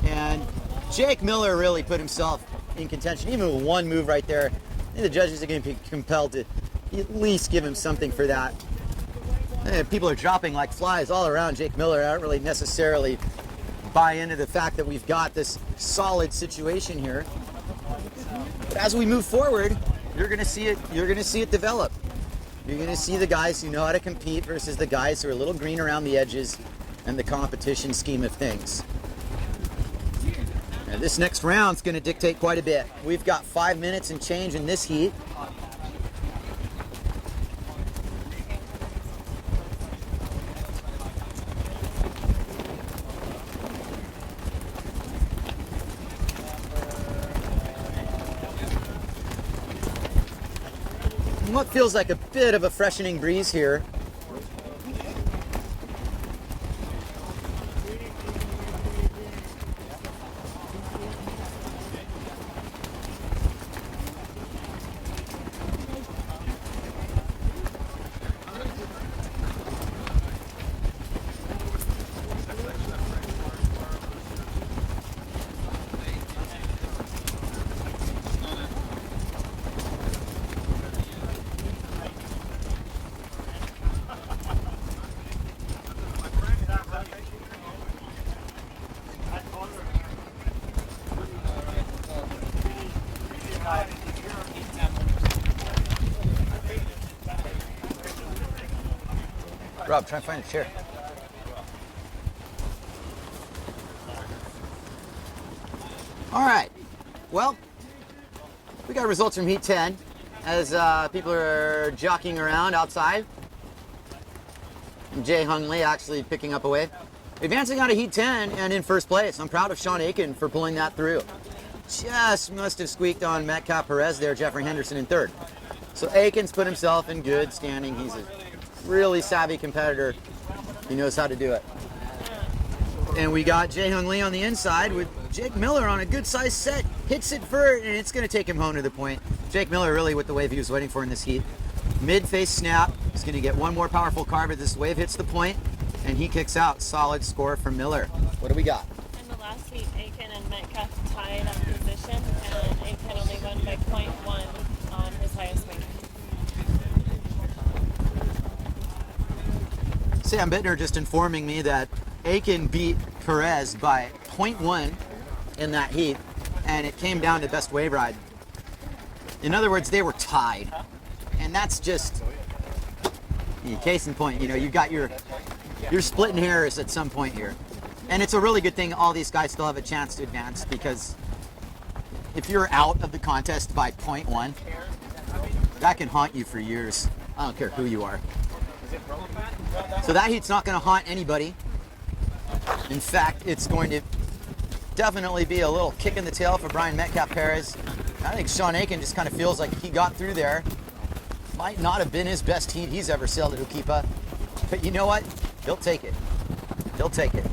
And Jake Miller really put himself in contention, even with one move right there. I think the judges are going to be compelled to at least give him something for that. And people are dropping like flies all around Jake Miller. I don't really necessarily buy into the fact that we've got this solid situation here. But as we move forward, you're going to see it. You're going to see it develop. You're going to see the guys who know how to compete versus the guys who are a little green around the edges and the competition scheme of things. Now, this next round's going to dictate quite a bit. We've got 5 minutes and change in this heat. And what feels like a bit of a freshening breeze here. Rob, try and find a chair. All right. Well, we got results from Heat 10 as people are jockeying around outside. And Jae-Hung Lee actually picking up a wave. Advancing out of Heat 10 and in first place. I'm proud of Sean Aiken for pulling that through. Just must have squeaked on Metcalf Perez there, Jeffrey Henderson in third. So Aiken's put himself in good standing. He's a really savvy competitor. He knows how to do it. And we got Jae-Hung Lee on the inside with Jake Miller on a good size set. Hits it for it, and it's going to take him home to the point. Jake Miller really with the wave he was waiting for in this heat. Mid-face snap. He's going to get one more powerful carve as this wave hits the point, and he kicks out. Solid score from Miller. What do we got? In the last heat, Aiken and Metcalf tied on position, and Aiken only won by 0.1 on his highest wave. Sam Bittner just informing me that Aiken beat Perez by 0.1 in that heat, and it came down to best wave ride. In other words, they were tied. And that's just case in point. You know, you've got you're splitting hairs at some point here. And it's a really good thing all these guys still have a chance to advance, because if you're out of the contest by 0.1, that can haunt you for years. I don't care who you are. So that heat's not going to haunt anybody. In fact, it's going to definitely be a little kick in the tail for Brian Metcalf Perez. I think Sean Aiken just kind of feels like he got through there. Might not have been his best heat he's ever sailed at Hookipa. But you know what? He'll take it. He'll take it.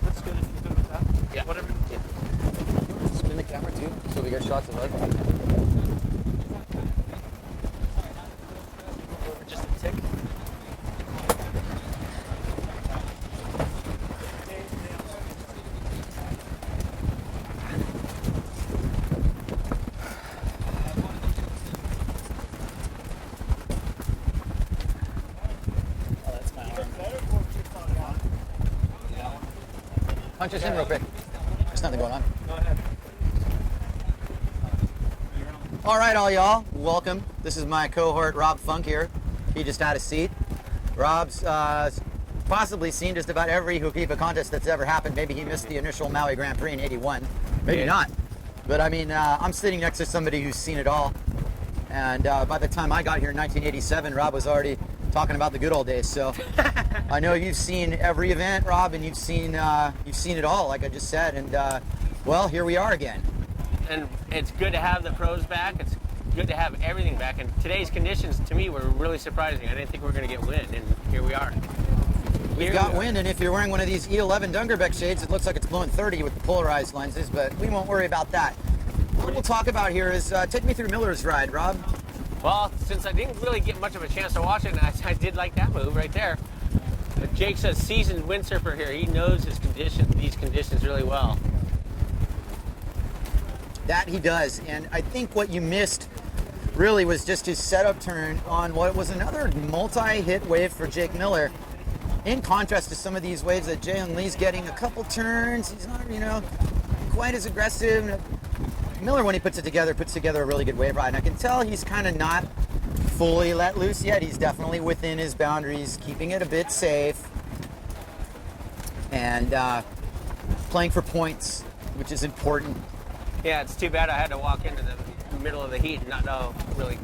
That's good if you're good with that. shots of us. Just a tick. Oh, that's my arm. Punch us in real quick. There's nothing going on. Go ahead. All right, all y'all, welcome. This is my cohort, Rob Funk here. He just had a seat. Rob's possibly seen just about every Hookipa contest that's ever happened. Maybe he missed the initial Maui Grand Prix in '81. Maybe not. But I mean, I'm sitting next to somebody who's seen it all. And by the time I got here in 1987, Rob was already talking about the good old days. So I know you've seen every event, Rob, and you've seen it all, like I just said. And well, here we are again. And it's good to have the pros back. It's good to have everything back. And today's conditions, to me, were really surprising. I didn't think we were going to get wind, and here we are. We've got wind, and if you're wearing one of these E11 Dungerbeck shades, it looks like it's blowing 30 with the polarized lenses, but we won't worry about that. What we'll talk about here is, take me through Miller's ride, Rob. Well, since I didn't really get much of a chance to watch it, and I did like that move right there. But Jake's a seasoned windsurfer here. He knows these conditions really well. That he does, and I think what you missed really was just his setup turn on what was another multi-hit wave for Jake Miller. In contrast to some of these waves that Jalen Lee's getting, a couple turns, he's not, quite as aggressive. Miller, when he puts together a really good wave ride, and I can tell he's kind of not fully let loose yet. He's definitely within his boundaries, keeping it a bit safe, and playing for points, which is important. Yeah, it's too bad I had to walk into the middle of the heat and not know really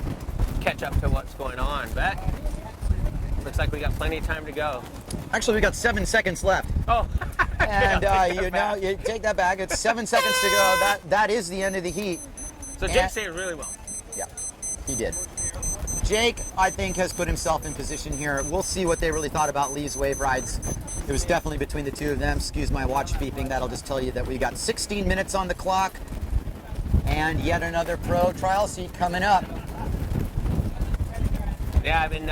catch up to what's going on. But looks like we got plenty of time to go. Actually, we got 7 seconds left. Oh. And you take that back. It's 7 seconds to go. That is the end of the heat. So Jake saved really well. Yeah, he did. Jake, I think, has put himself in position here. We'll see what they really thought about Lee's wave rides. It was definitely between the two of them. Excuse my watch beeping. That'll just tell you that we got 16 minutes on the clock. And yet another pro trial seat coming up. Yeah, I've been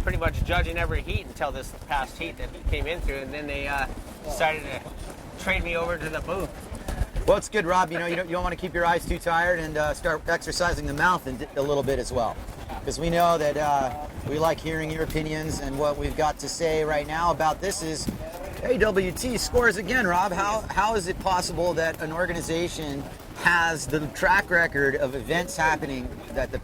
pretty much judging every heat until this past heat that we came into, and then they decided to trade me over to the booth. Well, it's good, Rob. You don't want to keep your eyes too tired, and start exercising the mouth a little bit as well. Because we know that we like hearing your opinions, and what we've got to say right now about this is AWT scores again, Rob. How is it possible that an organization has the track record of events happening that the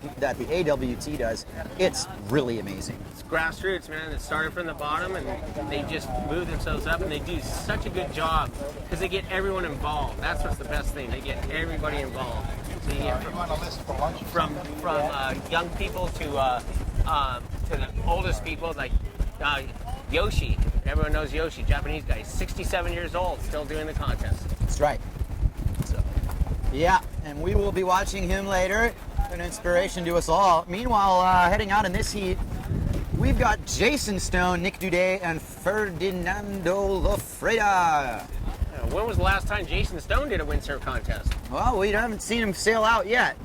AWT does? It's really amazing. It's grassroots, man. It started from the bottom, and they just move themselves up, and they do such a good job because they get everyone involved. That's what's the best thing. They get everybody involved. So you get from young people to the oldest people, like Yoshi. Everyone knows Yoshi, Japanese guy, 67 years old, still doing the contest. That's right. Yeah, and we will be watching him later. An inspiration to us all. Meanwhile, heading out in this heat, we've got Jason Stone, Nick Duday, and Ferdinando Lofreda. When was the last time Jason Stone did a windsurf contest? Well, we haven't seen him sail out yet.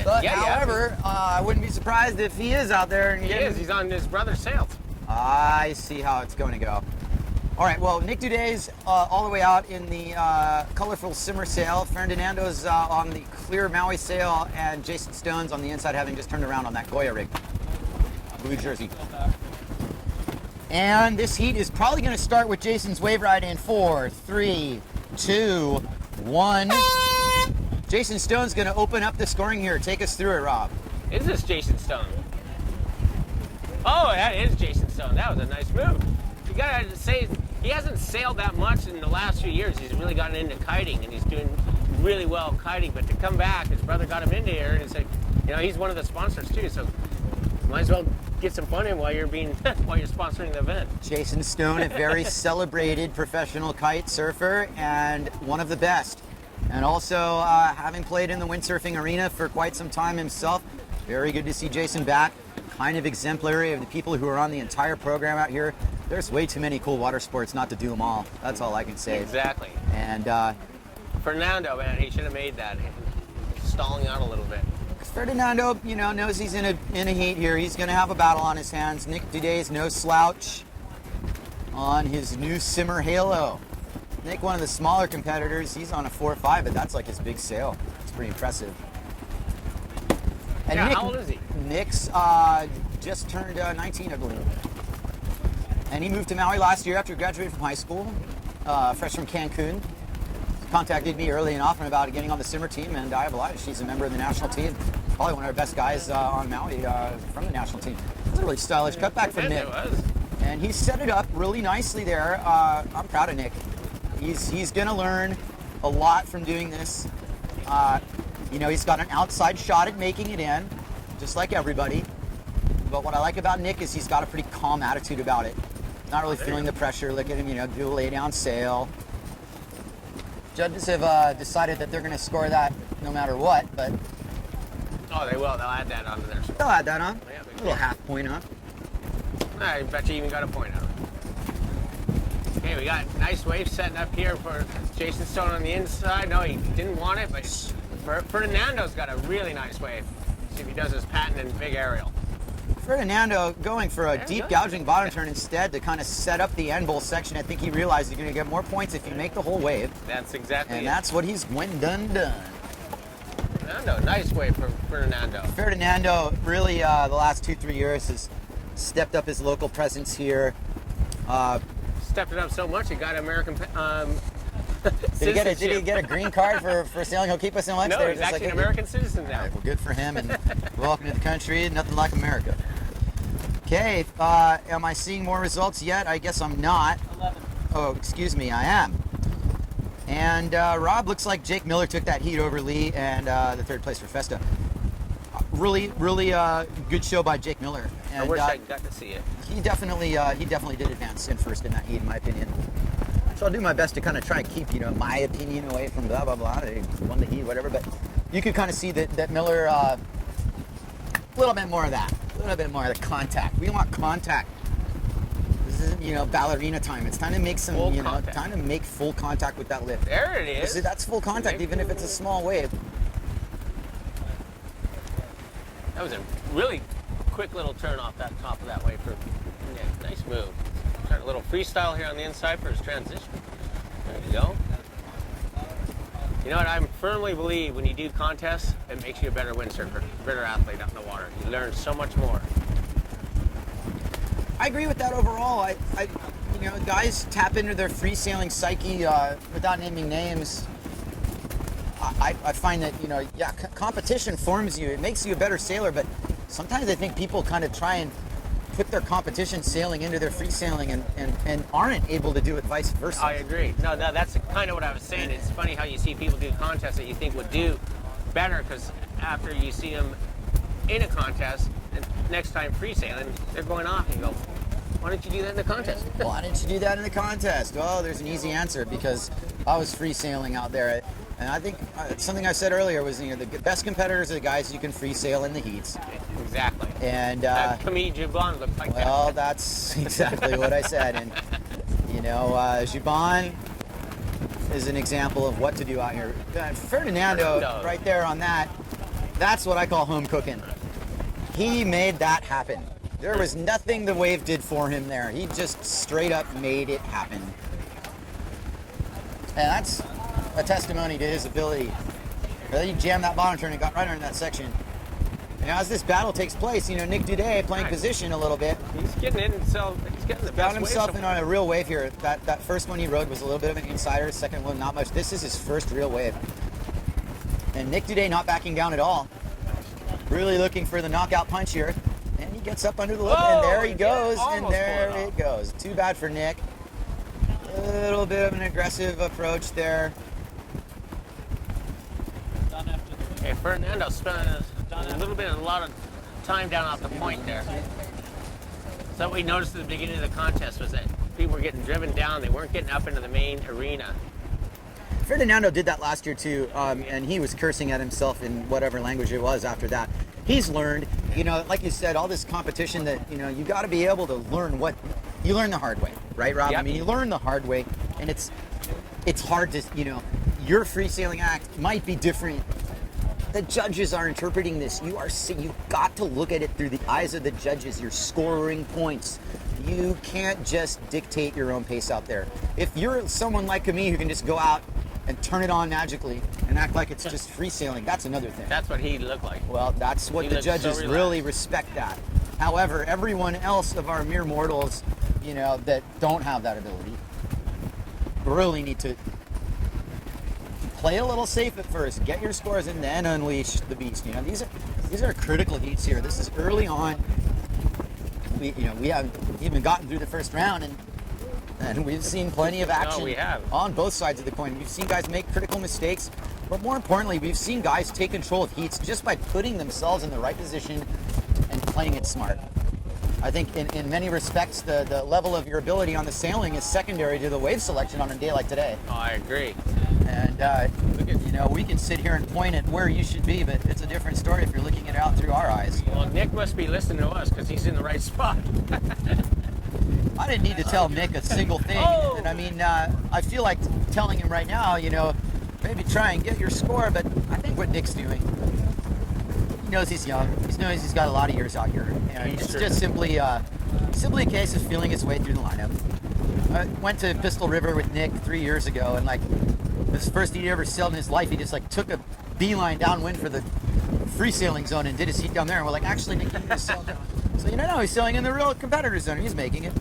But however, I wouldn't be surprised if he is out there. He is. He's on his brother's sails. I see how it's going to go. All right, well, Nick Duday's all the way out in the colorful simmer sail. Ferdinando's on the clear Maui sail, and Jason Stone's on the inside, having just turned around on that Goya rig. Blue jersey. And this heat is probably going to start with Jason's wave ride in 4, 3, 2, 1. Jason Stone's going to open up the scoring here. Take us through it, Rob. Is this Jason Stone? Oh, that is Jason Stone. That was a nice move. You gotta say, he hasn't sailed that much in the last few years. He's really gotten into kiting, and he's doing really well kiting. But to come back, his brother got him into here, and it's like, he's one of the sponsors too. So might as well get some fun in while you're sponsoring the event. Jason Stone, a very celebrated professional kite surfer and one of the best. And also, having played in the windsurfing arena for quite some time himself, very good to see Jason back. Kind of exemplary of the people who are on the entire program out here. There's way too many cool water sports not to do them all. That's all I can say. Exactly. And Fernando, man, he should have made that. stalling out a little bit. Ferdinando, knows he's in a heat here. He's going to have a battle on his hands. Nick Duday's no slouch on his new Simmer Halo. Nick, one of the smaller competitors, he's on a 4.5, but that's like his big sail. It's pretty impressive. And Yeah, Nick, how old is he? Nick's just turned 19, I believe. And he moved to Maui last year after he graduated from high school, fresh from Cancun. Contacted me early and often about getting on the Simmer team, and I have Elijah. She's a member of the national team. Probably one of our best guys on Maui from the national team. It's a really stylish cutback from Nick. And he set it up really nicely there. I'm proud of Nick. He's going to learn a lot from doing this. He's got an outside shot at making it in, just like everybody. But what I like about Nick is he's got a pretty calm attitude about it. Not really feeling the pressure. Look at him, do a lay down sail. Judges have decided that they're going to score that no matter what, but... Oh, they will. They'll add that onto their score. They'll add that on. Yeah, A little half point on. I bet you even got a point out of it. Okay, we got nice wave setting up here for Jason Stone on the inside. No, he didn't want it, but Ferdinando's got a really nice wave. See if he does his patent and big aerial. Ferdinando going for a deep gouging bottom turn instead to kind of set up the end bowl section. I think he realized you're going to get more points if you make the whole wave. That's exactly And it. that's what he's went done. Ferdinando, nice wave for Ferdinando. Ferdinando really the last 2-3 years has stepped up his local presence here. Stepped it up so much he got American Did he get a green card for sailing Hookipa so much? No, he's actually an American citizen now. All right, well, good for him, and welcome to the country. Nothing like America. Okay, am I seeing more results yet? I guess I'm not. 11. Oh, excuse me, I am. And Rob, looks like Jake Miller took that heat over Lee and the third place for Festa. Really good show by Jake Miller. And, I wish I got to see it. He definitely did advance in first in that heat, in my opinion. So I'll do my best to kind of try and keep, my opinion away from blah, blah, blah. They won the heat, whatever. But you could kind of see that Miller, a little bit more of that. A little bit more of the contact. We want contact. This isn't, ballerina time. It's time to make some, time to make full contact with that lift. There it is. See, that's full contact, even if it's a small wave. That was a really quick little turn off that top of that wave for Nick. Nice move. Turn a little freestyle here on the inside for his transition. There you go. You know what? I firmly believe when you do contests, it makes you a better windsurfer, a better athlete out in the water. You learn so much more. I agree with that overall. Guys tap into their free sailing psyche without naming names. I find that, competition forms you. It makes you a better sailor, but sometimes I think people kind of try and put their competition sailing into their free sailing and aren't able to do it vice versa. I agree. No, that's kind of what I was saying. It's funny how you see people do contests that you think would do better, because after you see them in a contest, and next time free sailing, they're going off and you go, why didn't you do that in the contest? Why didn't you do that in the contest? Well, there's an easy answer, because I was free sailing out there. And I think something I said earlier was, the best competitors are the guys you can free sail in the heats. Exactly. And Camille Jubon looked like that. well, that's exactly what I said. And Jubon is an example of what to do out here. Ferdinando, right there on that, that's what I call home cooking. He made that happen. There was nothing the wave did for him there. He just straight up made it happen. And that's a testimony to his ability. He jammed that bottom turn and got right under that section. And as this battle takes place, Nick Duday playing position a little bit. He's getting in himself. He's getting the best Found himself wave in on a real wave here. That first one he rode was a little bit of an insider. Second one, not much. This is his first real wave. And Nick Duday not backing down at all. Really looking for the knockout punch here. And he gets up under the lip, and there he goes. And there it goes. Too bad for Nick. A little bit of an aggressive approach there. Okay, Fernando spent a lot of time down off the point there. So what we noticed at the beginning of the contest was that people were getting driven down. They weren't getting up into the main arena. Ferdinando did that last year too, and he was cursing at himself in whatever language it was after that. He's learned, like you said, all this competition that, you got to be able to learn you learn the hard way, right, Rob? Yep. I mean, you learn the hard way, and it's hard to, your free sailing act might be different the judges are interpreting this. You've got to look at it through the eyes of the judges. You're scoring points. You can't just dictate your own pace out there. If you're someone like me who can just go out and turn it on magically and act like it's just free sailing, that's another thing. That's what he looked like. Well, that's what the judges really respect that. However, everyone else of our mere mortals, that don't have that ability, really need to play a little safe at first, get your scores, and then unleash the beast. These are critical heats here. This is early on. We haven't even gotten through the first round, and we've seen plenty of action on both sides of the coin. We've seen guys make critical mistakes, but more importantly, we've seen guys take control of heats just by putting themselves in the right position and playing it smart. I think in many respects, the level of your ability on the sailing is secondary to the wave selection on a day like today. Oh, I agree. And, we can sit here and point at where you should be, but it's a different story if you're looking it out through our eyes. Well, Nick must be listening to us because he's in the right spot. I didn't need to tell Nick a single thing. Oh. And I mean, I feel like telling him right now, maybe try and get your score, but I think what Nick's doing, he knows he's young. He knows he's got a lot of years out here. And it's just simply a case of feeling his way through the lineup. I went to Pistol River with Nick 3 years ago, and this first heat he ever sailed in his life, he just took a beeline downwind for the free sailing zone and did his heat down there. And we're like, actually, Nick, you need to sail down. So he's sailing in the real competitor zone. He's making it.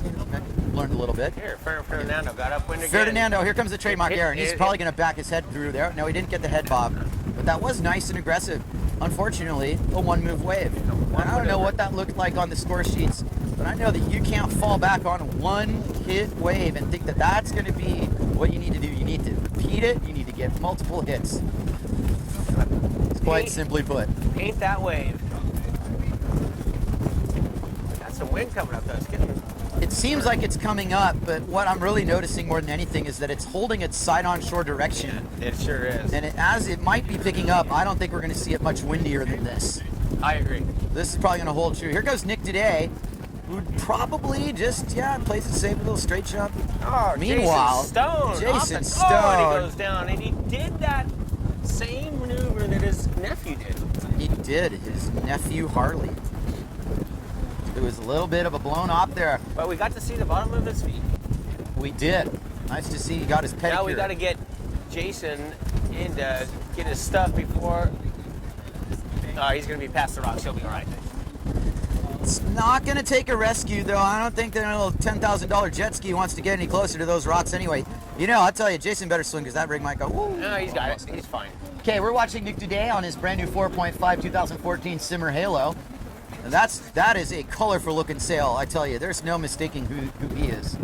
Learned a little bit. Here, Ferdinando got upwind again. Ferdinando, here comes the trademark error, and he's probably going to back his head through there. No, he didn't get the head bob, but that was nice and aggressive. Unfortunately, a one-move wave. And I don't know what that looked like on the score sheets, but I know that you can't fall back on one hit wave and think that that's going to be what you need to do. You need to repeat it. You need to get multiple hits. It's quite simply put. Paint that wave. Got some wind coming up, though. It's getting... It seems like it's coming up, but what I'm really noticing more than anything is that it's holding its side on-shore direction. Yeah, it sure is. And as it might be picking up, I don't think we're going to see it much windier than this. I agree. This is probably going to hold true. Here goes Nick today, who probably just, plays it safe with a little straight jump. Oh, meanwhile, Jason Stone. And he goes down, and he did that same maneuver that his nephew did. He did. His nephew Harley. It was a little bit of a blown op there. But we got to see the bottom of his feet. We did. Nice to see he got his pedicure. Now we got to get Jason in to get his stuff before... he's going to be past the rocks. He'll be all right. It's not going to take a rescue, though. I don't think that a little $10,000 jet ski wants to get any closer to those rocks anyway. I'll tell you, Jason better swim because that rig might go, woo. No, he's got it. He's fine. Okay, we're watching Nick today on his brand new 4.5 2014 Simmer Halo. And that is a colorful looking sail, I tell you. There's no mistaking who he is.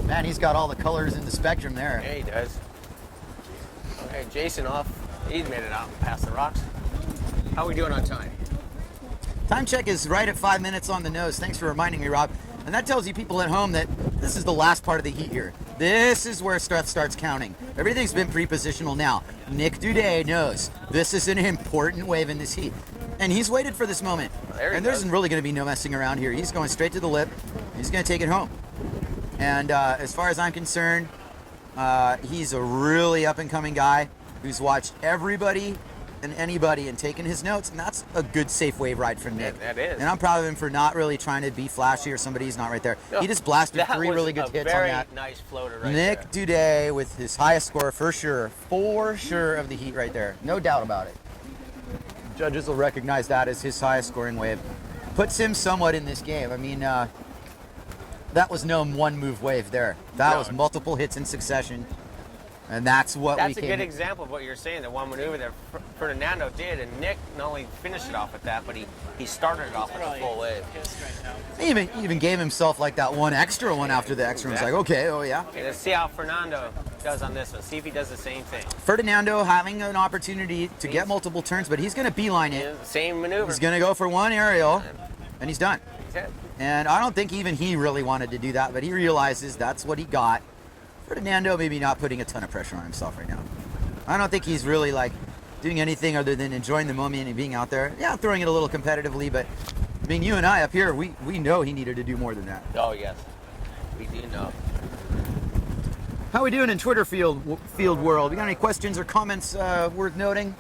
Man, he's got all the colors in the spectrum there. Yeah, he does. Okay, Jason off. He's made it out past the rocks. How are we doing on time? Time check is right at 5 minutes on the nose. Thanks for reminding me, Rob. And that tells you people at home that this is the last part of the heat here. This is where stuff starts counting. Everything's been pre-positional now. Nick Duday knows this is an important wave in this heat. And he's waited for this moment. There's really going to be no messing around here. He's going straight to the lip. He's going to take it home. And as far as I'm concerned, he's a really up-and-coming guy who's watched everybody and anybody and taken his notes, and that's a good safe wave ride from Nick. Yeah, that is. And I'm proud of him for not really trying to be flashy or somebody who's not right there. No, he just blasted 3 really good hits on that. Nice floater right Nick there. Duday with his highest score for sure of the heat right there. No doubt about it. Judges will recognize that as his highest scoring wave. Puts him somewhat in this game. I mean, that was no one move wave there. That was multiple hits in succession. And that's what That's a good example of what you're saying, the one maneuver that Ferdinando did, and Nick not only finished it off with that, but he started it off with a full wave. He even gave himself like that one extra one after the extra one. It's like, okay, oh yeah. Okay, let's see how Fernando does on this one. See if he does the same thing. Ferdinando having an opportunity to get multiple turns, but he's going to beeline it. Yeah, same maneuver. He's going to go for one aerial, and he's done. Okay. And I don't think even he really wanted to do that, but he realizes that's what he got. Ferdinando maybe not putting a ton of pressure on himself right now. I don't think he's really doing anything other than enjoying the moment and being out there. Yeah, throwing it a little competitively, but being you and I up here, we know he needed to do more than that. Oh yes, we do know. How we doing in Twitter field world? We got any questions or comments worth noting?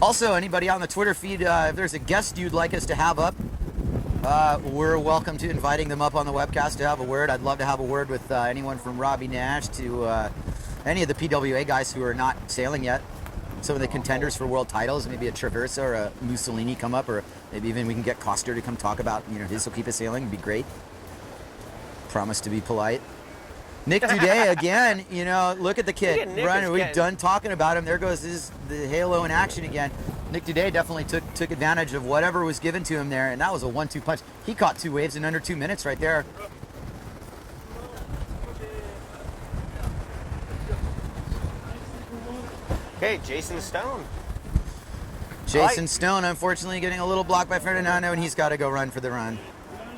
Also, anybody on the Twitter feed, if there's a guest you'd like us to have up, we're welcome to inviting them up on the webcast to have a word. I'd love to have a word with anyone from Robbie Nash to any of the PWA guys who are not sailing yet. Some of the contenders for world titles, maybe a Traversa or a Mussolini come up, or maybe even we can get Coster to come talk about his Hookipa sailing. It'd be great. Promise to be polite. Nick Duday again, look at the kid running. We've done talking about him. There goes the halo in action again. Nick Duday definitely took advantage of whatever was given to him there, and that was a 1-2 punch. He caught 2 waves in under 2 minutes right there. Okay, Jason Stone. Jason Stone, unfortunately, getting a little blocked by Ferdinando, and he's got to go run for the run.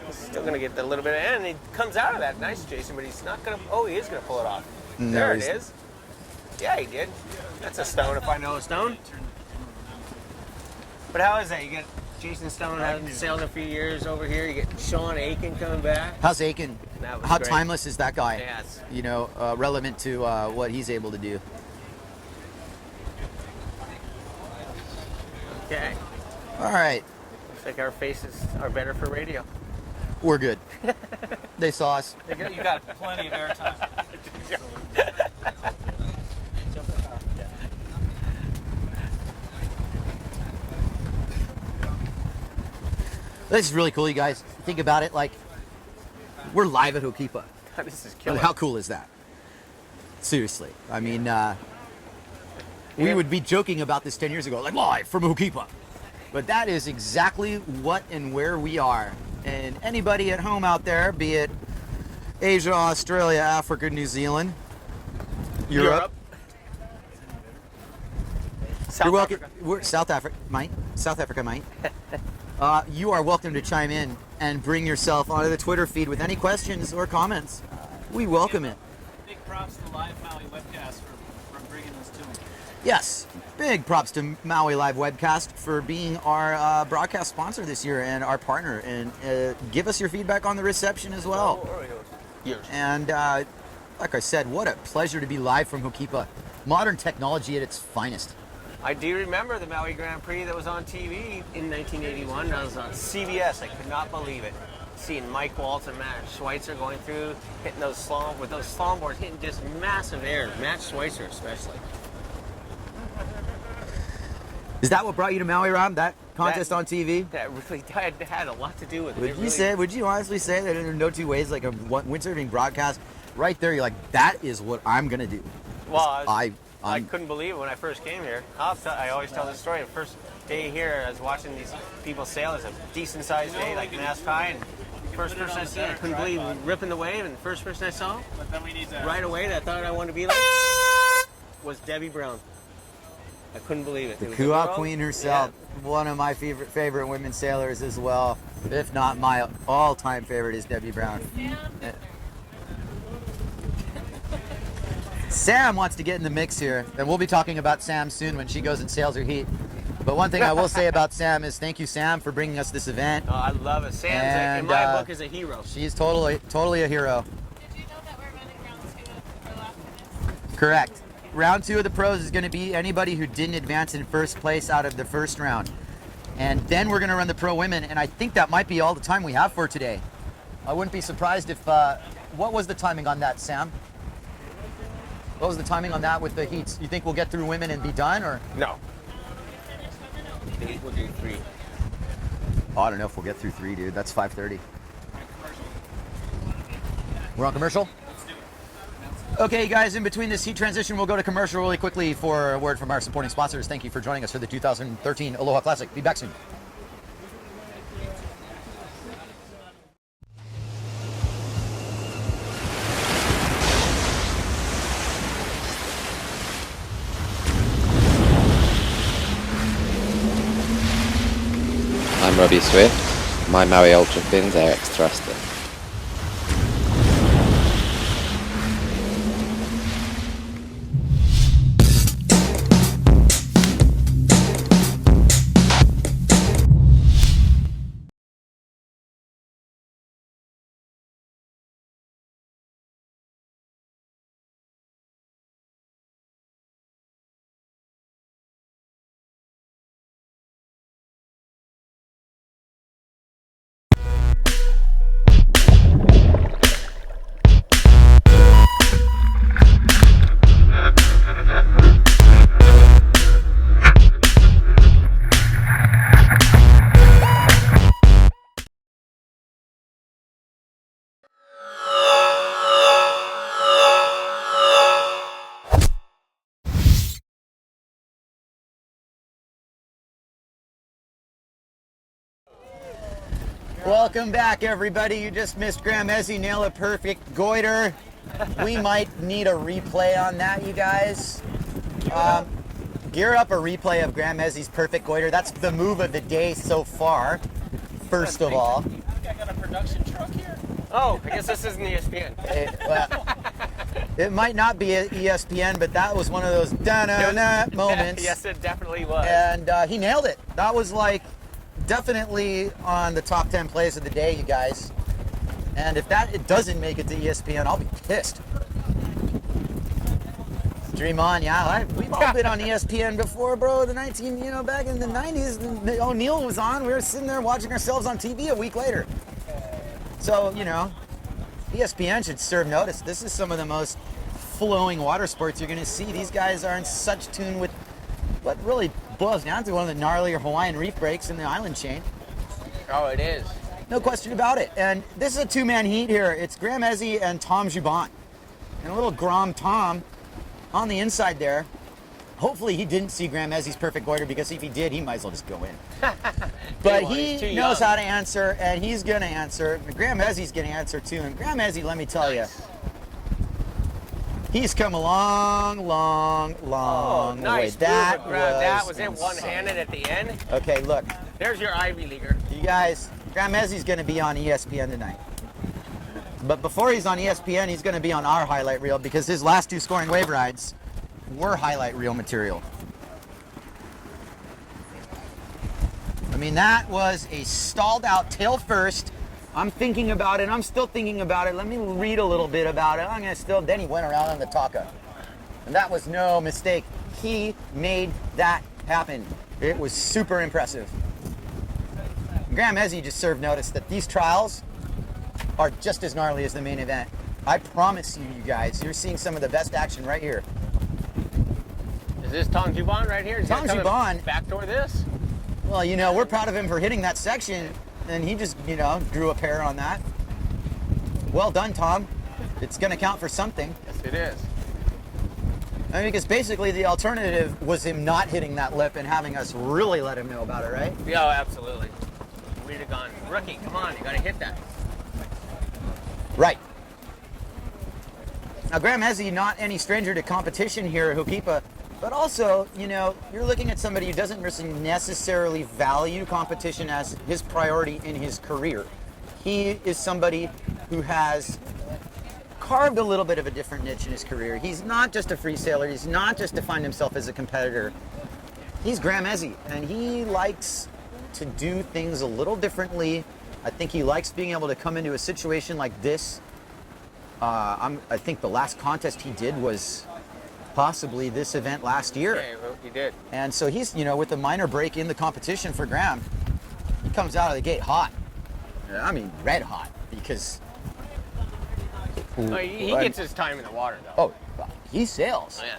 Still going to get a little bit, and he comes out of that. Nice, Jason, but he's not going to. Oh, he is going to pull it off. No, there it is. Yeah, he did. That's a Stone if I know a Stone. But how is that? You get Jason Stone hasn't sailed in a few years over here. You get Sean Aiken coming back. How's Aiken? How great. Timeless is that guy? Yes. Relevant to what he's able to do. Okay. All right. Looks like our faces are better for radio. We're good. They saw us. You got plenty of airtime. This is really cool, you guys. Think about it, like, we're live at Hookipa. This is killer. How cool is that? Seriously. I mean, we would be joking about this 10 years ago, like live from Hookipa. But that is exactly what and where we are. And anybody at home out there, be it Asia, Australia, Africa, New Zealand, Europe. South You're welcome. Africa. South Africa might. You are welcome to chime in and bring yourself onto the Twitter feed with any questions or comments. We welcome it. Big props to the Live Maui webcast for bringing this to me. Yes, big props to Maui Live Webcast for being our broadcast sponsor this year and our partner. And give us your feedback on the reception as well. And like I said, what a pleasure to be live from Hookipa. Modern technology at its finest. I do remember the Maui Grand Prix that was on TV in 1981. That was on CBS. I could not believe it. Seeing Mike Waltz and Matt Schweitzer going through, hitting those slalom boards, hitting just massive air. Matt Schweitzer especially. Is that what brought you to Maui, Rob? That contest on TV? That really had a lot to do with it. Would you honestly say that there are no two ways, like a windsurfing broadcast, right there, you're like, that is what I'm going to do? Well, I couldn't believe it when I first came here. I always tell this story. The first day here, I was watching these people sail. It was a decent-sized day, like mast high, and first person I seen, I couldn't believe ripping the wave, and the first person I saw, right away, that I thought I wanted to be like, was Debbie Brown. I couldn't believe it. The Kua Queen herself, one of my favorite women sailors as well. If not my all-time favorite is Debbie Brown. Sam wants to get in the mix here, and we'll be talking about Sam soon when she goes and sails her heat. But one thing I will say about Sam is thank you, Sam, for bringing us this event. Oh, I love it. Sam, in my book, is a hero. She's totally a hero. Did you know that we're running round 2 for last minute? Correct. Round 2 of the pros is going to be anybody who didn't advance in first place out of the first round. And then we're going to run the pro women, and I think that might be all the time we have for today. I wouldn't be surprised if, what was the timing on that, Sam? What was the timing on that with the heats? You think we'll get through women and be done, or? No. We'll do 3. Oh, I don't know if we'll get through 3, dude. That's 5:30. We're on commercial? Okay, guys, in between this heat transition, we'll go to commercial really quickly for a word from our supporting sponsors. Thank you for joining us for the 2013 Aloha Classic. Be back soon. I'm Robbie Swift. My Maui Ultra Fins AX Thruster. Welcome back, everybody. You just missed Graham Ezzy nail a perfect goiter. We might need a replay on that, you guys. Gear up a replay of Graham Ezzy's perfect goiter. That's the move of the day so far, first of all. I got a production truck here. Oh, I guess this isn't ESPN. It might not be at ESPN, but that was one of those da-na-na moments. Yes, it definitely was. And he nailed it. That was like definitely on the top 10 plays of the day, you guys. And if it doesn't make it to ESPN, I'll be pissed. Dream on, yeah. We've all been on ESPN before, bro. Back in the 90s, O'Neill was on. We were sitting there watching ourselves on TV a week later. So, ESPN should serve notice. This is some of the most flowing water sports you're going to see. These guys are in such tune with what really boils down to one of the gnarlier Hawaiian reef breaks in the island chain. Oh, it is. No question about it. And this is a two-man heat here. It's Graham Ezzy and Tom Jubon. And a little Grom Tom on the inside there. Hopefully he didn't see Graham Ezzy's perfect goiter, because if he did, he might as well just go in. But he knows how to answer, and he's going to answer. Graham Ezzy's going to answer too. And Graham Ezzy, let me tell you, he's come a long way. That was it, one-handed at the end. Okay, look. There's your Ivy Leaguer. You guys, Graham Ezzy's going to be on ESPN tonight. But before he's on ESPN, he's going to be on our highlight reel, because his last two scoring wave rides were highlight reel material. I mean, that was a stalled out tail first. I'm thinking about it. I'm still thinking about it. Let me read a little bit about it. Then he went around on the Taka. And that was no mistake. He made that happen. It was super impressive. Graham Ezzy just served notice that these trials are just as gnarly as the main event. I promise you guys, you're seeing some of the best action right here. Is this Tom Jubon right here? Tom Jubon. Backdoor this? Well, we're proud of him for hitting that section, and he just, drew a pair on that. Well done, Tom. It's going to count for something. Yes, it is. I mean, because basically the alternative was him not hitting that lip and having us really let him know about it, right? Yeah, absolutely. We'd have gone, rookie, come on, you got to hit that. Right. Now, Graham Ezzy, not any stranger to competition here at Hookipa, but also, you're looking at somebody who doesn't necessarily value competition as his priority in his career. He is somebody who has carved a little bit of a different niche in his career. He's not just a free sailor. He's not just defined himself as a competitor. He's Graham Ezzy, and he likes to do things a little differently. I think he likes being able to come into a situation like this. I think the last contest he did was possibly this event last year. Yeah, he did. And so he's, with a minor break in the competition for Graham, he comes out of the gate hot. I mean, red hot, because... He gets his time in the water, though. Oh, he sails. Oh, yeah.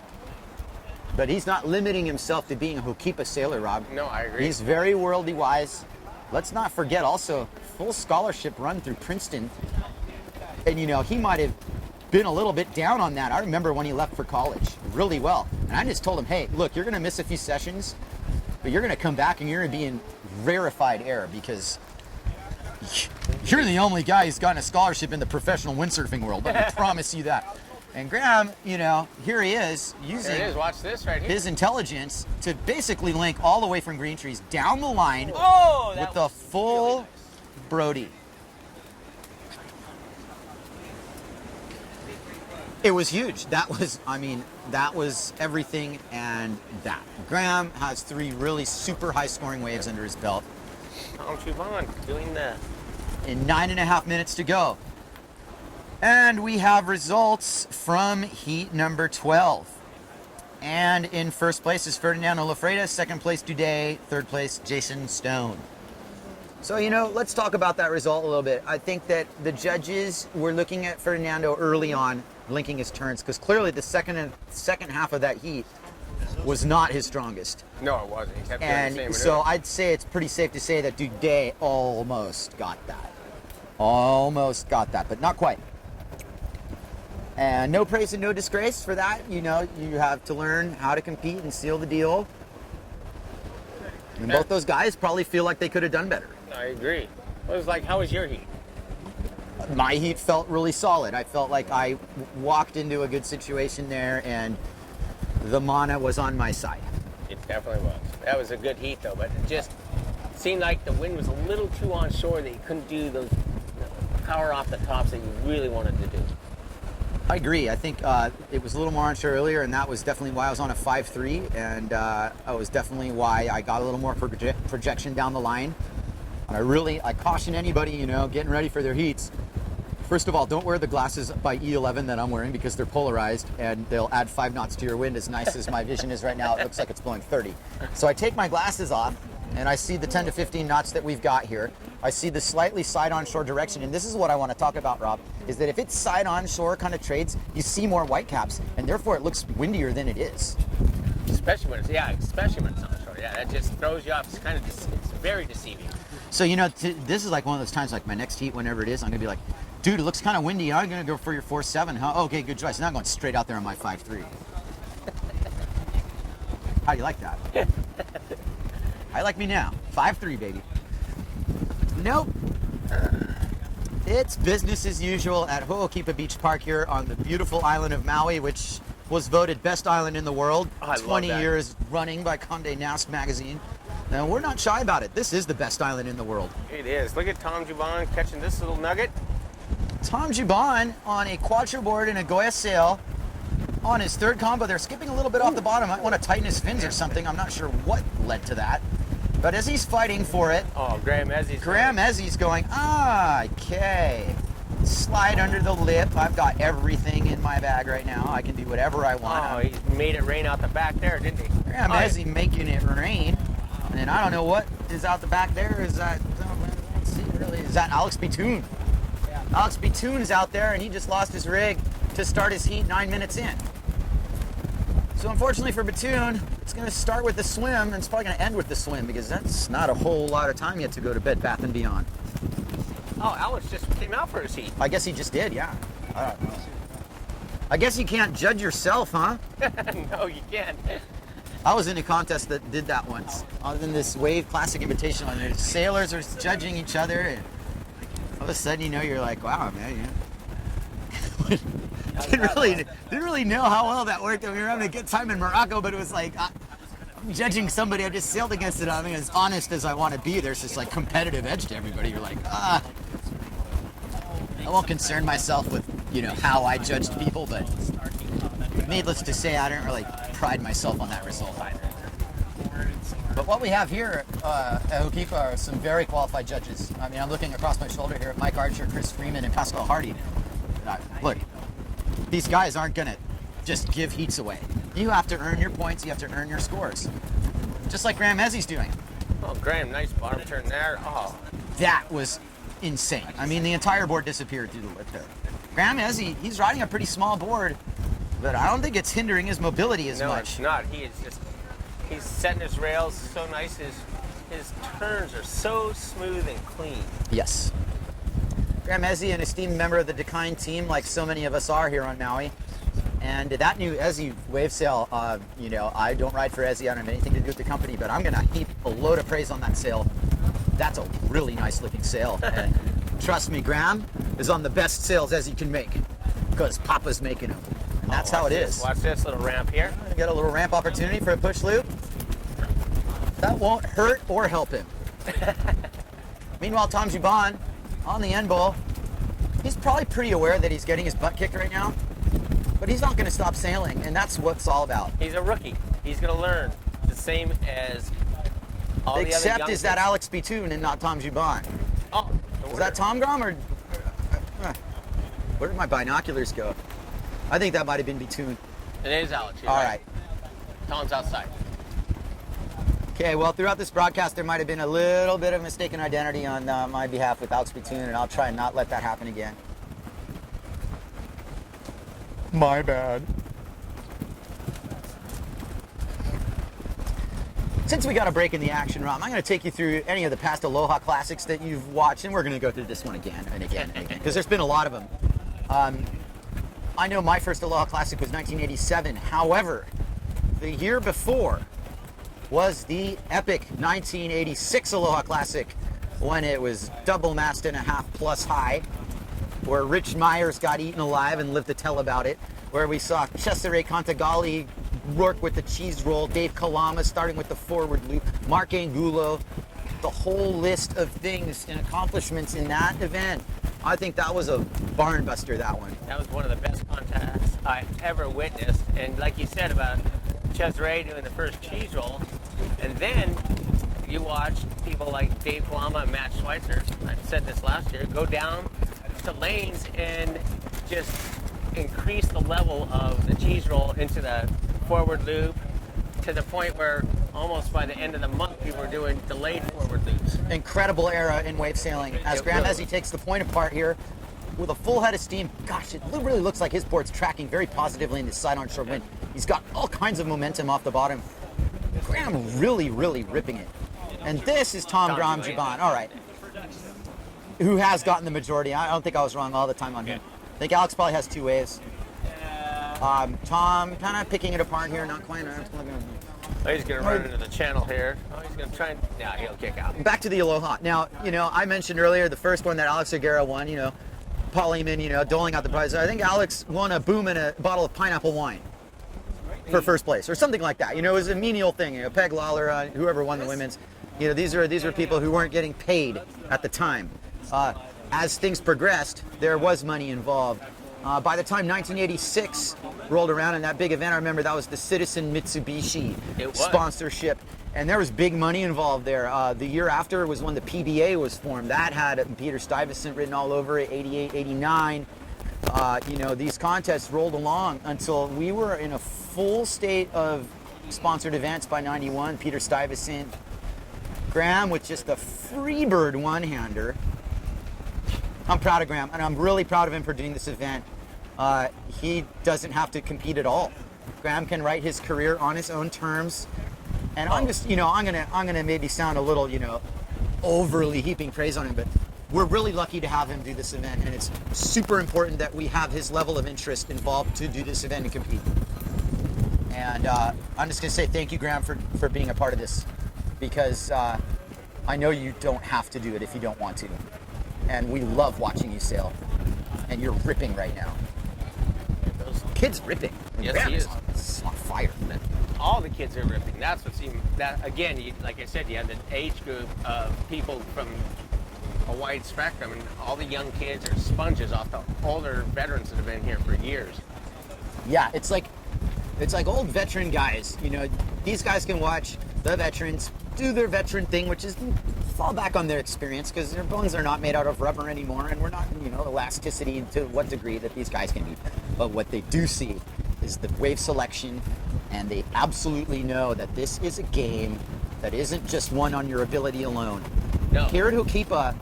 But he's not limiting himself to being a Hookipa sailor, Rob. No, I agree. He's very worldly wise. Let's not forget also, full scholarship run through Princeton. And he might have been a little bit down on that. I remember when he left for college really well. And I just told him, hey, look, you're going to miss a few sessions, but you're going to come back and you're going to be in rarefied air, because you're the only guy who's gotten a scholarship in the professional windsurfing world. Let me promise you that. And Graham, here he is using Watch this right here. his intelligence to basically link all the way from Green Trees down the line with the full really nice Brody. It was huge. That was everything and that. Graham has 3 really super high scoring waves under his belt. Tom Jubon doing the... In 9.5 minutes to go. And we have results from heat number 12. And in first place is Ferdinando Lafreda, second place Duday, third place Jason Stone. So, let's talk about that result a little bit. I think that the judges were looking at Ferdinando early on, linking his turns, because clearly the second half of that heat was not his strongest. No, it wasn't. He kept doing the same And maneuver. so I'd say it's pretty safe to say that Duday almost got that. Almost got that, but not quite. And no praise and no disgrace for that. You have to learn how to compete and seal the deal. And both those guys probably feel like they could have done better. I agree. It was like, how was your heat? My heat felt really solid. I felt like I walked into a good situation there, and the mana was on my side. It definitely was. That was a good heat, though, but it just seemed like the wind was a little too onshore that you couldn't do those power off the tops that you really wanted to do. I agree. I think it was a little more onshore earlier, and that was definitely why I was on a 5.3, and that was definitely why I got a little more projection down the line. And I caution anybody, getting ready for their heats. First of all, don't wear the glasses by E11 that I'm wearing because they're polarized and they'll add 5 knots to your wind. As nice as my vision is right now, it looks like it's blowing 30. So I take my glasses off and I see the 10 to 15 knots that we've got here. I see the slightly side onshore direction, and this is what I want to talk about, Rob, is that if it's side onshore kind of trades, you see more whitecaps, and therefore it looks windier than it is. Especially when it's onshore. Yeah, that just throws you off. It's very deceiving. So, this is like one of those times, like my next heat, whenever it is, I'm going to be like, dude, it looks kind of windy. I'm going to go for your 4.7, huh? Okay, good choice. Now I'm going straight out there on my 5.3. How do you like that? I like me now. 5.3, baby. Nope. It's business as usual at Hookipa Beach Park here on the beautiful island of Maui, which was voted best island in the world 20 years running by Condé Nast magazine. Now, we're not shy about it. This is the best island in the world. It is. Look at Tom Juban catching this little nugget. Tom Juban on a quattro board in a Goya sail on his third combo. They're skipping a little bit off the bottom. Might want to tighten his fins or something. I'm not sure what led to that. But as he's fighting for it, Graham Ezzy's going, okay. Slide under the lip. I've got everything in my bag right now. I can do whatever I want. Oh, he made it rain out the back there, didn't he? Graham Ezzy making it rain. And I don't know what is out the back there. Is that, let's see, really, is that Alex Betoon? Yeah. Alex Betoon is out there, and he just lost his rig to start his heat 9 minutes in. So unfortunately for Betoon, it's going to start with the swim, and it's probably going to end with the swim, because that's not a whole lot of time yet to go to Bed Bath & Beyond. Oh, Alex just came out for his heat. I guess he just did, yeah. I guess you can't judge yourself, huh? No, you can't. I was in a contest that did that once. I was in this Wave Classic Invitational, and the sailors are judging each other, and all of a sudden, you're like, wow, man, didn't really know how well that worked. I mean, we were having a good time in Morocco, but it was like, I'm judging somebody I just sailed against it. I mean, as honest as I want to be, there's this like competitive edge to everybody. You're like, I won't concern myself with, how I judged people, but needless to say, I don't really pride myself on that result either. But what we have here at Hookipa are some very qualified judges. I mean, I'm looking across my shoulder here at Mike Archer, Chris Freeman, and Pascal Hardy. Look, these guys aren't going to just give heats away. You have to earn your points. You have to earn your scores. Just like Graham Ezzy's doing. Oh, Graham, nice bottom turn there. Oh. That was insane. I mean, the entire board disappeared through the lip there. Graham Ezzy, he's riding a pretty small board, but I don't think it's hindering his mobility as much. No, it's not. He's setting his rails so nice. His turns are so smooth and clean. Yes. Graham Ezzy, an esteemed member of the Decline team, like so many of us are here on Maui. And that new Ezzy wave sail, I don't ride for Ezzy. I don't have anything to do with the company, but I'm going to heap a load of praise on that sail. That's a really nice looking sail. And trust me, Graham is on the best sails Ezzy can make because Papa's making them. And that's how it is. Watch this little ramp here. Got a little ramp opportunity for a push loop. That won't hurt or help him. Meanwhile, Tom Juban on the end bowl. He's probably pretty aware that he's getting his butt kicked right now, but he's not going to stop sailing, and that's what it's all about. He's a rookie. He's going to learn the same as all the other Except is that Alex Betoon and not Tom Juban. Oh, is that Tom Grom or where did my binoculars go? I think that might have been Betoon. It is Alex. All right. Tom's outside. Okay, well, throughout this broadcast, there might have been a little bit of mistaken identity on my behalf with Alex Betoon, and I'll try and not let that happen again. My bad. Since we got a break in the action, Rob, I'm going to take you through any of the past Aloha Classics that you've watched, and we're going to go through this one again and again and again, because there's been a lot of them. I know my first Aloha Classic was 1987. However, the year before was the epic 1986 Aloha Classic when it was double mast and a half plus high, where Rich Myers got eaten alive and lived to tell about it, where we saw Cesare Contagali work with the cheese roll, Dave Kalama starting with the forward loop, Mark Angulo, the whole list of things and accomplishments in that event. I think that was a barn buster, that one. That was one of the best contests I ever witnessed. And like you said about Cesare doing the first cheese roll, and then you watch people like Dave Kalama and Matt Schweitzer, I said this last year, go down to lanes and just increase the level of the cheese roll into the forward loop to the point where almost by the end of the month we were doing delayed forward loops. Incredible era in wave sailing. As Graham Ezzy takes the point apart here with a full head of steam, gosh, it really looks like his board's tracking very positively in the side on shore wind. He's got all kinds of momentum off the bottom. Graham really ripping it. And this is Tom Graham-Juban, all right, who has gotten the majority. I don't think I was wrong all the time on him. I think Alex probably has 2 waves. Tom kind of picking it apart here, not quite. Oh, he's going to run into the channel here. Oh, he's going to try and... Yeah, he'll kick out. Back to the Aloha. Now, I mentioned earlier the first one that Alex Aguirre won, Paul Eamon, doling out the prize. I think Alex won a boom and a bottle of pineapple wine for first place or something like that. It was a menial thing. Peg Lawler, whoever won the women's. These are people who weren't getting paid at the time. As things progressed, there was money involved. By the time 1986 rolled around in that big event, I remember that was the Citizen Mitsubishi sponsorship, and there was big money involved there. The year after was when the PBA was formed. That had Peter Stuyvesant written all over it, 88, 89. These contests rolled along until we were in a full state of sponsored events by 91. Peter Stuyvesant, Graham with just the Freebird one-hander. I'm proud of Graham, and I'm really proud of him for doing this event. He doesn't have to compete at all. Graham can write his career on his own terms. And I'm just, I'm gonna maybe sound a little, overly heaping praise on him, but we're really lucky to have him do this event, and it's super important that we have his level of interest involved to do this event and compete. And I'm just gonna say thank you, Graham, for being a part of this, because I know you don't have to do it if you don't want to. And we love watching you sail, and you're ripping right now. Those kid's ripping. Yes, he is. It's on fire. All the kids are ripping. That's what's even, that again, like I said, you have the age group of people from a wide spectrum, and all the young kids are sponges off the older veterans that have been here for years. Yeah, it's like old veteran guys. These guys can watch the veterans do their veteran thing, which is fall back on their experience, because their bones are not made out of rubber anymore, and we're not, elasticity to what degree that these guys can be. But what they do see is the wave selection, and they absolutely know that this is a game that isn't just won on your ability alone. No. Here at Hookipa,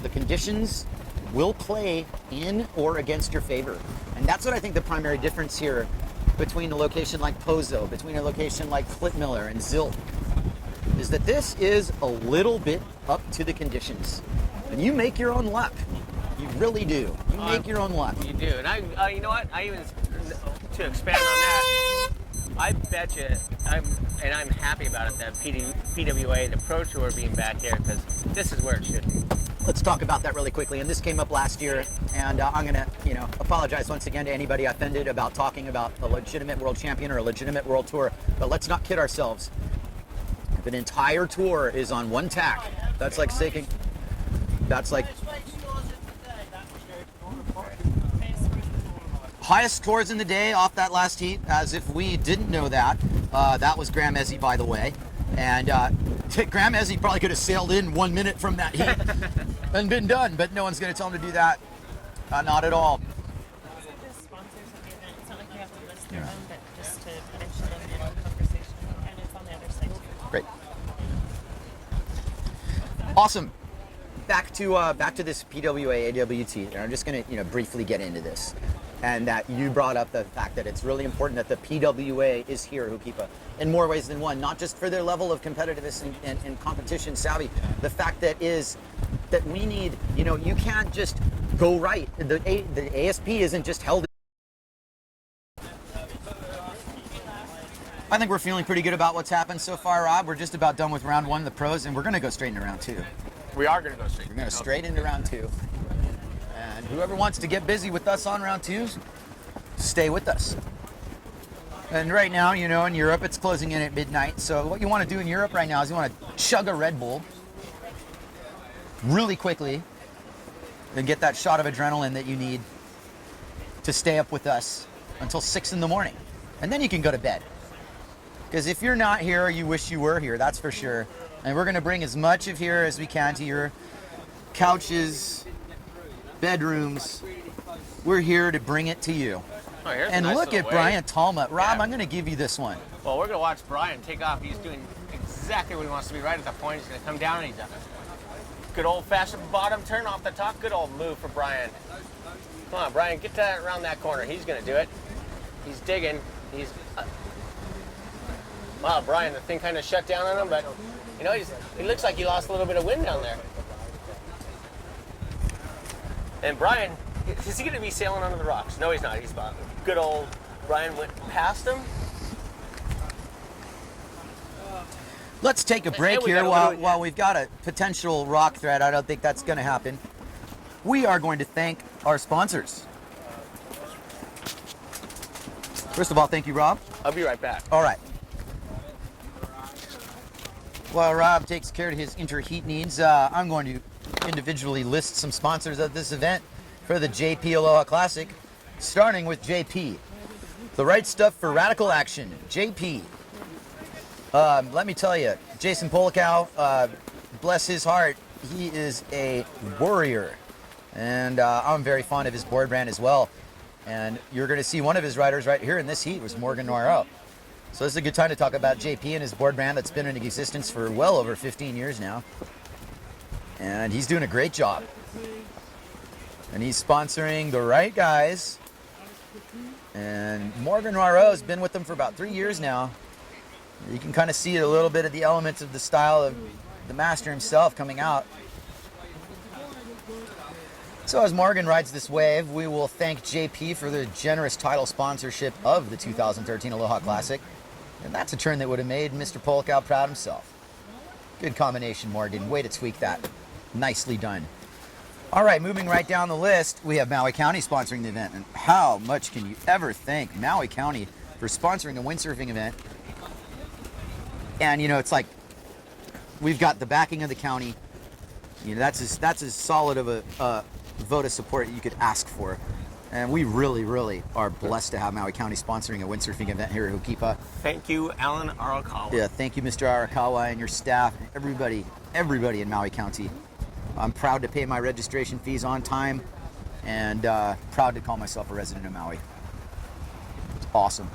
the conditions will play in or against your favor. And that's what I think the primary difference here between a location like Pozo, between a location like Flitmiller and Zilt, is that this is a little bit up to the conditions. And you make your own luck. You really do. You make your own luck. You do. And I you know what? I even, to expand on that, I bet you, I'm happy about it, that PWA, the Pro Tour being back here, because this is where it should be. Let's talk about that really quickly. And this came up last year, and I'm gonna, apologize once again to anybody offended about talking about a legitimate world champion or a legitimate world tour. But let's not kid ourselves. If an entire tour is on one tack, that's like saying, highest scores in the day off that last heat, as if we didn't know that. That was Graham Ezzy, by the way. And Graham Ezzy probably could have sailed in 1 minute from that heat and been done, but no one's going to tell him to do that. Not at all. So the sponsors of the event, it's not like you have to list their own, but just to mention them in the conversation, and it's on the other side too. Great. Awesome. Back to this PWA AWT, and I'm just going to briefly get into this. And that you brought up the fact that it's really important that the PWA is here at Hookipa in more ways than one, not just for their level of competitiveness and competition savvy. The fact that is that we need, you can't just go right. The ASP isn't just held. I think we're feeling pretty good about what's happened so far, Rob. We're just about done with round one of the pros, and we're going to go straight into round two. We are going to go straight. We're going to straight into round 2. And whoever wants to get busy with us on round 2, stay with us. And right now, you know, in Europe, it's closing in at midnight. So what you want to do in Europe right now is you want to chug a Red Bull really quickly and get that shot of adrenaline that you need to stay up with us until 6 in the morning. And then you can go to bed. Because if you're not here, you wish you were here, that's for sure. And we're going to bring as much of here as we can to your couches, bedrooms. We're here to bring it to you. Oh, here's a And nice look little at Brian Talma. Rob, Yeah. I'm going to give you this one. Well, we're going to watch Brian take off. He's doing exactly what he wants to be right at the point. He's going to come down and he's done it. Good old-fashioned bottom turn off the top. Good old move for Brian. Come on, Brian, get that around that corner. He's going to do it. He's digging. He's... Wow, Brian, the thing kind of shut down on him, but, you know, he looks like he lost a little bit of wind down there. And Brian, is he going to be sailing under the rocks? No, he's not. He's about good old Brian went past him. Let's take a break we here gotta- while we've got a potential rock threat. I don't think that's going to happen. We are going to thank our sponsors. First of all, thank you, Rob. I'll be right back. All right. While Rob takes care of his interheat needs, I'm going to individually list some sponsors of this event for the JP Aloha Classic, starting with JP. The right stuff for radical action, JP. Let me tell you, Jason Polikow, bless his heart, he is a warrior. And I'm very fond of his board brand as well. And you're going to see one of his riders right here in this heat was Morgan Noirot. So this is a good time to talk about JP and his board brand that's been in existence for well over 15 years now. And he's doing a great job. And he's sponsoring the right guys. And Morgan Noirot has been with them for about 3 years now. You can kind of see a little bit of the elements of the style of the master himself coming out. So as Morgan rides this wave, we will thank JP for the generous title sponsorship of the 2013 Aloha Classic. And that's a turn that would have made Mr. Polikow proud himself. Good combination, Morgan. Way to tweak that. Nicely done. All right, moving right down the list, we have Maui County sponsoring the event. And how much can you ever thank Maui County for sponsoring a windsurfing event? And, you know, it's like we've got the backing of the county. You know, that's as solid of a vote of support you could ask for. And we really, really are blessed to have Maui County sponsoring a windsurfing event here at Hookipa. Thank you, Alan Arakawa. Yeah, thank you, Mr. Arakawa, and your staff, and everybody in Maui County. I'm proud to pay my registration fees on time, and proud to call myself a resident of Maui. It's awesome.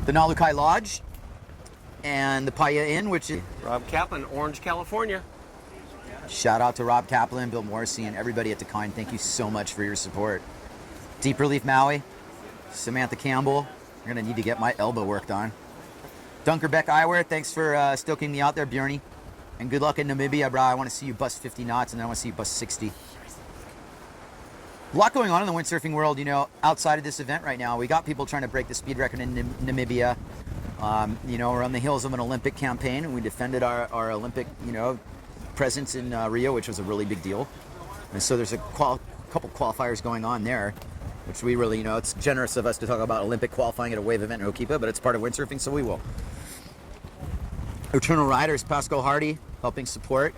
The Nalukai Lodge and the Paia Inn, which is... Rob Kaplan, Orange, California. Shout out to Rob Kaplan, Bill Morrissey, and everybody at the Kind. Thank you so much for your support. Deep Relief Maui, Samantha Campbell. You're going to need to get my elbow worked on. Dunkerbeck Eyewear, thanks for stoking me out there, Bjorny. And good luck in Namibia, bro. I want to see you bust 50 knots, and then I want to see you bust 60. A lot going on in the windsurfing world, you know, outside of this event right now. We got people trying to break the speed record in Namibia. You know, we're on the heels of an Olympic campaign, and we defended our Olympic, you know, presence in Rio, which was a really big deal. And so there's a couple qualifiers going on there, which we really, you know, it's generous of us to talk about Olympic qualifying at a wave event in Hookipa, but it's part of windsurfing, so we will. Eternal Riders, Pascal Hardy, helping support,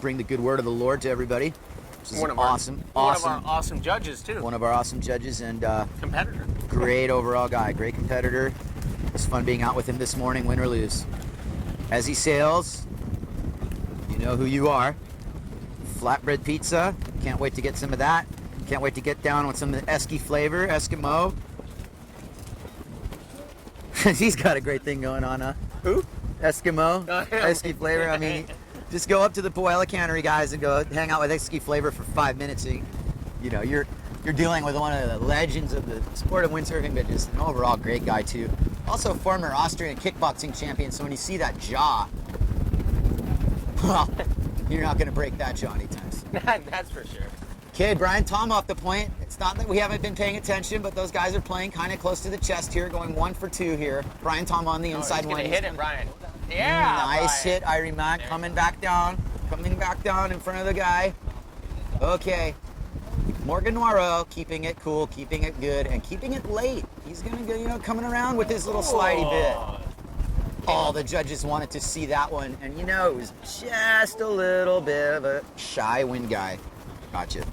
bring the good word of the Lord to everybody. Which is One of awesome. One of our awesome judges, too. One of our awesome judges and Competitor. great overall guy, great competitor. It was fun being out with him this morning, win or lose. As he sails, you know who you are. Flatbread pizza, can't wait to get some of that. Can't wait to get down with some of the Esky flavor, Eskimo. He's got a great thing going on, huh? Who? Eskimo, Oh, yeah. Esky flavor. I mean, just go up to the Puella Cannery guys and go hang out with Esky flavor for 5 minutes. And, you know, you're dealing with one of the legends of the sport of windsurfing, but just an overall great guy too. Also former Austrian kickboxing champion. So when you see that jaw, well, you're not going to break that jaw anytime soon. That's for sure. Okay, Brian Tom off the point. It's not that we haven't been paying attention, but those guys are playing kind of close to the chest here, going 1 for 2 here. Brian Tom on the inside He's one. gonna hit it, Brian. Yeah. Nice Brian. hit, Irie Mack coming back down. coming back down in front of the guy. Okay. Morgan Noiro keeping it cool, keeping it good, and keeping it late. He's gonna go, you know, coming around with his little slidey bit. Oh, the judges wanted to see that one, and you know, it was just a little bit of a shy wind guy. Gotcha.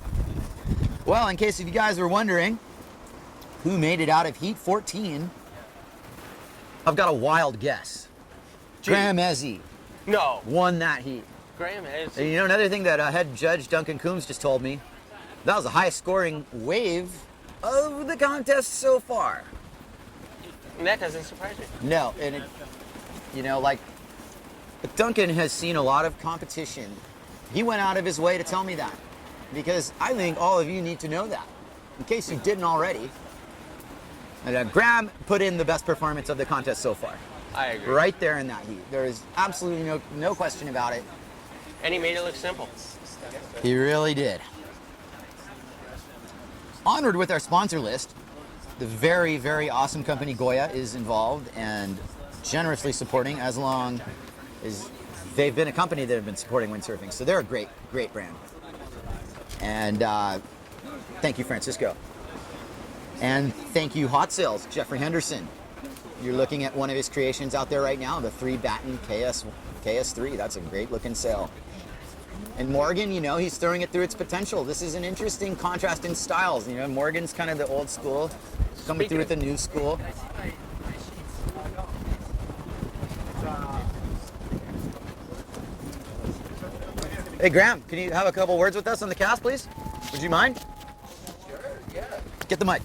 Well, in case if you guys were wondering who made it out of Heat 14, I've got a wild guess. Graham Ezzy No. won that heat. Graham is. And you know, another thing that head judge Duncan Coombs just told me, that was the highest scoring wave of the contest so far. And that doesn't surprise me. No, and it, you know, like, Duncan has seen a lot of competition. He went out of his way to tell me that, because I think all of you need to know that, in case you didn't already. And Graham put in the best performance of the contest so far. I agree. Right there in that heat. There is absolutely no question about it. And he made it look simple. He really did. Onward with our sponsor list. The very, very awesome company Goya is involved and generously supporting, as long as they've been a company that have been supporting windsurfing. So they're a great, great brand. And thank you, Francisco. And thank you, Hot Sails, Jeffrey Henderson. You're looking at one of his creations out there right now, the 3-batten KS3. That's a great looking sail. And Morgan, you know, he's throwing it through its potential. This is an interesting contrast in styles. You know, Morgan's kind of the old school, coming through with the new school. Hey, Graham, can you have a couple words with us on the cast, please? Would you mind? Sure, yeah. Get the mic.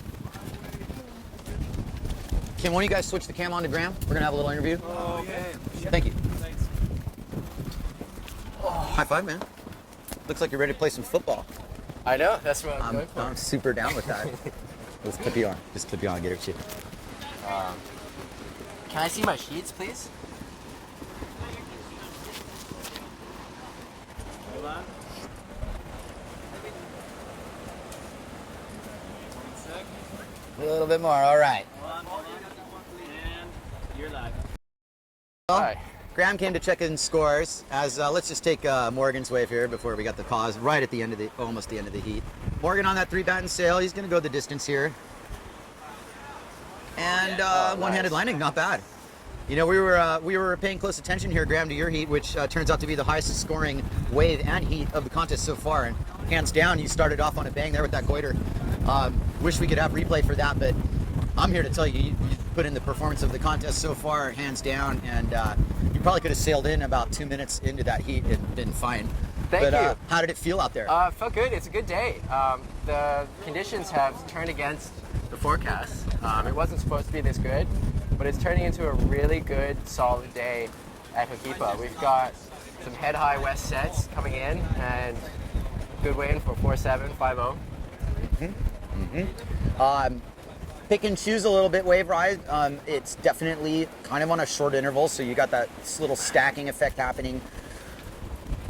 Can one of you guys switch the cam on to Graham? We're going to have a little interview. Oh, yeah. Thank you. Oh, high five, man. Looks like you're ready to play some football. I know, that's what I'm going for. I'm super down with that. Let's clip you on. Just clip you on and get it to you. Can I see my sheets, please? Hold on. 1 sec. A little bit more. All right. Hold on. And you're live. Well, Graham came to check in scores. As let's just take Morgan's wave here before we got the pause. Right at the end of the, almost the end of the heat. Morgan on that 3-batten sail. He's going to go the distance here. And one-handed landing, not bad. You know, we were paying close attention here, Graham, to your heat, which turns out to be the highest scoring wave and heat of the contest so far. And hands down, you started off on a bang there with that goiter. Wish we could have replay for that, but I'm here to tell you, you put in the performance of the contest so far, hands down, and you probably could have sailed in about 2 minutes into that heat and been fine. Thank you. How did it feel out there? Felt good. It's a good day. The conditions have turned against the forecast. It wasn't supposed to be this good, but it's turning into a really good, solid day at Hookipa. We've got some head-high west sets coming in, and good wind for 4.7, 5.0. Pick and choose a little bit wave ride. It's definitely kind of on a short interval, so you got that little stacking effect happening.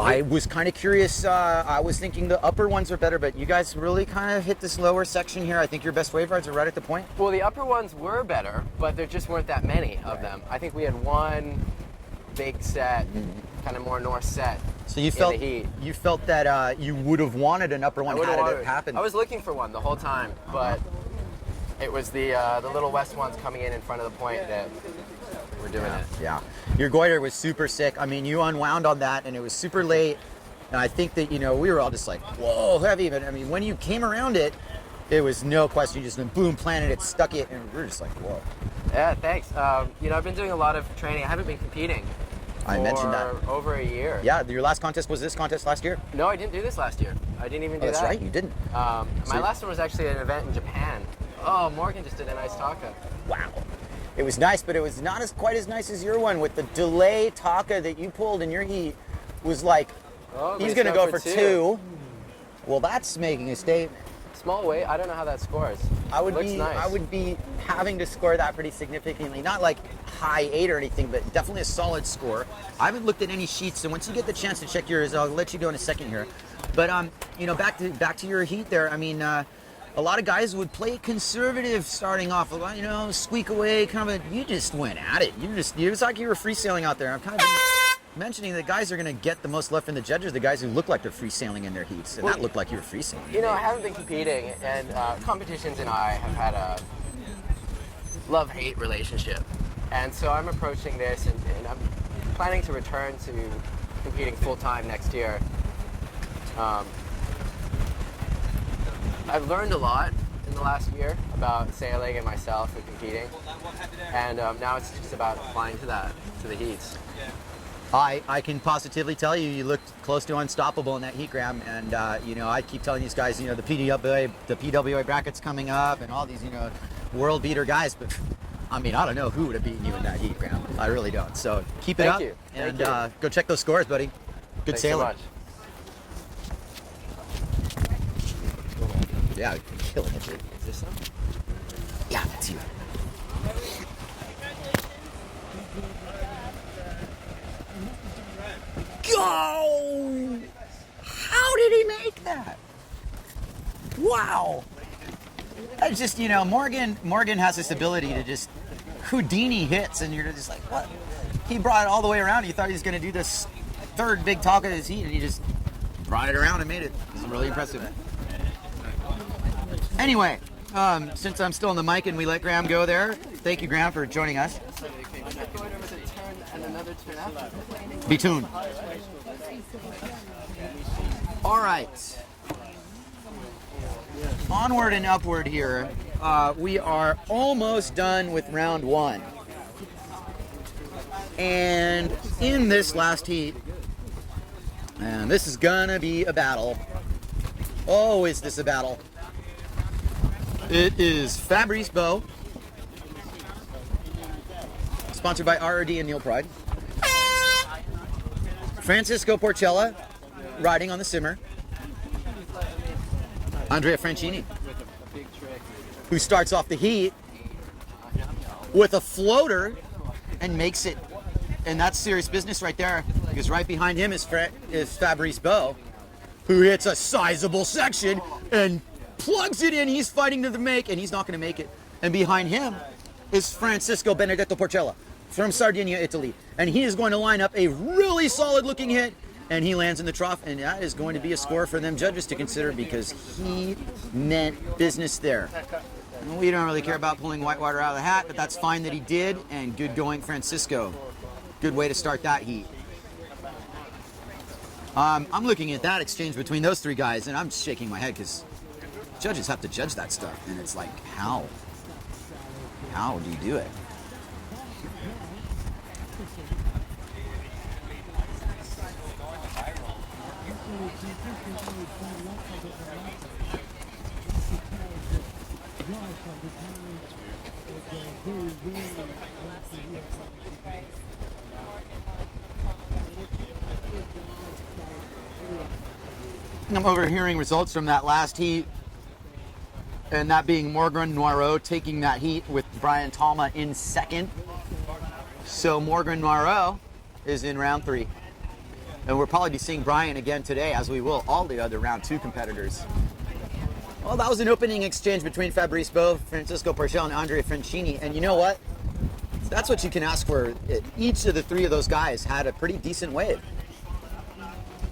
I was kind of curious. I was thinking the upper ones are better, but you guys really kind of hit this lower section here. I think your best wave rides are right at the point. Well, the upper ones were better, but there just weren't that many of them. I think we had one big set, kind of more north set. So you felt that you would have wanted an upper one had it happened. I was looking for one the whole time, but it was the little west ones coming in front of the point that were doing it. Yeah, your goiter was super sick. I mean, you unwound on that, and it was super late. And I think that, you know, we were all just like, whoa, heavy. But I mean, when you came around it, it was no question. You just went boom, planted it, stuck it, and we were just like, whoa. Yeah, thanks. You know, I've been doing a lot of training. I haven't been competing. I mentioned that. Over a year. Yeah, your last contest was this contest last year? No, I didn't do this last year. I didn't even do that. That's right, you didn't. My last one was actually an event in Japan. Oh, Morgan just did a nice taka. Wow. It was nice, but it was not quite as nice as your one. With the delay taka that you pulled in your heat was like, he's going to go for two. Well, that's making a statement. Small weight, I don't know how that scores. I would Looks be having to score that pretty significantly. Not like high 8 or anything, but definitely a solid score. I haven't looked at any sheets, so once you get the chance to check yours, I'll let you go in a second here. But you know, back to your heat there. I mean, a lot of guys would play conservative starting off, you know, squeak away, kind of. You just went at it. It was like you were free sailing out there. I've kind of mentioning that guys are going to get the most love from the judges, the guys who look like they're free sailing in their heats, and that looked like you were free sailing. You know, I haven't been competing, and competitions and I have had a love-hate relationship. And so I'm approaching this, and I'm planning to return to competing full-time next year. I've learned a lot in the last year about sailing and myself and competing, and now it's just about applying to the heats. I can positively tell you, you looked close to unstoppable in that heat, Graham. And you know, I keep telling these guys, you know, the PWA bracket's coming up, and all these, you know, world beater guys. But I mean, I don't know who would have beaten you in that heat, Graham. I really don't. So keep it up, and go check those scores, buddy. Good Thanks sailing. so much. Yeah, you're killing it, dude. Is this some? Yeah, that's you. Go! How did he make that? Wow. That's just, you know, Morgan has this ability to just Houdini hits, and you're just like, what? He brought it all the way around. He thought he was going to do this third big talk of his heat, and he just brought it around and made it. It was really impressive. Anyway, since I'm still on the mic and we let Graham go there, thank you, Graham, for joining us. Be tuned. All right. Onward and upward here. We are almost done with round one. And in this last heat, and this is gonna be a battle. Oh, is this a battle? It is Fabrice Bow, sponsored by RRD and Neil Pride. Francisco Porcella, riding on the simmer. Andrea Francini, who starts off the heat with a floater and makes it. And that's serious business right there, because right behind him is Fabrice Bow, who hits a sizable section and plugs it in. He's fighting to the make, and he's not going to make it. And behind him is Francisco Benedetto Porcella from Sardinia, Italy. And he is going to line up a really solid looking hit, and he lands in the trough, and that is going to be a score for them judges to consider, because he meant business there. We don't really care about pulling whitewater out of the hat, but that's fine that he did, and good going, Francisco. Good way to start that heat. I'm looking at that exchange between those three guys, and I'm shaking my head, because judges have to judge that stuff, and it's like, how? How do you do it? I'm overhearing results from that last heat, and that being Morgan Noirot taking that heat with Brian Talma in second. So Morgan Noirot is in round 3. And we'll probably be seeing Brian again today, as we will all the other round 2 competitors. Well, that was an opening exchange between Fabrice Bow, Francisco Porcella, and Andrea Francini. And you know what? That's what you can ask for. Each of the 3 of those guys had a pretty decent wave.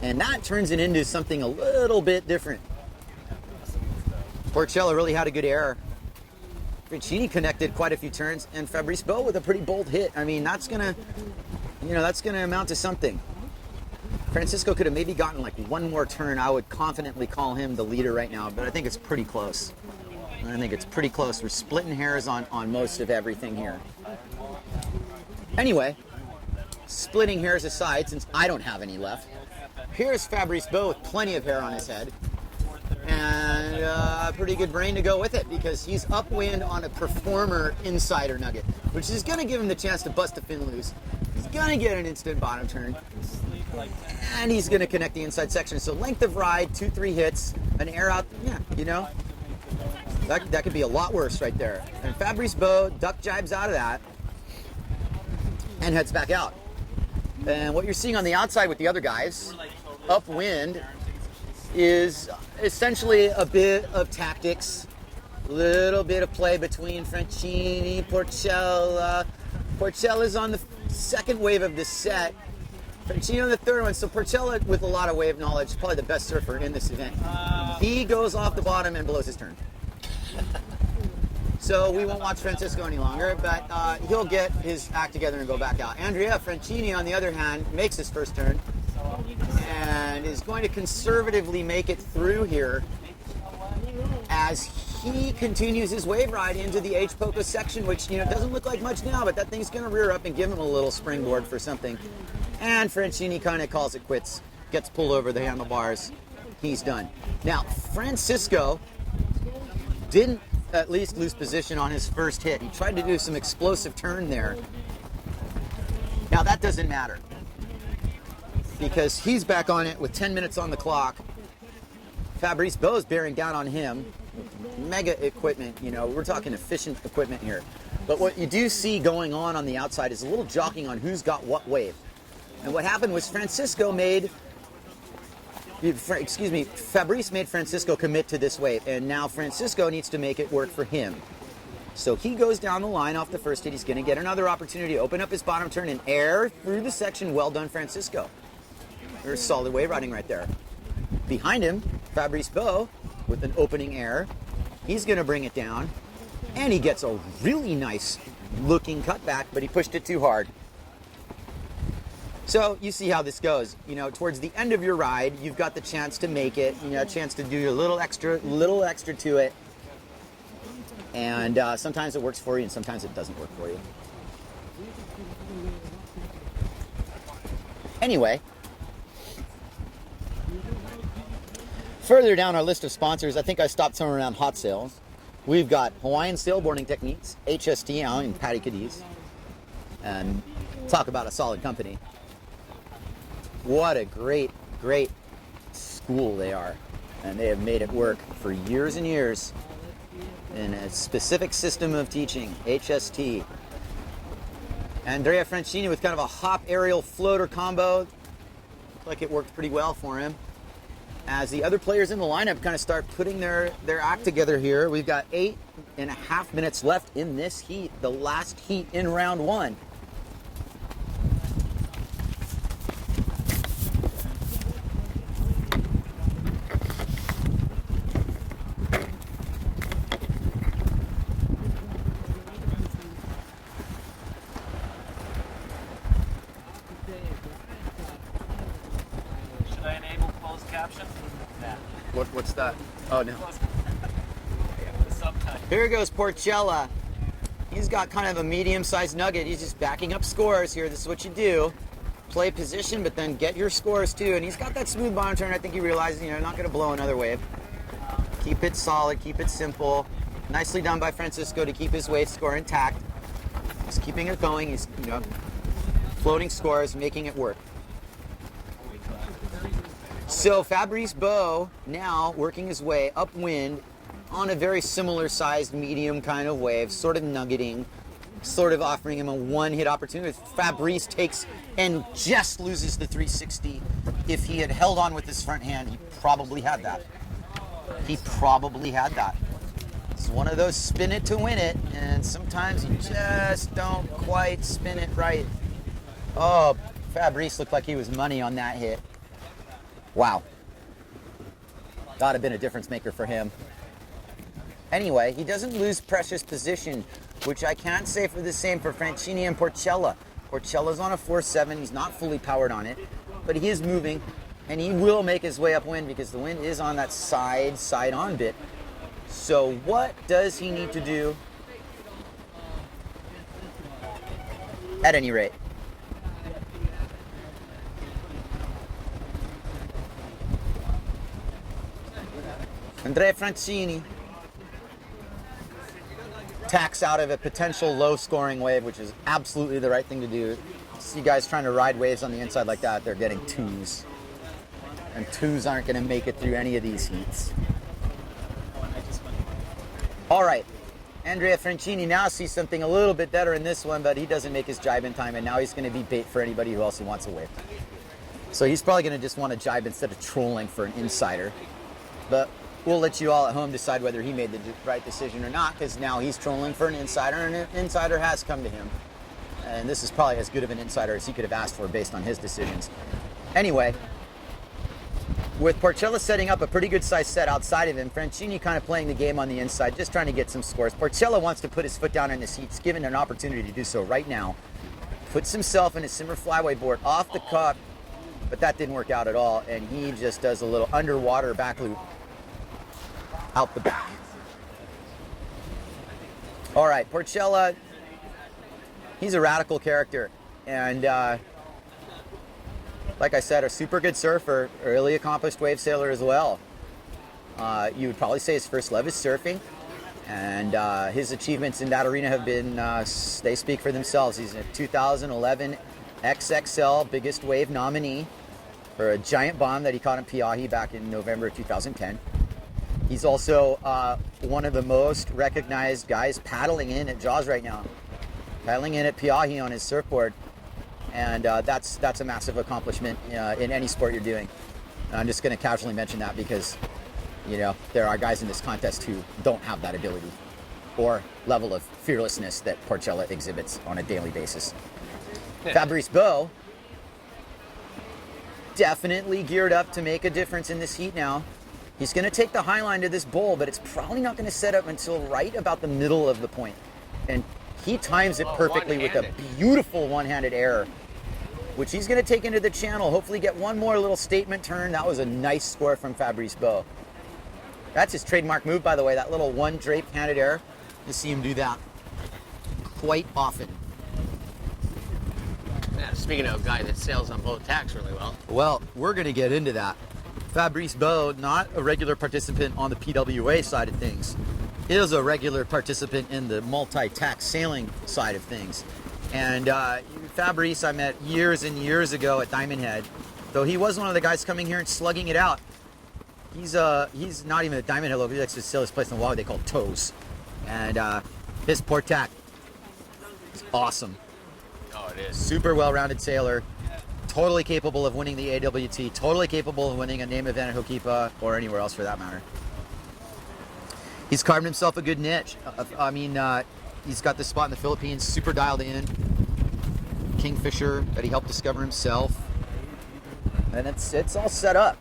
And that turns it into something a little bit different. Porcella really had a good error. Francini connected quite a few turns, and Fabrice Bow with a pretty bold hit. I mean, that's gonna amount to something. Francisco could have maybe gotten like one more turn. I would confidently call him the leader right now, but I think it's pretty close. We're splitting hairs on most of everything here. Anyway, splitting hairs aside, since I don't have any left, here's Fabrice Bow with plenty of hair on his head. And a pretty good brain to go with it, because he's upwind on a performer insider nugget, which is going to give him the chance to bust a fin loose. He's going to get an instant bottom turn, and he's going to connect the inside section. So length of ride, 2-3 hits, an air out, yeah, you know, that could be a lot worse right there. And Fabrice Bow duck jibes out of that and heads back out. And what you're seeing on the outside with the other guys, upwind, is essentially a bit of tactics, a little bit of play between Francini, Porcella. Porcella's on the second wave of this set. Francini on the third one. So Porcella, with a lot of wave knowledge, probably the best surfer in this event. He goes off the bottom and blows his turn. So we won't watch Francisco any longer, but he'll get his act together and go back out. Andrea Francini, on the other hand, makes his first turn and is going to conservatively make it through here as he continues his wave ride into the H-Poco section, which, you know, doesn't look like much now, but that thing's going to rear up and give him a little springboard for something. And Francini kind of calls it quits, gets pulled over the handlebars. He's done. Now, Francisco didn't at least lose position on his first hit. He tried to do some explosive turn there. Now, that doesn't matter because he's back on it with 10 minutes on the clock. Fabrice Beau's bearing down on him. Mega equipment, you know, we're talking efficient equipment here. But what you do see going on the outside is a little jockeying on who's got what wave. And what happened was Fabrice made Francisco commit to this wave, and now Francisco needs to make it work for him. So he goes down the line off the first hit. He's going to get another opportunity to open up his bottom turn and air through the section. Well done, Francisco. There's solid wave riding right there. Behind him, Fabrice Beau with an opening air. He's going to bring it down, and he gets a really nice looking cutback, but he pushed it too hard. So you see how this goes. You know, towards the end of your ride, you've got the chance to make it, you know, a chance to do a little extra to it. And sometimes it works for you, and sometimes it doesn't work for you. Anyway, further down our list of sponsors, I think I stopped somewhere around hot sails. We've got Hawaiian Sailboarding Techniques, HST out in Patty Cadiz. And talk about a solid company. What a great, great school they are. And they have made it work for years and years in a specific system of teaching, HST. Andrea Francini with kind of a hop aerial floater combo. Looked like it worked pretty well for him. As the other players in the lineup kind of start putting their act together here, we've got 8.5 minutes left in this heat, the last heat in round one. Should I enable closed caption? Nah. What's that? Oh, no. The subtitle. Here goes Porcella. He's got kind of a medium-sized nugget. He's just backing up scores here. This is what you do. Play position, but then get your scores too. And he's got that smooth bottom turn. I think he realizes, you know, not going to blow another wave. Keep it solid. Keep it simple. Nicely done by Francisco to keep his wave score intact. He's keeping it going. He's, you know, floating scores, making it work. So Fabrice Beau now working his way upwind on a very similar sized medium kind of wave, sort of nuggeting, sort of offering him a one-hit opportunity. Fabrice takes and just loses the 360. If he had held on with his front hand, he probably had that. He probably had that. It's one of those spin it to win it, and sometimes you just don't quite spin it right. Oh, Fabrice looked like he was money on that hit. Wow. Gotta have been a difference maker for him. Anyway, he doesn't lose precious position, which I can't say for the same for Francini and Porcella. Porcella's on a 4.7. He's not fully powered on it, but he is moving, and he will make his way upwind because the wind is on that side-on bit. So what does he need to do? At any rate. Andrea Francini tacks out of a potential low-scoring wave, which is absolutely the right thing to do. See guys trying to ride waves on the inside like that, they're getting twos. And twos aren't going to make it through any of these heats. All right, Andrea Francini now sees something a little bit better in this one, but he doesn't make his jibe in time, and now he's going to be bait for anybody who also wants a wave. So he's probably going to just want to jibe instead of trolling for an insider. But we'll let you all at home decide whether he made the right decision or not, because now he's trolling for an insider, and an insider has come to him. And this is probably as good of an insider as he could have asked for based on his decisions. Anyway, with Porcella setting up a pretty good sized set outside of him, Francini kind of playing the game on the inside, just trying to get some scores. Porcella wants to put his foot down in this heat. He's given an opportunity to do so right now. Puts himself in his simmer flyway board off the cup, but that didn't work out at all. And he just does a little underwater back loop out the back. All right, Porcella, he's a radical character. And like I said, a super good surfer, a really accomplished wave sailor as well. You would probably say his first love is surfing. And his achievements in that arena have been, they speak for themselves. He's a 2011 XXL Biggest Wave nominee for a giant bomb that he caught in Piahi back in November of 2010. He's also one of the most recognized guys paddling in at Jaws right now. Paddling in at Piahi on his surfboard. And that's a massive accomplishment in any sport you're doing. And I'm just going to casually mention that because, you know, there are guys in this contest who don't have that ability or level of fearlessness that Porcella exhibits on a daily basis. Fabrice Beau, definitely geared up to make a difference in this heat now. He's going to take the high line to this bowl, but it's probably not going to set up until right about the middle of the point. And he times it perfectly with a beautiful one-handed error, which he's going to take into the channel, hopefully get one more little statement turn. That was a nice score from Fabrice Beau. That's his trademark move, by the way, that little one draped handed error. You see him do that quite often. Yeah, speaking of a guy that sails on both tacks really well. Well, we're going to get into that. Fabrice Beau, not a regular participant on the PWA side of things, is a regular participant in the multi-tack sailing side of things. And Fabrice I met years and years ago at Diamond Head, though he was one of the guys coming here and slugging it out. He's not even at Diamond Head local, he likes to sail this place in the water they call Toes. And his port tack is awesome. Oh, it is. Super well-rounded sailor. Totally capable of winning the AWT, totally capable of winning a name event at Hookipa or anywhere else for that matter. He's carved himself a good niche. He's got this spot in the Philippines, super dialed in. Kingfisher that he helped discover himself. And it's all set up.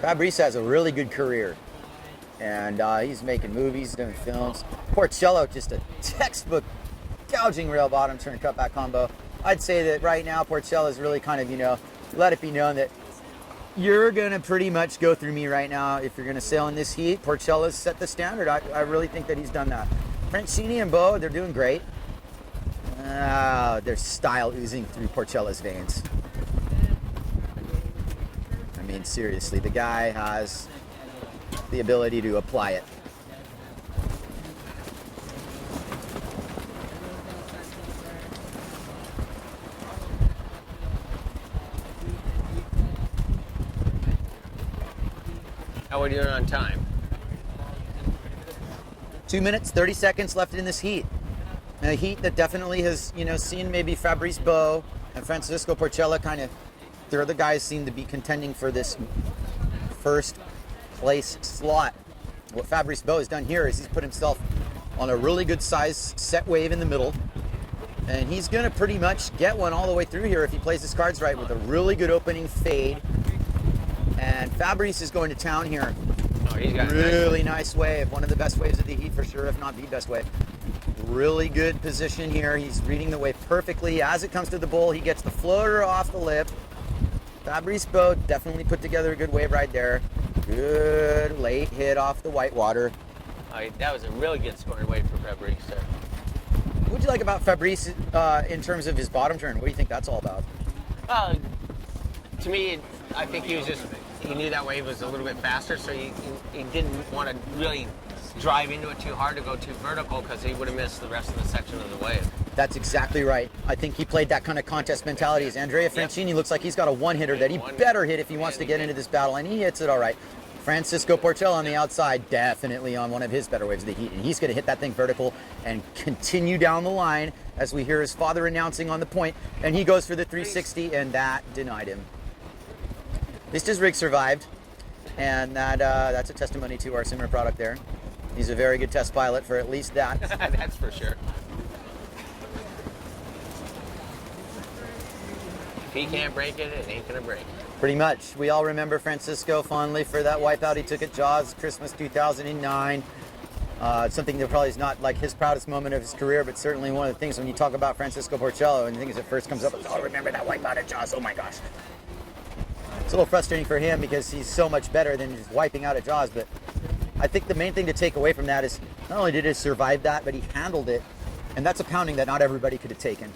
Fabrice has a really good career. And he's making movies, doing films. Porcello, just a textbook gouging rail bottom turn cutback combo. I'd say that right now Porcella is really kind of, you know, let it be known that you're going to pretty much go through me right now if you're going to sail in this heat. Porcella's set the standard. I really think that he's done that. Francini and Beau, they're doing great. There's style oozing through Porcella's veins. I mean, seriously, the guy has the ability to apply it. How are we doing on time? 2 minutes, 30 seconds left in this heat. A heat that definitely has, you know, seen maybe Fabrice Beau and Francisco Porcella kind of, they're the guys seem to be contending for this first place slot. What Fabrice Beau has done here is he's put himself on a really good size set wave in the middle. And he's going to pretty much get one all the way through here if he plays his cards right with a really good opening fade. And Fabrice is going to town here. Oh, he's got really nice wave. One of the best waves of the heat for sure, if not the best wave. Really good position here. He's reading the wave perfectly. As it comes to the bowl, he gets the floater off the lip. Fabrice Beau definitely put together a good wave right there. Good late hit off the white water. That was a really good scoring wave for Fabrice there. What would you like about Fabrice in terms of his bottom turn? What do you think that's all about? To me, I think he knew that wave was a little bit faster, so he didn't want to really drive into it too hard to go too vertical because he would have missed the rest of the section of the wave. That's exactly right. I think he played that kind of contest mentality. As Andrea Francini looks like he's got a one-hitter that he better hit if he wants to get into this battle, and he hits it all right. Francisco Porcella on the outside, definitely on one of his better waves of the heat, and he's going to hit that thing vertical and continue down the line as we hear his father announcing on the point, and he goes for the 360, and that denied him. At least his rig survived, and that's a testimony to our simmer product there. He's a very good test pilot for at least that. That's for sure. If he can't break it, it ain't gonna break. Pretty much. We all remember Francisco fondly for that wipeout he took at Jaws Christmas 2009. Something that probably is not like his proudest moment of his career, but certainly one of the things when you talk about Francisco Porcello and things that first comes up is, oh, remember that wipeout at Jaws, oh my gosh. It's a little frustrating for him because he's so much better than just wiping out at Jaws, but I think the main thing to take away from that is not only did he survive that, but he handled it, and that's a pounding that not everybody could have taken.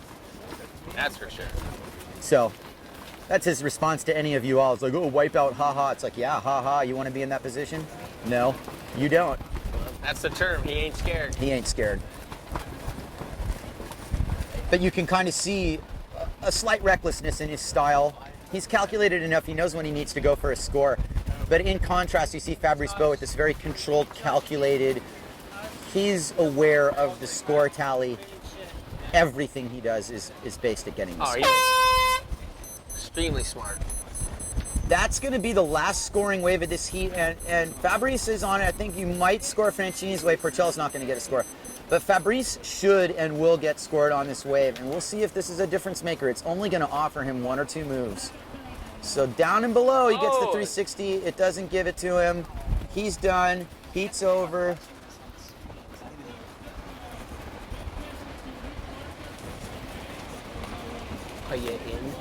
That's for sure. So that's his response to any of you all. It's like, oh, wipeout, haha. It's like, yeah, haha, you want to be in that position? No, you don't. That's the term. He ain't scared. He ain't scared. But you can kind of see a slight recklessness in his style. He's calculated enough. He knows when he needs to go for a score. But in contrast, you see Fabrice Beau with this very controlled, calculated. He's aware of the score tally. Everything he does is based at getting the score. He's extremely smart. That's going to be the last scoring wave of this heat, and Fabrice is on it. I think you might score Francini's wave. Porcello's not going to get a score. But Fabrice should and will get scored on this wave, and we'll see if this is a difference maker. It's only going to offer him 1 or 2 moves. So down and below, he gets the 360. It doesn't give it to him. He's done. Heat's over. Are you in?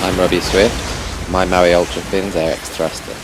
I'm Robbie Swift. My Maui Ultra Fins AX thruster.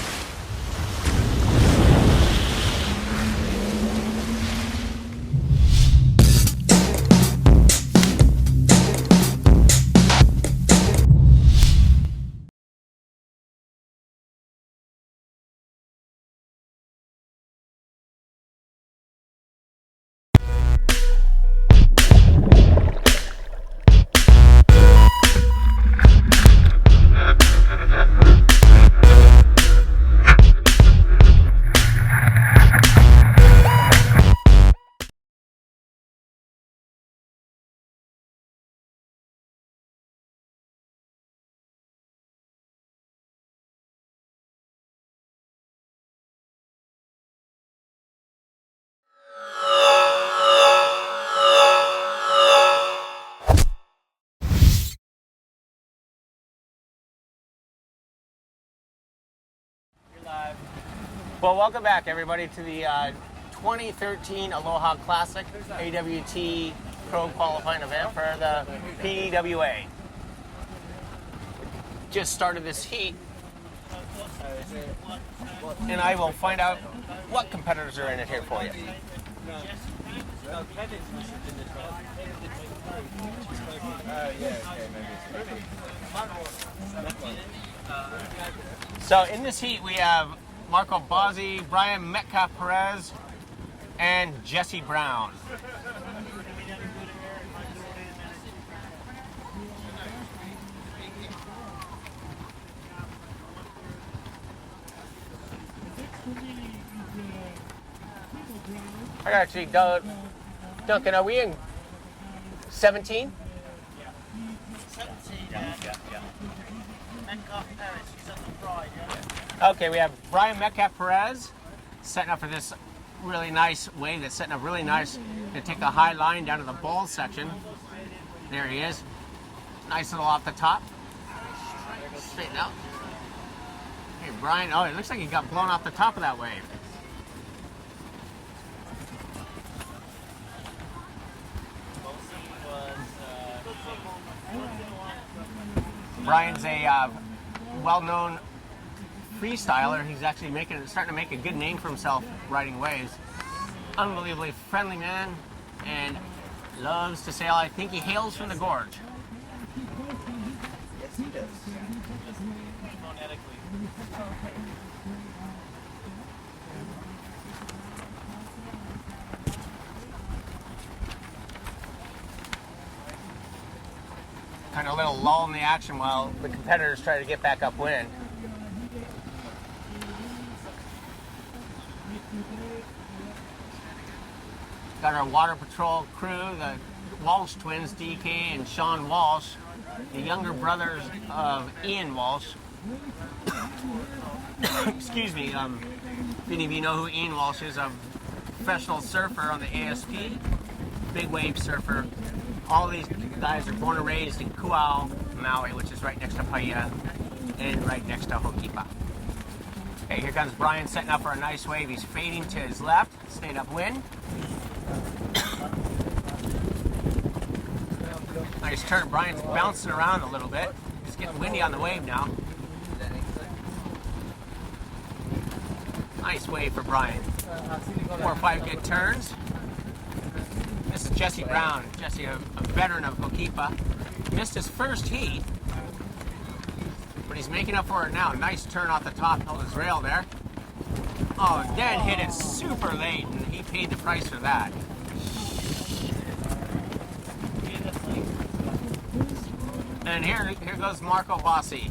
Well, welcome back, everybody, to the 2013 Aloha Classic AWT Pro qualifying event for the PWA. Just started this heat, and I will find out what competitors are in it here for you. So in this heat, we have Marco Bozzi, Brian Metcalf Perez, and Jesse Brown. I got actually, Duncan, are we in 17? Yeah. 17, yeah. Metcalf Perez, he's on the right, yeah. Okay, we have Brian Metcalf Perez setting up for this really nice wave that's setting up really nice. Gonna take the high line down to the ball section. There he is. Nice little off the top. Straighten out. Hey, Brian, oh, it looks like he got blown off the top of that wave. Brian's a well-known freestyler. He's actually starting to make a good name for himself riding waves. Unbelievably friendly man, and loves to sail. I think he hails from the gorge. Yes, he does. Kind of a little lull in the action while the competitors try to get back upwind. Got our water patrol crew, the Walsh twins, DK and Sean Walsh, the younger brothers of Ian Walsh. Excuse me, if any of you know who Ian Walsh is, a professional surfer on the ASP, big wave surfer. All of these guys are born and raised in Kuau, Maui, which is right next to Paia and right next to Hookipa. Okay, here comes Brian setting up for a nice wave. He's fading to his left, staying upwind. Nice turn. Brian's bouncing around a little bit. It's getting windy on the wave now. Nice wave for Brian. 4 or 5 good turns. This is Jesse Brown. Jesse, a veteran of Hookipa. Missed his first heat, but he's making up for it now. Nice turn off the top of his rail there. Oh, Dan hit it super late, and he paid the price for that. And here goes Marco Bossi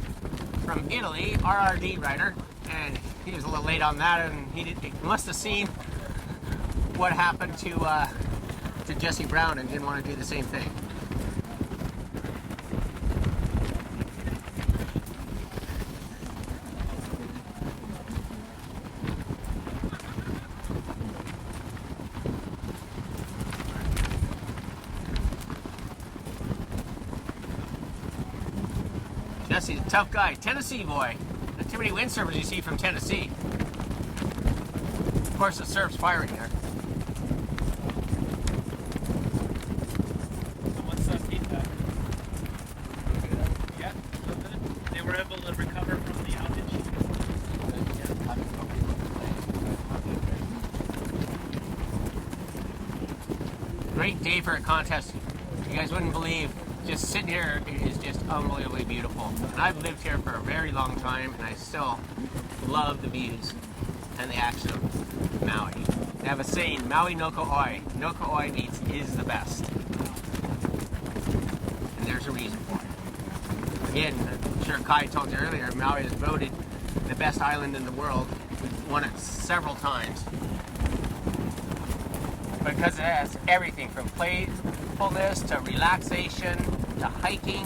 from Italy, RRD rider, and he was a little late on that, and he must have seen what happened to Jesse Brown and didn't want to do the same thing. Jesse's a tough guy, Tennessee boy. Not too many windsurfers you see from Tennessee. Of course, the surf's firing there. What's the feedback? Yeah, they were able to recover from the outage. Great day for a contest. You guys wouldn't believe. Just sitting here is just unbelievably beautiful. And I've lived here for a very long time, and I still love the views and the action of Maui. They have a saying, Maui no ko'oi. No ko'oi means is the best. And there's a reason for it. Again, I'm sure Kai told you earlier, Maui is voted the best island in the world. We've won it several times. Because it has everything from playfulness to relaxation to hiking,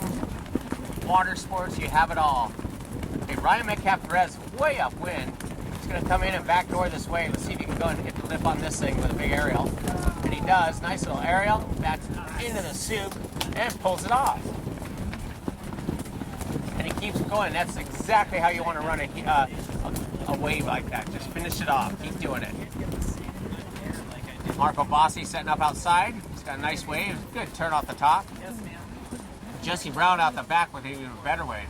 water sports, you have it all. Okay, Ryan Metcalf Perez way upwind. He's going to come in and backdoor this way. Let's see if he can go and hit the lip on this thing with a big aerial. And he does. Nice little aerial. Backs into the soup and pulls it off. And he keeps going. That's exactly how you want to run a wave like that. Just finish it off. Keep doing it. Marco Bossi setting up outside. He's got a nice wave. Good turn off the top. Jesse Brown out the back with an even better wave.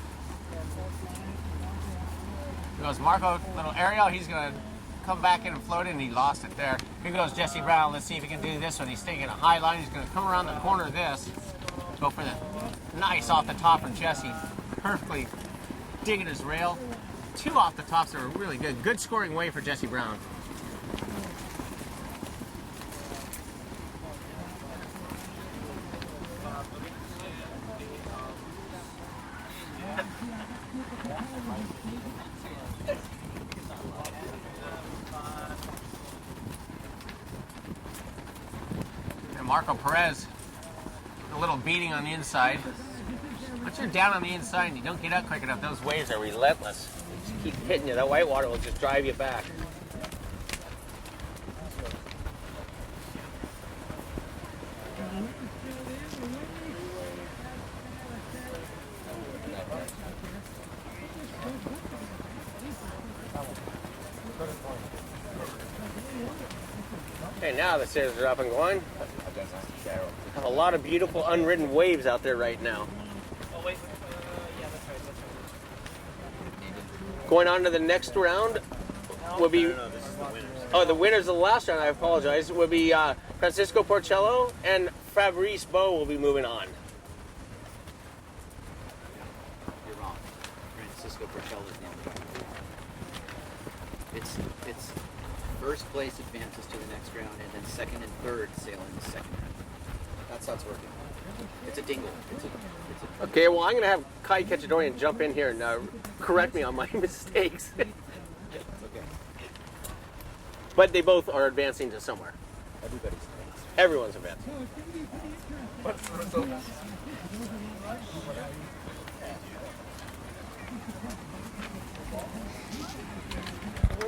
Here goes Marco, little aerial. He's going to come back in and float in, and he lost it there. Here goes Jesse Brown. Let's see if he can do this one. He's taking a high line. He's going to come around the corner of this. Go for the nice off the top from Jesse. Perfectly digging his rail. 2 off the tops that were really good. Good scoring wave for Jesse Brown. Marco Perez, a little beating on the inside. Once you're down on the inside and you don't get up quick enough, those waves are relentless. They just keep hitting you. That white water will just drive you back. Okay, now the sails are up and going. Have a lot of beautiful unridden waves out there right now. Going on to the next round will be. No, this is the winners. Oh, the winners of the last round, I apologize, will be Francisco Porcello and Fabrice Beau will be moving on. You're wrong. Francisco Porcello's name. It's first place advances to the next round, and then second and third sail in the second round. That's how it's working. It's a dingle. Okay, well, I'm going to have Kai Ketchadorian jump in here and correct me on my mistakes. Okay. But they both are advancing to somewhere. Everybody's advanced. Everyone's advancing.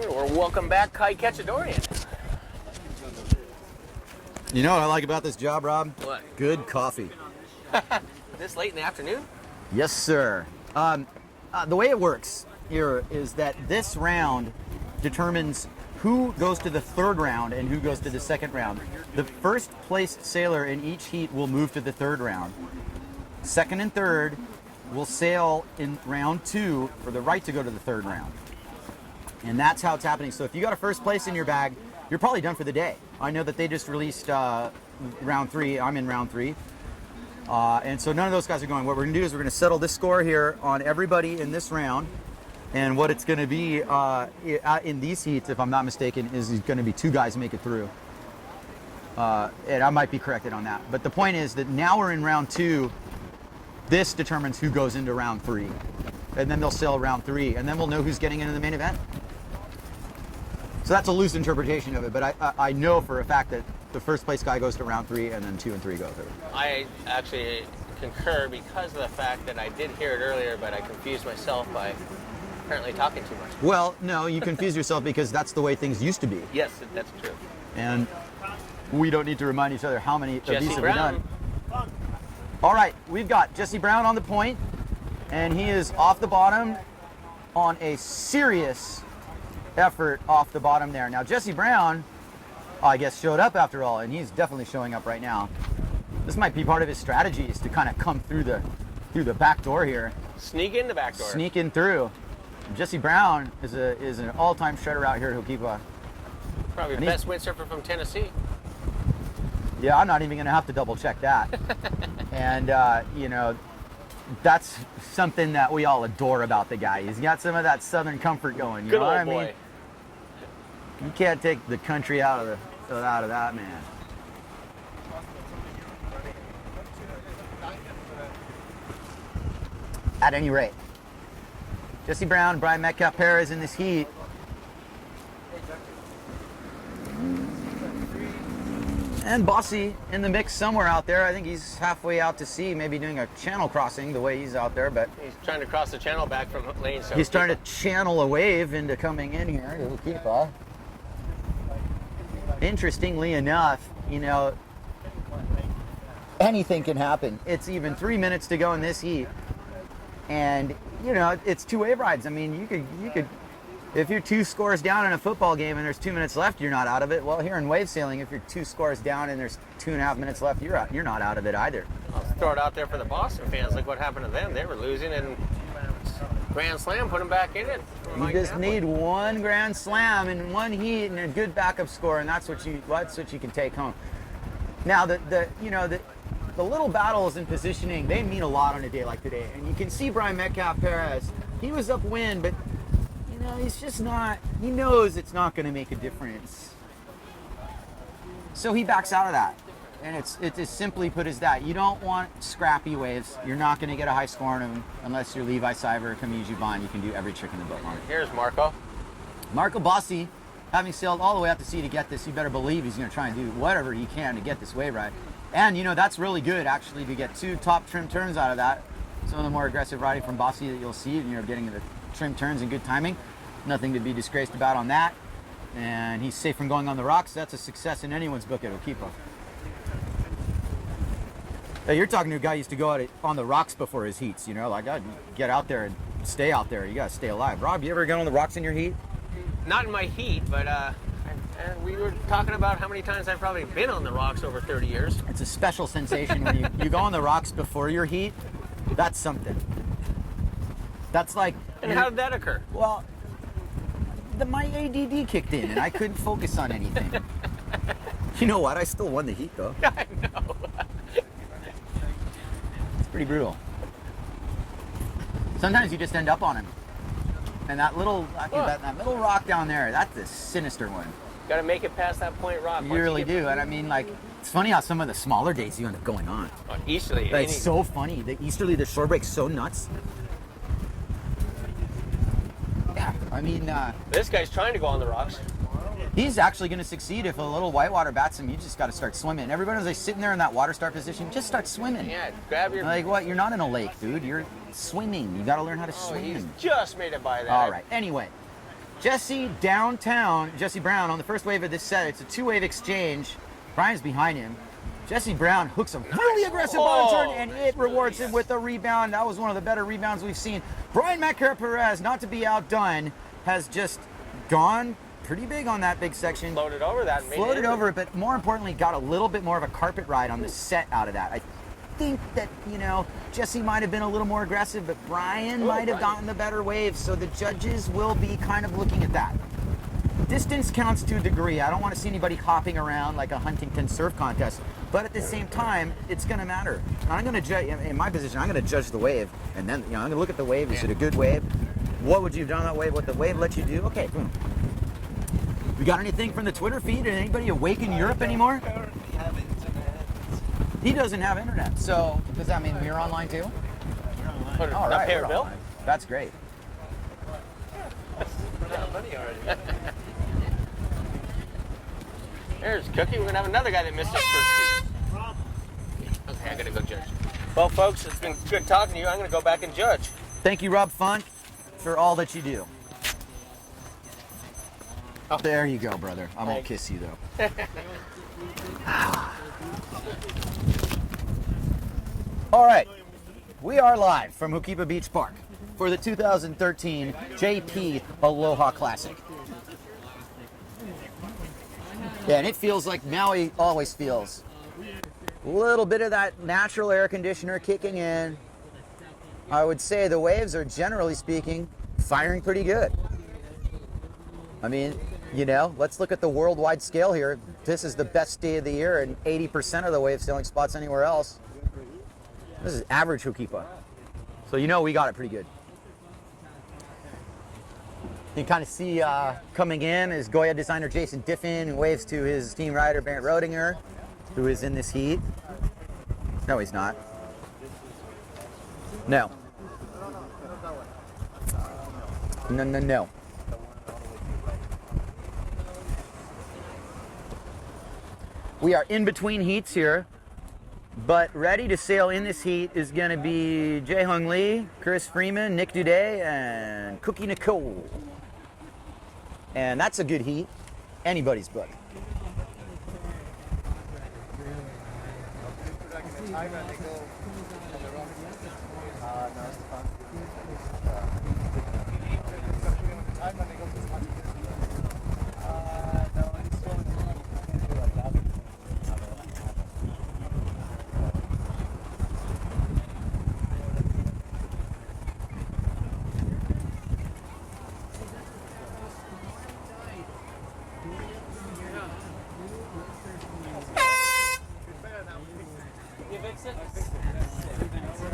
Or welcome back, Kai Ketchadorian. You know what I like about this job, Rob? What? Good coffee. This late in the afternoon? Yes, sir. The way it works here is that this round determines who goes to the third round and who goes to the second round. The first placed sailor in each heat will move to the third round. Second and third will sail in round 2 for the right to go to the third round. And that's how it's happening. So if you got a first place in your bag, you're probably done for the day. I know that they just released round 3. I'm in round 3. And so none of those guys are going. What we're going to do is we're going to settle this score here on everybody in this round. And what it's going to be in these heats, if I'm not mistaken, is going to be 2 guys make it through. And I might be corrected on that. But the point is that now we're in round 2. This determines who goes into round 3. And then they'll sail round 3. And then we'll know who's getting into the main event. So that's a loose interpretation of it. But I know for a fact that the first place guy goes to round 3, and then 2 and 3 go through. I actually concur because of the fact that I did hear it earlier, but I confused myself by apparently talking too much. Well, no, you confuse yourself because that's the way things used to be. Yes, that's true. And we don't need to remind each other how many of these have we Brown. done. All right, we've got Jesse Brown on the point, and he is off the bottom on a serious effort off the bottom there. Now, Jesse Brown, I guess, showed up after all, and he's definitely showing up right now. This might be part of his strategy, is to kind of come through the back door here. Sneak in the back door. Sneak in through. Jesse Brown is an all-time shredder out here at Hookipa. Probably the best windsurfer from Tennessee. Yeah, I'm not even going to have to double check that. And, you know, that's something that we all adore about the guy. He's got some of that Southern comfort going. You Good know old what I boy. mean? You can't take the country out of that man. At any rate, Jesse Brown, Brian Metcalf Perez in this heat. And Bossy in the mix somewhere out there. I think he's halfway out to sea, maybe doing a channel crossing the way he's out there, but He's trying to cross the channel back from lane 7. he's trying to channel a wave into coming in here to Hookipa. Interestingly enough, you know, anything can happen. It's even 3 minutes to go in this heat. And, you know, it's 2 wave rides. I mean, you could, if you're 2 scores down in a football game and there's 2 minutes left, you're not out of it. Well, here in wave sailing, if you're 2 scores down and there's 2.5 minutes left, you're not out of it either. I'll throw it out there for the Boston fans. Look what happened to them. They were losing, and Grand Slam put them back in it. You just need 1 grand slam in 1 heat and a good backup score, and that's what you can take home. Now, the little battles in positioning, they mean a lot on a day like today. And you can see Brian Metcalf Perez. He was upwind, but you know, he's just not. He knows it's not going to make a difference, so he backs out of that. And it's as simply put as that. You don't want scrappy waves. You're not going to get a high score on them unless you're Levi Cyber or Camille Bond. You can do every trick in the book on it. Here's Marco. Marco Bossi, having sailed all the way out to sea to get this, you better believe he's going to try and do whatever he can to get this wave ride. And, you know, that's really good, actually, to get 2 top trim turns out of that. Some of the more aggressive riding from Bossi that you'll see, and you're getting the trim turns and good timing. Nothing to be disgraced about on that. And he's safe from going on the rocks. That's a success in anyone's book at Hookipa. Hey, you're talking to a guy who used to go out on the rocks before his heats, you know? Like, I'd get out there and stay out there. You got to stay alive. Rob, you ever get on the rocks in your heat? Not in my heat, but and we were talking about how many times I've probably been on the rocks over 30 years. It's a special sensation when you go on the rocks before your heat. That's something. That's like. And how did that occur? Well, my ADD kicked in and I couldn't focus on anything. You know what? I still won the heat though. I know. It's pretty brutal. Sometimes you just end up on him. And that little, that middle rock down there, that's a sinister one. Got to make it past that point rock. You really do. And I mean, like, it's funny how some of the smaller days you end up going on. Easterly. Like, it's so funny. The easterly, the shore break's so nuts. Yeah, I mean, this guy's trying to go on the rocks. he's actually going to succeed if a little whitewater bats him. You just got to start swimming. Everybody's like sitting there in that water start position. Just start swimming. Yeah, grab your. Like what? You're not in a lake, dude. You're swimming. You got to learn how to swim. He's just made it by that. All right. Anyway, Jesse downtown. Jesse Brown on the first wave of this set. It's a two-wave exchange. Brian's behind him. Jesse Brown hooks a really aggressive bottom turn, and it rewards him with a rebound. That was one of the better rebounds we've seen. Brian Metcalf-Perez, not to be outdone, has just gone pretty big on that big section. Floated over that. Floated over it, but more importantly, got a little bit more of a carpet ride on the set out of that. I think that, you know, Jesse might have been a little more aggressive, but Brian might have gotten the better wave, so the judges will be kind of looking at that. Distance counts to a degree. I don't want to see anybody hopping around like a Huntington surf contest, but at the same time, it's going to matter. I'm going to judge, in my position, I'm going to judge the wave, and then, you know, I'm going to look at the wave. Is it a good wave? What would you have done on that wave? What the wave let you do? Okay, boom. We got anything from the Twitter feed? Is anybody awake in Europe anymore? He doesn't have internet, so does that mean we're online too? All right, we're online. That's great. There's Cookie. We're going to have another guy that missed his first seat. Okay, I got to go judge. Well, folks, it's been good talking to you. I'm going to go back and judge. Thank you, Rob Funk, for all that you do. Oh, there you go, brother. I'm going to kiss you, though. All right. We are live from Hookipa Beach Park for the 2013 JP Aloha Classic. Yeah, and it feels like Maui always feels. A little bit of that natural air conditioner kicking in. I would say the waves are, generally speaking, firing pretty good. I mean, you know, let's look at the worldwide scale here. This is the best day of the year and 80% of the wave sailing spots anywhere else. This is average Hookipa. So you know we got it pretty good. You can kind of see coming in is Goya designer Jason Diffin, who waves to his team rider Barrett Rodinger, who is in this heat. No, he's not. No. No. We are in between heats here, but ready to sail in this heat is going to be Jae-Hung Lee, Chris Freeman, Nick Duday, and Cookie Nicole. And that's a good heat. Anybody's book.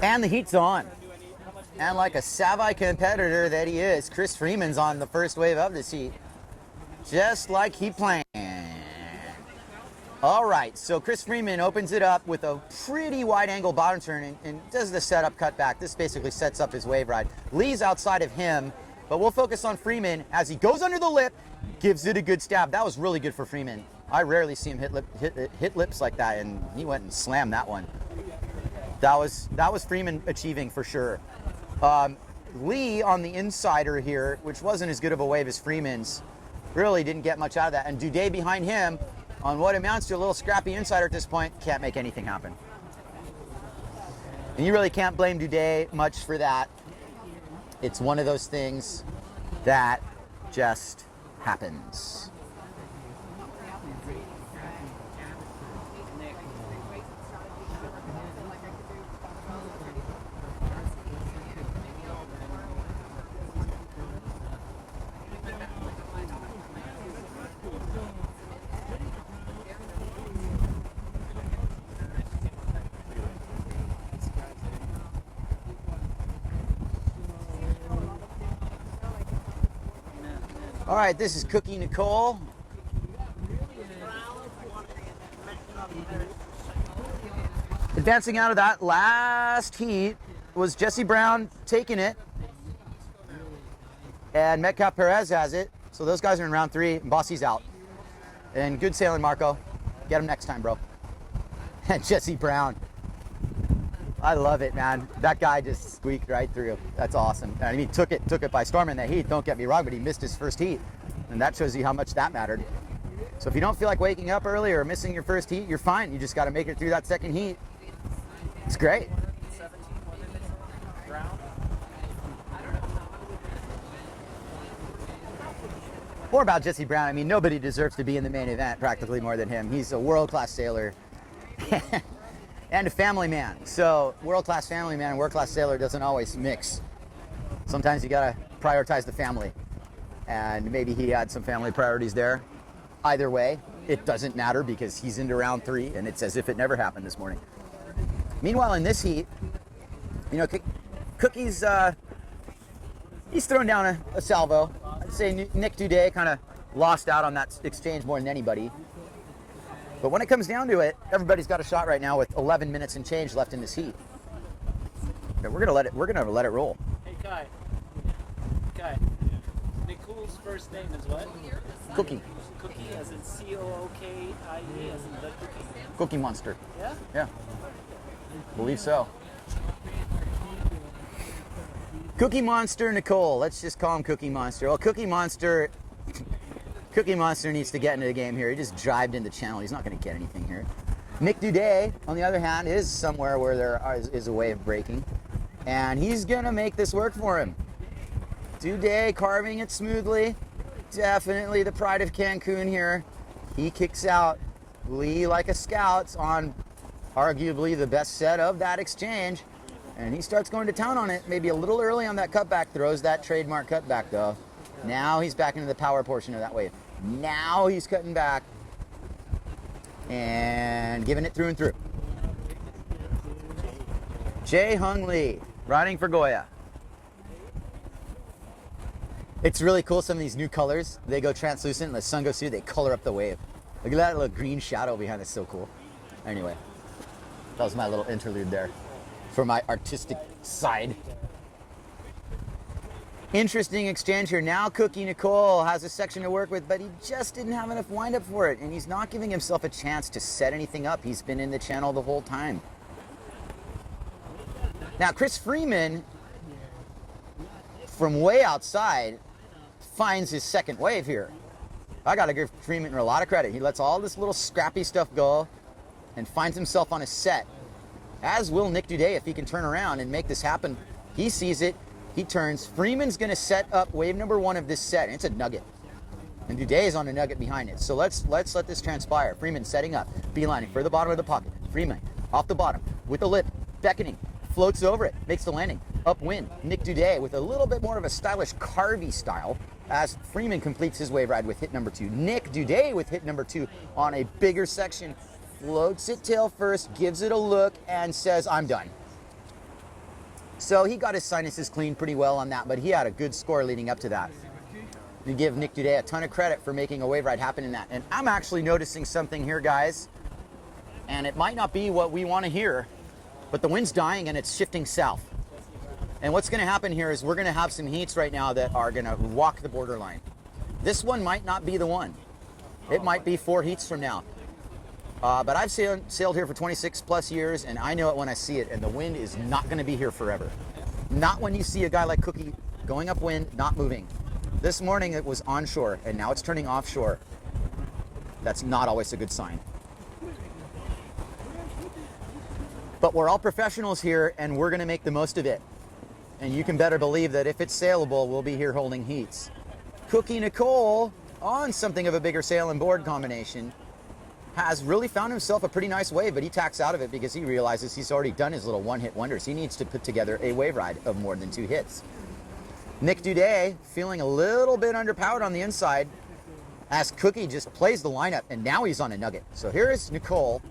And the heat's on. And like a savvy competitor that he is, Chris Freeman's on the first wave of this heat. Just like he planned. All right, so Chris Freeman opens it up with a pretty wide angle bottom turn and does the setup cut back. This basically sets up his wave ride. Lee's outside of him, but we'll focus on Freeman as he goes under the lip, gives it a good stab. That was really good for Freeman. I rarely see him hit lips like that, and he went and slammed that one. That was Freeman achieving for sure. Lee on the insider here, which wasn't as good of a wave as Freeman's, really didn't get much out of that. And Duday behind him on what amounts to a little scrappy insider at this point, can't make anything happen. And you really can't blame Duday much for that. It's one of those things that just happens. All right, this is Cookie Nicole. Advancing out of that last heat was Jesse Brown taking it. And Metcalf Perez has it. So those guys are in round 3, and Bossy's out. And good sailing, Marco. Get him next time, bro. And Jesse Brown. I love it, man. That guy just squeaked right through. That's awesome. I mean, he took it by storm in that heat. Don't get me wrong, but he missed his first heat. And that shows you how much that mattered. So if you don't feel like waking up early or missing your first heat, you're fine. You just got to make it through that second heat. It's great. More about Jesse Brown. I mean, nobody deserves to be in the main event practically more than him. He's a world-class sailor and a family man. So world-class family man and world-class sailor doesn't always mix. Sometimes you gotta prioritize the family. And maybe he had some family priorities there. Either way, it doesn't matter because he's into round 3 and it's as if it never happened this morning. Meanwhile, in this heat, you know, Cookie's, he's thrown down a salvo. I'd say Nick Duday kind of lost out on that exchange more than anybody. But when it comes down to it, everybody's got a shot right now with 11 minutes and change left in this heat. But we're gonna let it roll. Hey Kai. Nicole's first name is what? Cookie. Cookie, as in C-O-O-K-I-E, as in the cookie. Cookie Monster. Yeah? Yeah. Believe so. Cookie Monster Nicole. Let's just call him Cookie Monster. Well, Cookie Monster needs to get into the game here. He just drived in the channel. He's not going to get anything here. Nick Duday, on the other hand, is somewhere where there is a way of breaking. And he's going to make this work for him. Duday carving it smoothly. Definitely the pride of Cancun here. He kicks out Lee like a scout on arguably the best set of that exchange. And he starts going to town on it, maybe a little early on that cutback, throws that trademark cutback though. Now he's back into the power portion of that wave. Now he's cutting back and giving it through and through. Jae Hung Lee, riding for Goya. It's really cool, some of these new colors, they go translucent and the sun goes through, they color up the wave. Look at that little green shadow behind it, so cool. Anyway, that was my little interlude there for my artistic side. Interesting exchange here. Now Cookie Nicole has a section to work with, but he just didn't have enough wind up for it, and he's not giving himself a chance to set anything up. He's been in the channel the whole time. Now Chris Freeman, from way outside, finds his second wave here. I gotta give Freeman a lot of credit. He lets all this little scrappy stuff go and finds himself on a set. As will Nick Duday if he can turn around and make this happen. He sees it, he turns. Freeman's gonna set up wave number 1 of this set. It's a nugget. And Duday is on a nugget behind it. So let's let this transpire. Freeman setting up, beelining for the bottom of the pocket. Freeman off the bottom with the lip, beckoning, floats over it, makes the landing, upwind. Nick Duday with a little bit more of a stylish carvy style as Freeman completes his wave ride with hit number 2. Nick Duday with hit number 2 on a bigger section, floats it tail first, gives it a look, and says, I'm done. So he got his sinuses cleaned pretty well on that, but he had a good score leading up to that. We give Nick Duday a ton of credit for making a wave ride happen in that. And I'm actually noticing something here, guys, and it might not be what we want to hear, but the wind's dying and it's shifting south. And what's going to happen here is we're going to have some heats right now that are going to walk the borderline. This one might not be the one. It might be 4 heats from now. But I've sailed here for 26 plus years, and I know it when I see it, and the wind is not going to be here forever. Not when you see a guy like Cookie going upwind, not moving. This morning it was onshore, and now it's turning offshore. That's not always a good sign. But we're all professionals here, and we're going to make the most of it. And you can better believe that if it's sailable, we'll be here holding heats. Cookie Nicole, on something of a bigger sail and board combination, has really found himself a pretty nice wave, but he tacks out of it because he realizes he's already done his little one-hit wonders. He needs to put together a wave ride of more than 2 hits. Nick Duday feeling a little bit underpowered on the inside as Cookie just plays the lineup, and now he's on a nugget. So here is Nicole.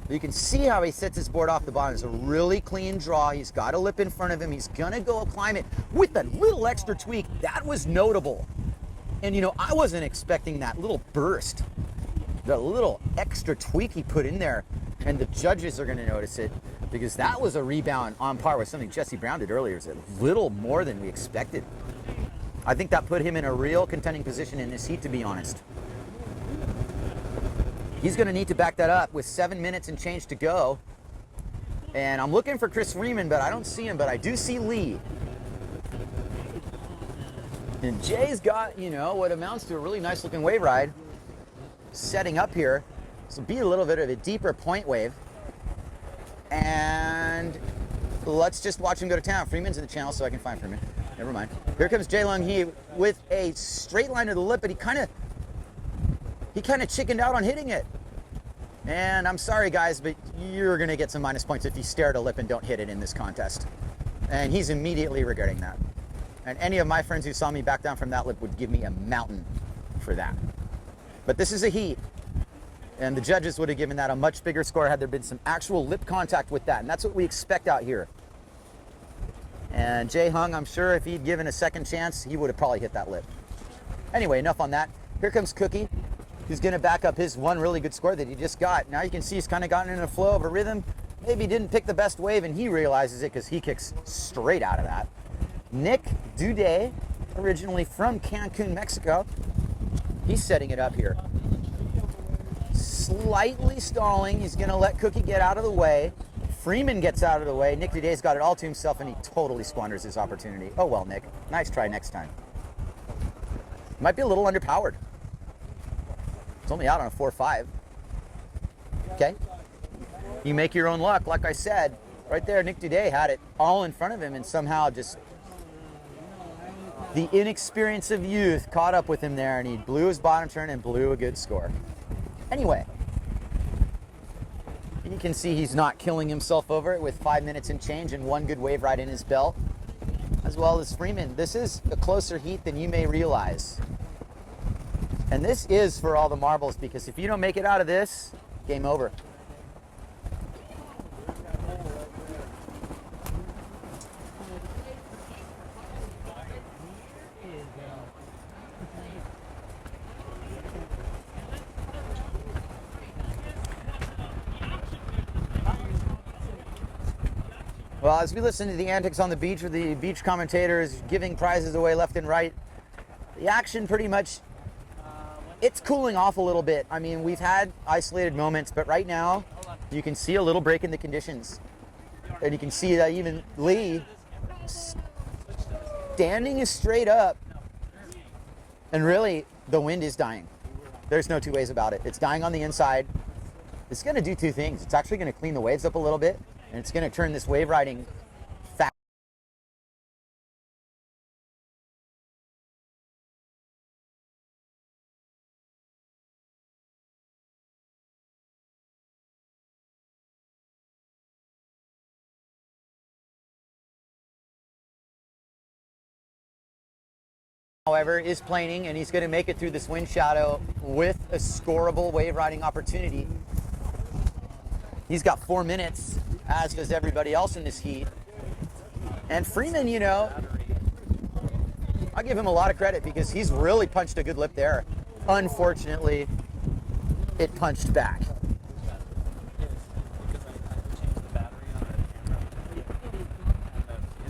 You can see how he sets his board off the bottom. It's a really clean draw. He's got a lip in front of him. He's gonna go climb it with a little extra tweak. That was notable. And you know, I wasn't expecting that little burst, the little extra tweak he put in there, and the judges are going to notice it because that was a rebound on par with something Jesse Brown did earlier. It's a little more than we expected. I think that put him in a real contending position in this heat, to be honest. He's going to need to back that up with 7 minutes and change to go. And I'm looking for Chris Freeman, but I don't see him, but I do see Lee. And Jay's got, you know, what amounts to a really nice looking wave ride setting up here. This will be a little bit of a deeper point wave. And let's just watch him go to town. Freeman's in the channel, so I can find Freeman. Never mind. Here comes Jay Lung Hee with a straight line to the lip, but he kind of chickened out on hitting it. And I'm sorry, guys, but you're going to get some minus points if you stare at a lip and don't hit it in this contest. And he's immediately regretting that. And any of my friends who saw me back down from that lip would give me a mountain for that. But this is a heat. And the judges would have given that a much bigger score had there been some actual lip contact with that. And that's what we expect out here. And Jay Hung, I'm sure if he'd given a second chance, he would have probably hit that lip. Anyway, enough on that. Here comes Cookie, who's going to back up his one really good score that he just got. Now you can see he's kind of gotten in a flow of a rhythm. Maybe didn't pick the best wave, and he realizes it because he kicks straight out of that. Nick Duday, originally from Cancun, Mexico. He's setting it up here. Slightly stalling. He's going to let Cookie get out of the way. Freeman gets out of the way. Nick Duday's got it all to himself, and he totally squanders his opportunity. Oh well, Nick. Nice try next time. Might be a little underpowered. It's only out on a 4.5. Okay? You make your own luck. Like I said, right there, Nick Duday had it all in front of him, and somehow just the inexperience of youth caught up with him there, and he blew his bottom turn and blew a good score. Anyway, you can see he's not killing himself over it with 5 minutes and change and one good wave ride in his belt, as well as Freeman. This is a closer heat than you may realize. And this is for all the marbles, because if you don't make it out of this, game over. Well, as we listen to the antics on the beach with the beach commentators giving prizes away left and right, the action pretty much, it's cooling off a little bit. I mean, we've had isolated moments, but right now you can see a little break in the conditions. And you can see that even Lee standing is straight up. And really, the wind is dying. There's no two ways about it. It's dying on the inside. It's going to do two things. It's actually going to clean the waves up a little bit, and it's going to turn this wave riding fast. However, is planing, and he's going to make it through this wind shadow with a scoreable wave riding opportunity. He's got 4 minutes, as does everybody else in this heat. And Freeman, you know, I give him a lot of credit because he's really punched a good lip there. Unfortunately, it punched back.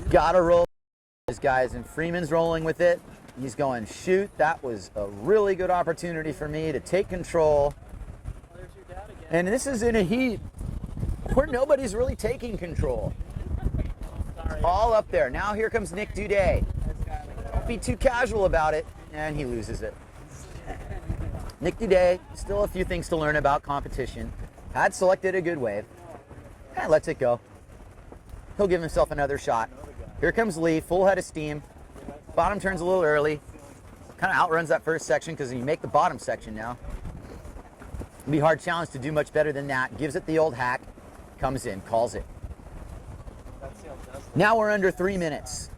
Gotta roll these guys, and Freeman's rolling with it. He's going, shoot, that was a really good opportunity for me to take control. And this is in a heat where nobody's really taking control. It's all up there. Now here comes Nick Duday. Don't be too casual about it, and he loses it. Nick Duday, still a few things to learn about competition. Had selected a good wave. Kind of lets it go. He'll give himself another shot. Here comes Lee, full head of steam. Bottom turns a little early. Kind of outruns that first section because you make the bottom section now. It'll be a hard challenge to do much better than that. Gives it the old hack. Comes in, calls it. Now we're under 3 minutes.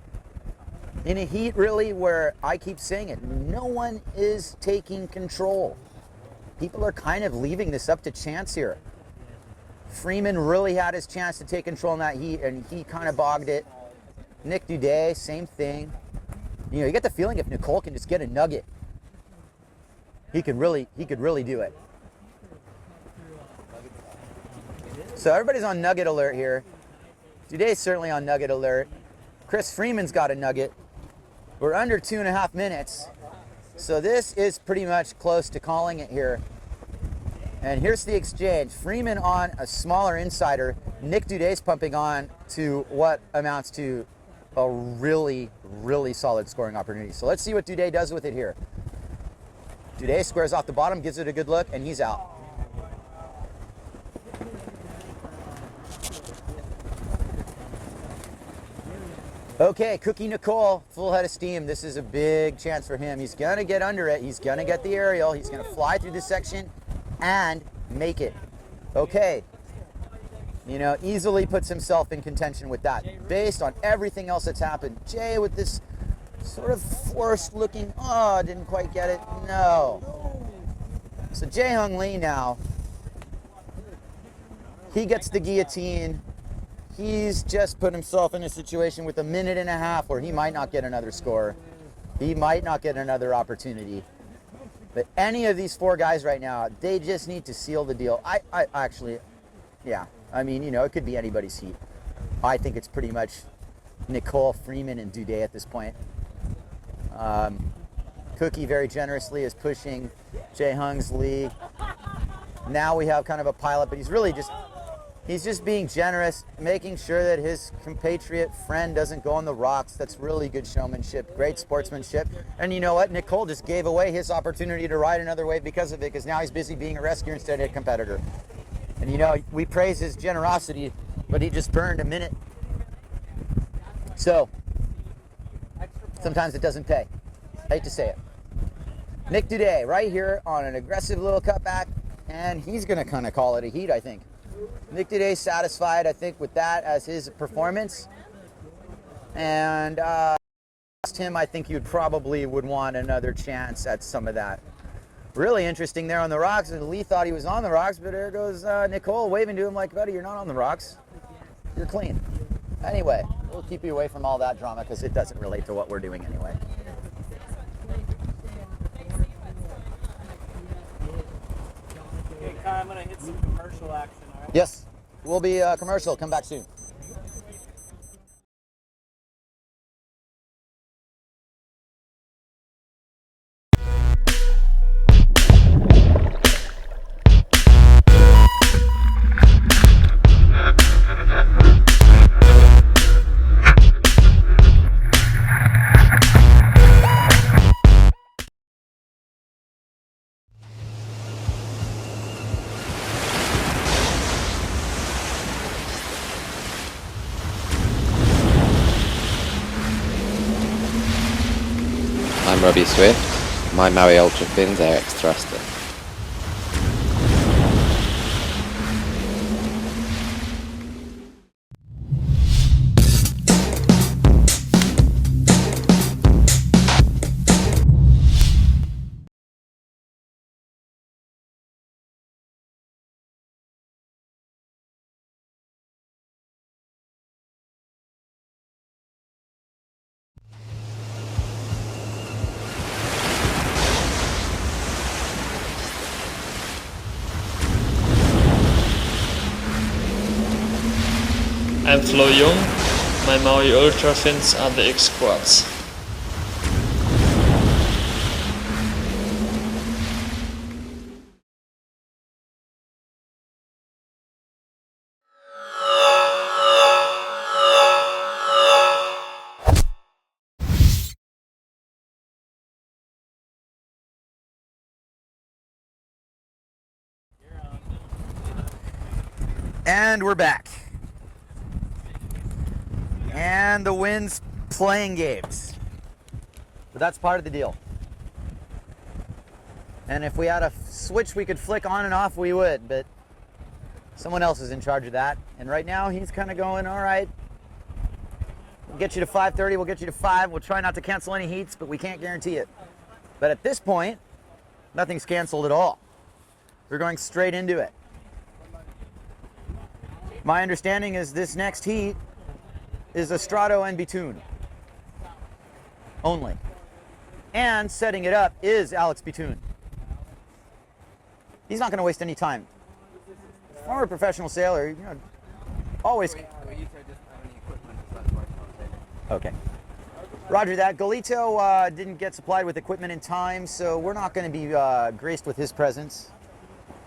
In a heat, really, where I keep saying it, no one is taking control. People are kind of leaving this up to chance here. Freeman really had his chance to take control in that heat, and he kind of bogged it. Nick Duday, same thing. You know, you get the feeling if Nicole can just get a nugget he could really do it. So everybody's on nugget alert here. Today's certainly on nugget alert. Chris Freeman's got a nugget. We're under 2.5 minutes. So this is pretty much close to calling it here. And here's the exchange. Freeman on a smaller insider. Nick Duday's pumping on to what amounts to a really, really solid scoring opportunity. So let's see what Duday does with it here. Duday squares off the bottom, gives it a good look, and he's out. Okay, Cookie Nicole, full head of steam. This is a big chance for him. He's gonna get under it. He's gonna get the aerial. He's gonna fly through this section and make it. Okay. You know, easily puts himself in contention with that based on everything else that's happened. Jay with this sort of forced looking, oh, didn't quite get it. No. So Jae Hung Lee now, he gets the guillotine. He's just put himself in a situation with 1.5 minutes where he might not get another score. He might not get another opportunity. But any of these 4 guys right now, they just need to seal the deal. I actually, yeah. I mean, you know, it could be anybody's heat. I think it's pretty much Nicole, Freeman, and Duday at this point. Cookie very generously is pushing Jae Hung's Lee. Now we have kind of a pilot, but he's really just, he's just being generous, making sure that his compatriot friend doesn't go on the rocks. That's really good showmanship, great sportsmanship. And you know what? Nicole just gave away his opportunity to ride another wave because of it, because now he's busy being a rescuer instead of a competitor. And you know, we praise his generosity, but he just burned 1 minute. So, sometimes it doesn't pay. Hate to say it. Nick Duday right here on an aggressive little cutback, and he's going to kind of call it a heat, I think. Nick Duday satisfied, I think, with that as his performance. And asked him, I think you probably would want another chance at some of that. Really interesting there on the rocks. And Lee thought he was on the rocks, but there goes Nicole waving to him like, buddy, you're not on the rocks. You're clean. Anyway, we'll keep you away from all that drama because it doesn't relate to what we're doing anyway. Okay, Kai, I'm going to hit some commercial action, all right? Yes, we'll be commercial. Come back soon. I'm Robbie Swift. My Maui Ultra Fins AX thruster. I'm Flo Jung. My Maui Ultra Fins are the X Quads. And we're back. And the wind's playing games. But that's part of the deal. And if we had a switch we could flick on and off, we would, but someone else is in charge of that. And right now he's kind of going, all right, we'll get you to 5:30, we'll get you to 5. We'll try not to cancel any heats, but we can't guarantee it. But at this point, nothing's canceled at all. We're going straight into it. My understanding is this next heat is a Strato and Bitoon only. And setting it up is Alex Bitoon. He's not going to waste any time. Former professional sailor, you know, always. Okay. Roger that. Golito didn't get supplied with equipment in time, so we're not going to be graced with his presence.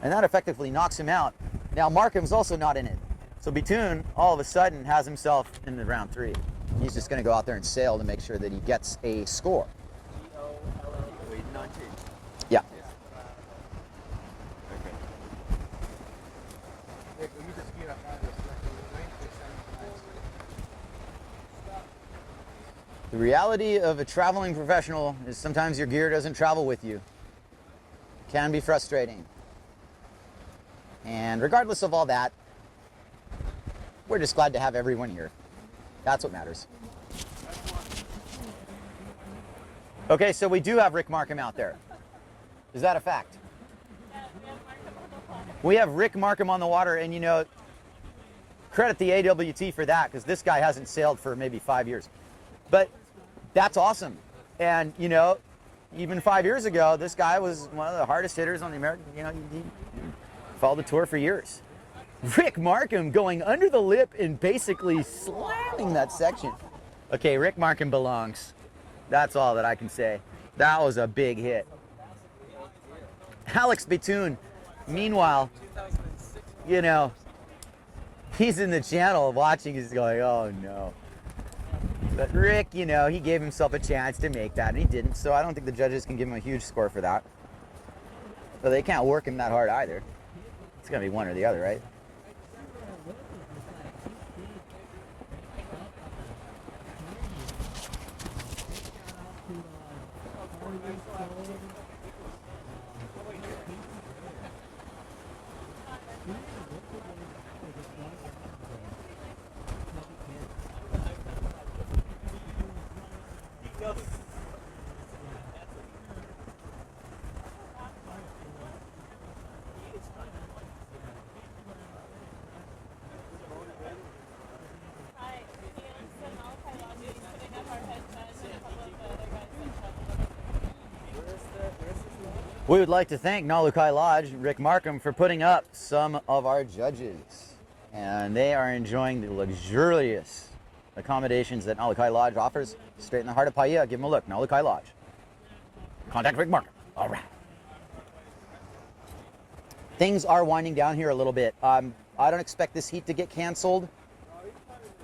And that effectively knocks him out. Now Markham's also not in it. So Bitoon all of a sudden has himself in the round 3. He's just going to go out there and sail to make sure that he gets a score. Yeah. The reality of a traveling professional is sometimes your gear doesn't travel with you. It can be frustrating. And regardless of all that, we're just glad to have everyone here. That's what matters. Okay, so we do have Rick Markham out there. Is that a fact? We have Rick Markham on the water, and you know, credit the AWT for that, because this guy hasn't sailed for maybe 5 years. But that's awesome. And you know, even 5 years ago, this guy was one of the hardest hitters on the American, you know, he followed the tour for years. Rick Markham going under the lip and basically slamming that section. Okay, Rick Markham belongs. That's all that I can say. That was a big hit. Alex Bitoon, meanwhile, you know, he's in the channel watching, he's going, oh no. But Rick, you know, he gave himself a chance to make that, and he didn't, so I don't think the judges can give him a huge score for that. But they can't work him that hard either. It's going to be one or the other, right? We would like to thank Nalukai Lodge, Rick Markham, for putting up some of our judges. And they are enjoying the luxurious accommodations that Nalukai Lodge offers straight in the heart of Paia. Give them a look, Nalukai Lodge. Contact Rick Markham. All right. Things are winding down here a little bit. I don't expect this heat to get canceled.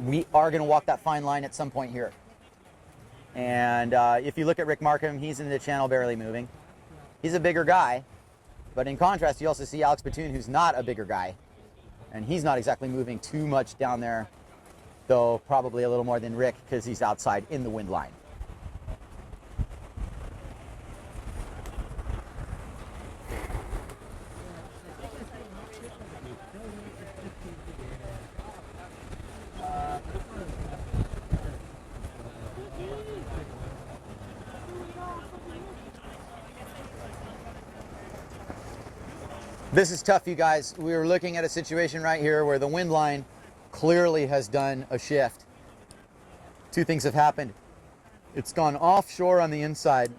We are going to walk that fine line at some point here. And if you look at Rick Markham, he's in the channel barely moving. He's a bigger guy, but in contrast, you also see Alex Bitoon, who's not a bigger guy, and he's not exactly moving too much down there, though probably a little more than Rick because he's outside in the wind line. This is tough, you guys. We were looking at a situation right here where the wind line clearly has done a shift. Two things have happened. It's gone offshore on the inside.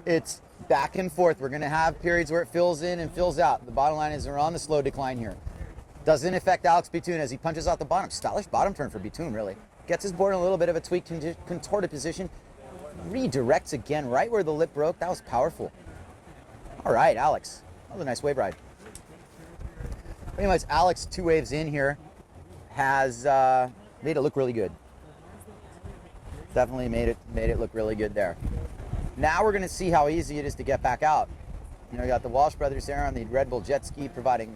It's back and forth. We're going to have periods where it fills in and fills out. The bottom line is we're on the slow decline here. Doesn't affect Alex Bitoon as he punches out the bottom. Stylish bottom turn for Bitoon, really. Gets his board in a little bit of a tweaked, contorted position. Redirects again right where the lip broke. That was powerful. All right, Alex. That was a nice wave ride. Pretty much Alex, 2 waves in here, has made it look really good. Definitely made it look really good there. Now we're going to see how easy it is to get back out. You know, we got the Walsh brothers there on the Red Bull jet ski providing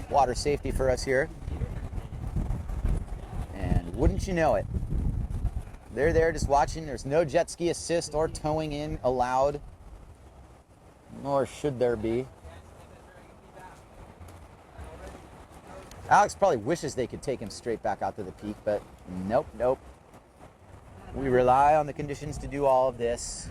water safety for us here. And wouldn't you know it, they're there just watching. There's no jet ski assist or towing in allowed. Nor should there be. Alex probably wishes they could take him straight back out to the peak, but nope, nope. We rely on the conditions to do all of this.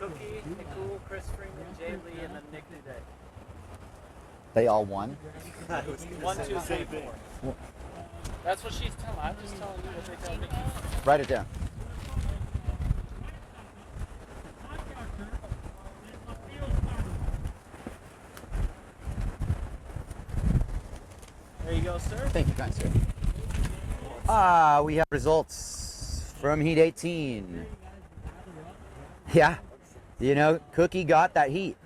Cookie, Nicole, Chris Freeman, Jay Lee, and then Nick today. They all won. 1, 2, 3, 4. That's what she's telling. I'm just telling you what they tell me. Write it down. There you go, sir. Thank you, kind sir. We have results from Heat 18. Yeah, you know, Cookie got that heat.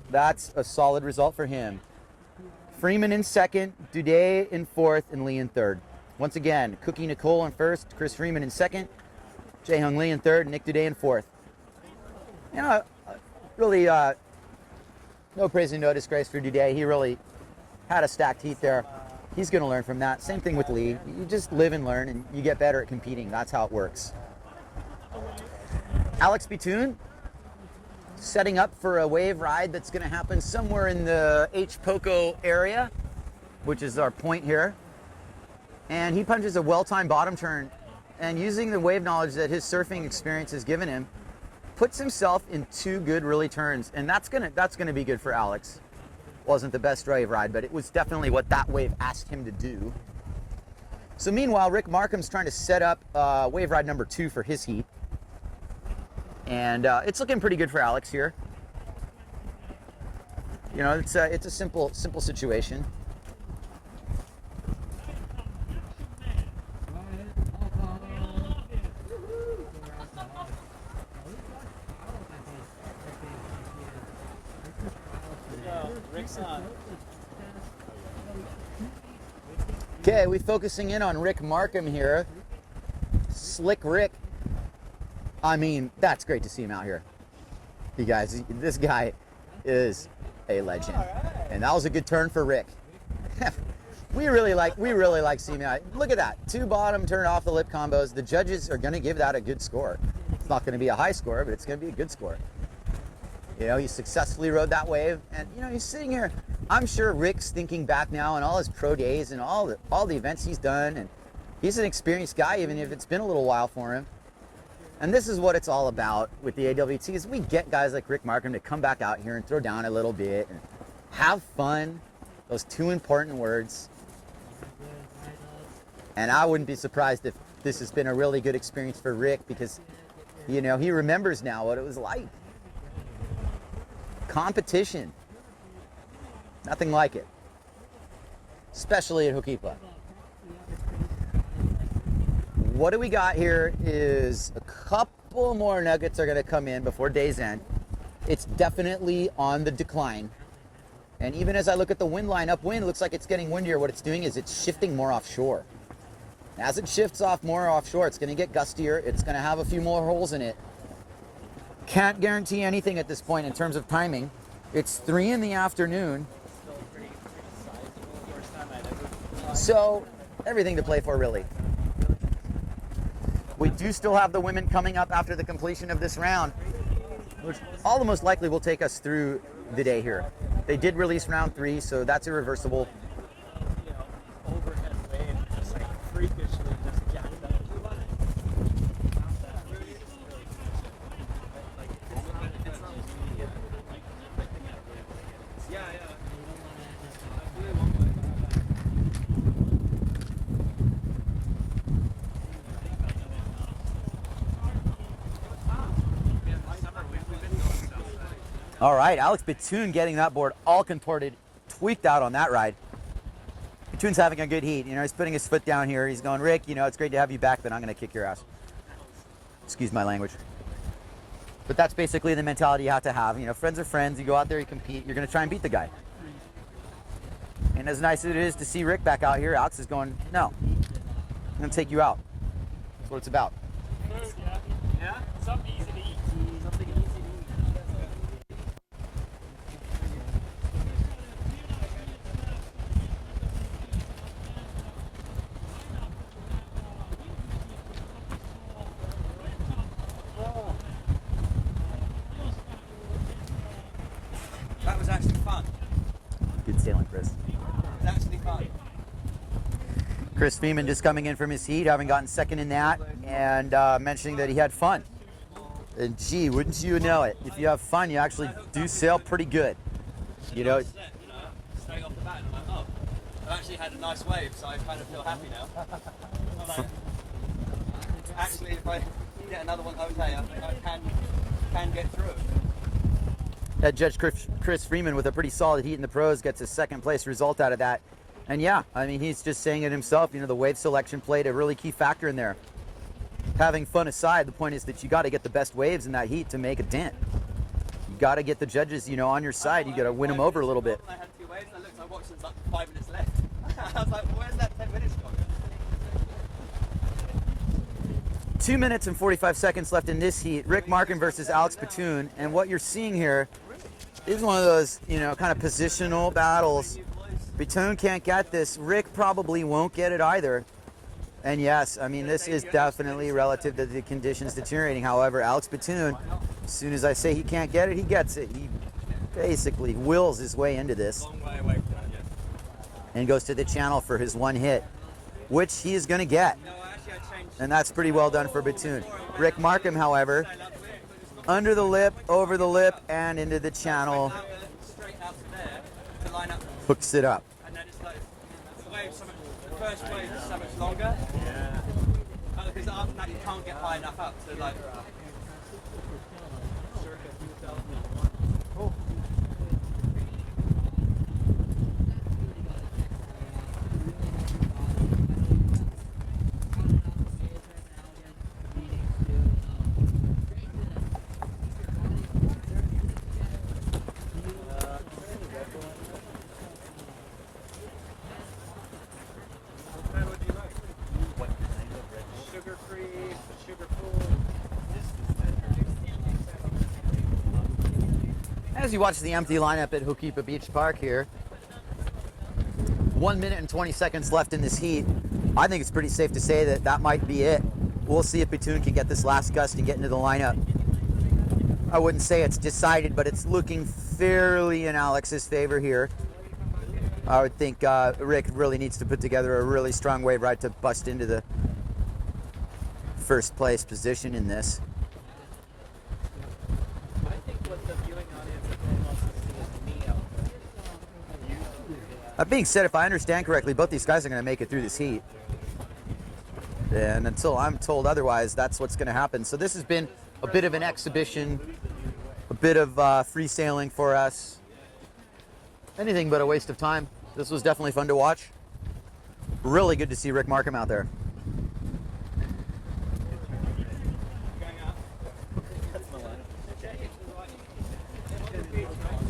That's a solid result for him. Freeman in second, Duday in fourth, and Lee in third. Once again, Cookie Nicole in first, Chris Freeman in second, Jae Hung Lee in third, Nick Duday in fourth. You know, really, no praise and no disgrace for Duday. He really had a stacked heat there. He's going to learn from that. Same thing with Lee. You just live and learn, and you get better at competing. That's how it works. Alex Bitoon setting up for a wave ride that's going to happen somewhere in the H. Poco area, which is our point here. And he punches a well-timed bottom turn, and using the wave knowledge that his surfing experience has given him, puts himself in 2 good really turns, and that's gonna be good for Alex. Wasn't the best wave ride, but it was definitely what that wave asked him to do. So meanwhile, Rick Markham's trying to set up wave ride number 2 for his heat. And it's looking pretty good for Alex here. You know, it's a simple situation. Rick's on. Okay, we're focusing in on Rick Markham here. Slick Rick. I mean, that's great to see him out here. You guys, this guy is a legend. And that was a good turn for Rick. we really like seeing him out. Look at that. 2 bottom turn off the lip combos. The judges are going to give that a good score. It's not going to be a high score, but it's going to be a good score. You know, he successfully rode that wave, and you know, he's sitting here. I'm sure Rick's thinking back now on all his pro days and all the events he's done, and he's an experienced guy, even if it's been a little while for him. And this is what it's all about with the AWT, is we get guys like Rick Markham to come back out here and throw down a little bit and have fun. Those 2 important words. And I wouldn't be surprised if this has been a really good experience for Rick, because, you know, he remembers now what it was like. Competition. Nothing like it. Especially at Hookipa. What do we got here is a couple more nuggets are going to come in before day's end. It's definitely on the decline. And even as I look at the wind line, upwind, it looks like it's getting windier. What it's doing is it's shifting more offshore. As it shifts off more offshore, it's going to get gustier. It's going to have a few more holes in it. Can't guarantee anything at this point in terms of timing. It's 3 in the afternoon. So everything to play for, really. We do still have the women coming up after the completion of this round, which almost likely will take us through the day here. They did release round 3, so that's irreversible. Overhead wave, just like freakishly just jacked up. All right, Alex Bitoon getting that board all contorted, tweaked out on that ride. Bitoon's having a good heat. You know, he's putting his foot down here. He's going, Rick, you know, it's great to have you back, but I'm going to kick your ass. Excuse my language. But that's basically the mentality you have to have. You know, friends are friends. You go out there, you compete. You're going to try and beat the guy. And as nice as it is to see Rick back out here, Alex is going, no, I'm going to take you out. That's what it's about. Yeah? Something easy to eat. Something easy to eat. That was actually fun. Good sailing, Chris. It was actually fun. Chris Freeman just coming in from his heat, having gotten second in that, and mentioning that he had fun. And gee, wouldn't you know it? If you have fun, you actually do sail pretty good. You know. Straight off the bat, I'm like, oh, I've actually had a nice wave, so I kind of feel happy now. Like, actually, if I get another one okay, I think I can get through it. Head Judge Chris Freeman with a pretty solid heat in the pros gets a second place result out of that. And yeah, I mean, he's just saying it himself. You know, the wave selection played a really key factor in there. Having fun aside, the point is that you got to get the best waves in that heat to make a dent. You got to get the judges, you know, on your side. You got to win them over a little bit. I had 2 waves, and I looked, I watched, there's like 5 minutes left. I was like, where's that 10 minutes gone? 2 minutes and 45 seconds left in this heat. Rick Markham versus Alex Batoon. And what you're seeing here is one of those, you know, kind of positional battles. Batoon can't get this. Rick probably won't get it either. And yes, I mean, this is definitely relative to the conditions deteriorating. However, Alex Batoon, as soon as I say he can't get it, he gets it. He basically wills his way into this and goes to the channel for his one hit, which he is going to get. And that's pretty well done for Batoon. Rick Markham, however, under the lip, over the lip, and into the channel, hooks it up. And then it's like, the first wave is so much longer. Yeah. Because after that you can't get high enough up to like... As you watch the empty lineup at Hookipa Beach Park here, 1 minute and 20 seconds left in this heat. I think it's pretty safe to say that that might be it. We'll see if Batoon can get this last gust and get into the lineup. I wouldn't say it's decided, but it's looking fairly in Alex's favor here. I would think Rick really needs to put together a really strong wave ride to bust into the first place position in this. That being said, if I understand correctly, both these guys are going to make it through this heat. And until I'm told otherwise, that's what's going to happen. So this has been a bit of an exhibition, a bit of free sailing for us. Anything but a waste of time. This was definitely fun to watch. Really good to see Rick Markham out there.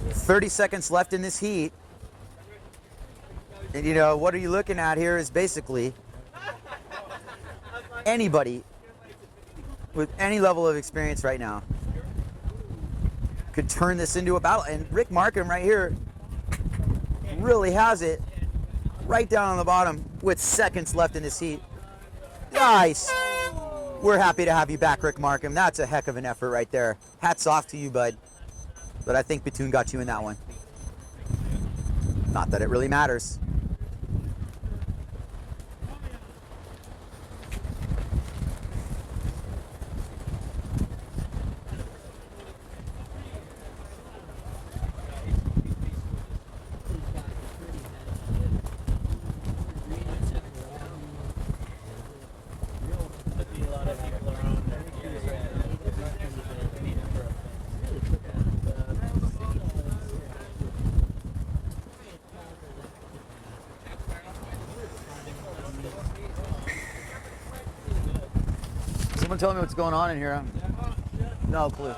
30 seconds left in this heat. And you know, what are you looking at here is basically anybody with any level of experience right now could turn this into a battle. And Rick Markham right here really has it right down on the bottom with seconds left in this heat. Nice. We're happy to have you back, Rick Markham. That's a heck of an effort right there. Hats off to you, bud. But I think Batoon got you in that one. Not that it really matters. Someone tell me what's going on in here. No clue.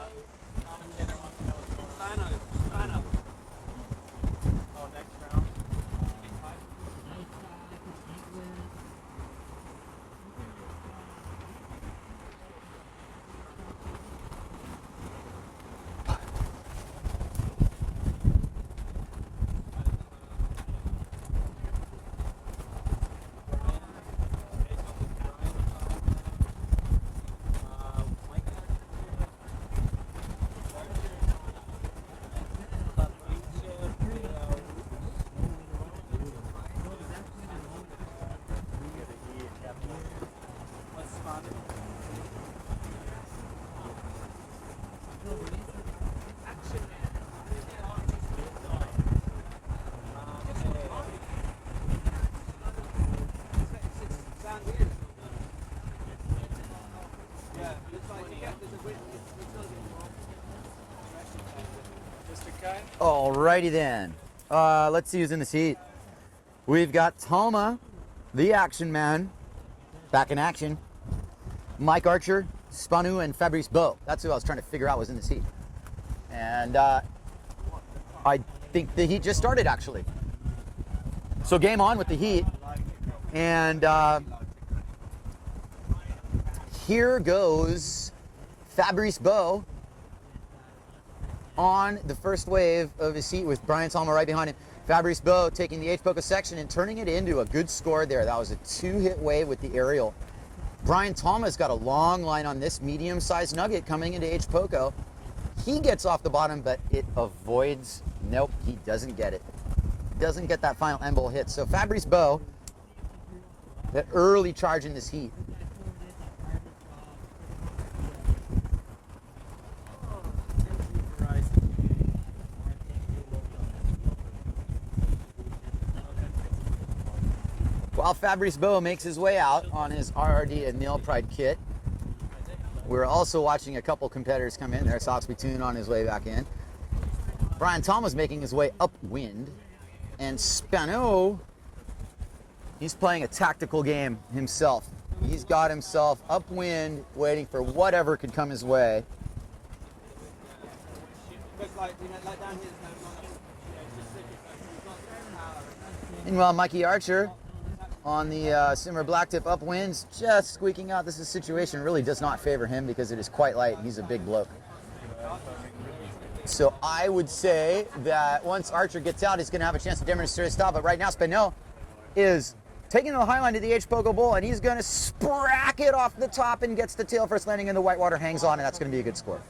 Alrighty then. Let's see who's in this heat. We've got Toma, the action man, back in action. Mike Archer, Spanu, and Fabrice Beau. That's who I was trying to figure out was in this heat. And I think the heat just started, actually. So game on with the heat. And here goes Fabrice Beau on the first wave of his heat with Brian Toma right behind him. Fabrice Beau taking the H-Poco section and turning it into a good score there. That was a 2-hit wave with the aerial. Brian Toma's got a long line on this medium-sized nugget coming into H-Poco. He gets off the bottom, but it avoids. Nope, he doesn't get it. Doesn't get that final end bowl hit. So Fabrice Beau, that early charge in this heat. While Fabrice Beau makes his way out on his RRD and Nail Pride kit, we're also watching a couple competitors come in. There's Soxby Toon on his way back in. Brian Toma's making his way upwind. And Spano, he's playing a tactical game himself. He's got himself upwind, waiting for whatever could come his way. Meanwhile, Mikey Archer on the Simmer Blacktip upwinds, just squeaking out. This situation really does not favor him because it is quite light. He's a big bloke. So I would say that once Archer gets out, he's going to have a chance to demonstrate his style. But right now, Spano is taking the high line to the H-Poco Bowl, and he's going to sprack it off the top and gets the tail first landing in the whitewater, hangs on, and that's going to be a good score.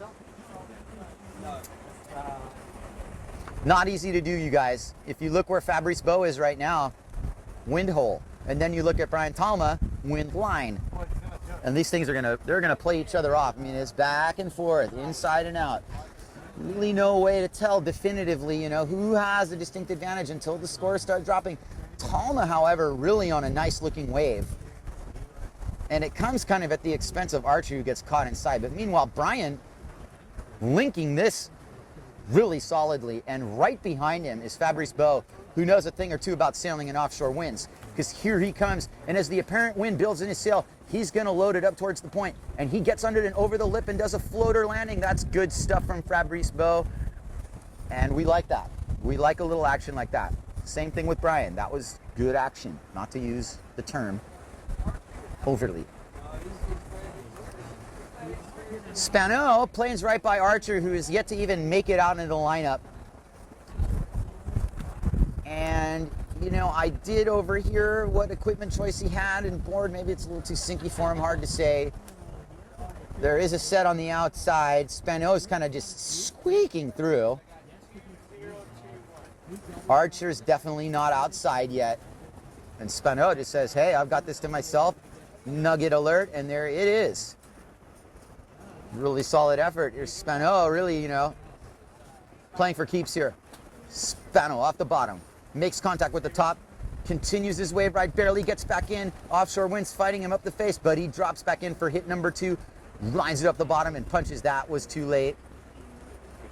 Not easy to do, you guys. If you look where Fabrice Beau is right now, wind hole. And then you look at Brian Toma, wind line. And they're gonna play each other off. I mean, it's back and forth, inside and out. Really no way to tell definitively, who has a distinct advantage until the scores start dropping. Toma, however, really on a nice looking wave. And it comes kind of at the expense of Archer, who gets caught inside. But meanwhile, Brian linking this really solidly, and right behind him is Fabrice Beau, who knows a thing or two about sailing in offshore winds, because here he comes, and as the apparent wind builds in his sail, he's going to load it up towards the point, and he gets under it and over the lip and does a floater landing. That's good stuff from Fabrice Beau, and we like that. We like a little action like that. Same thing with Brian. That was good action, not to use the term overly. Spano planes right by Archer, who is yet to even make it out into the lineup. And, I did overhear what equipment choice he had and board. Maybe it's a little too sinky for him, hard to say. There is a set on the outside. Spano's kind of just squeaking through. Archer's definitely not outside yet. And Spano just says, hey, I've got this to myself. Nugget alert, and there it is. Really solid effort. Here's Spano, really, playing for keeps here. Spano off the bottom. Makes contact with the top. Continues his wave ride. Barely gets back in. Offshore winds fighting him up the face, but he drops back in for hit number 2. Lines it up the bottom and punches. That was too late.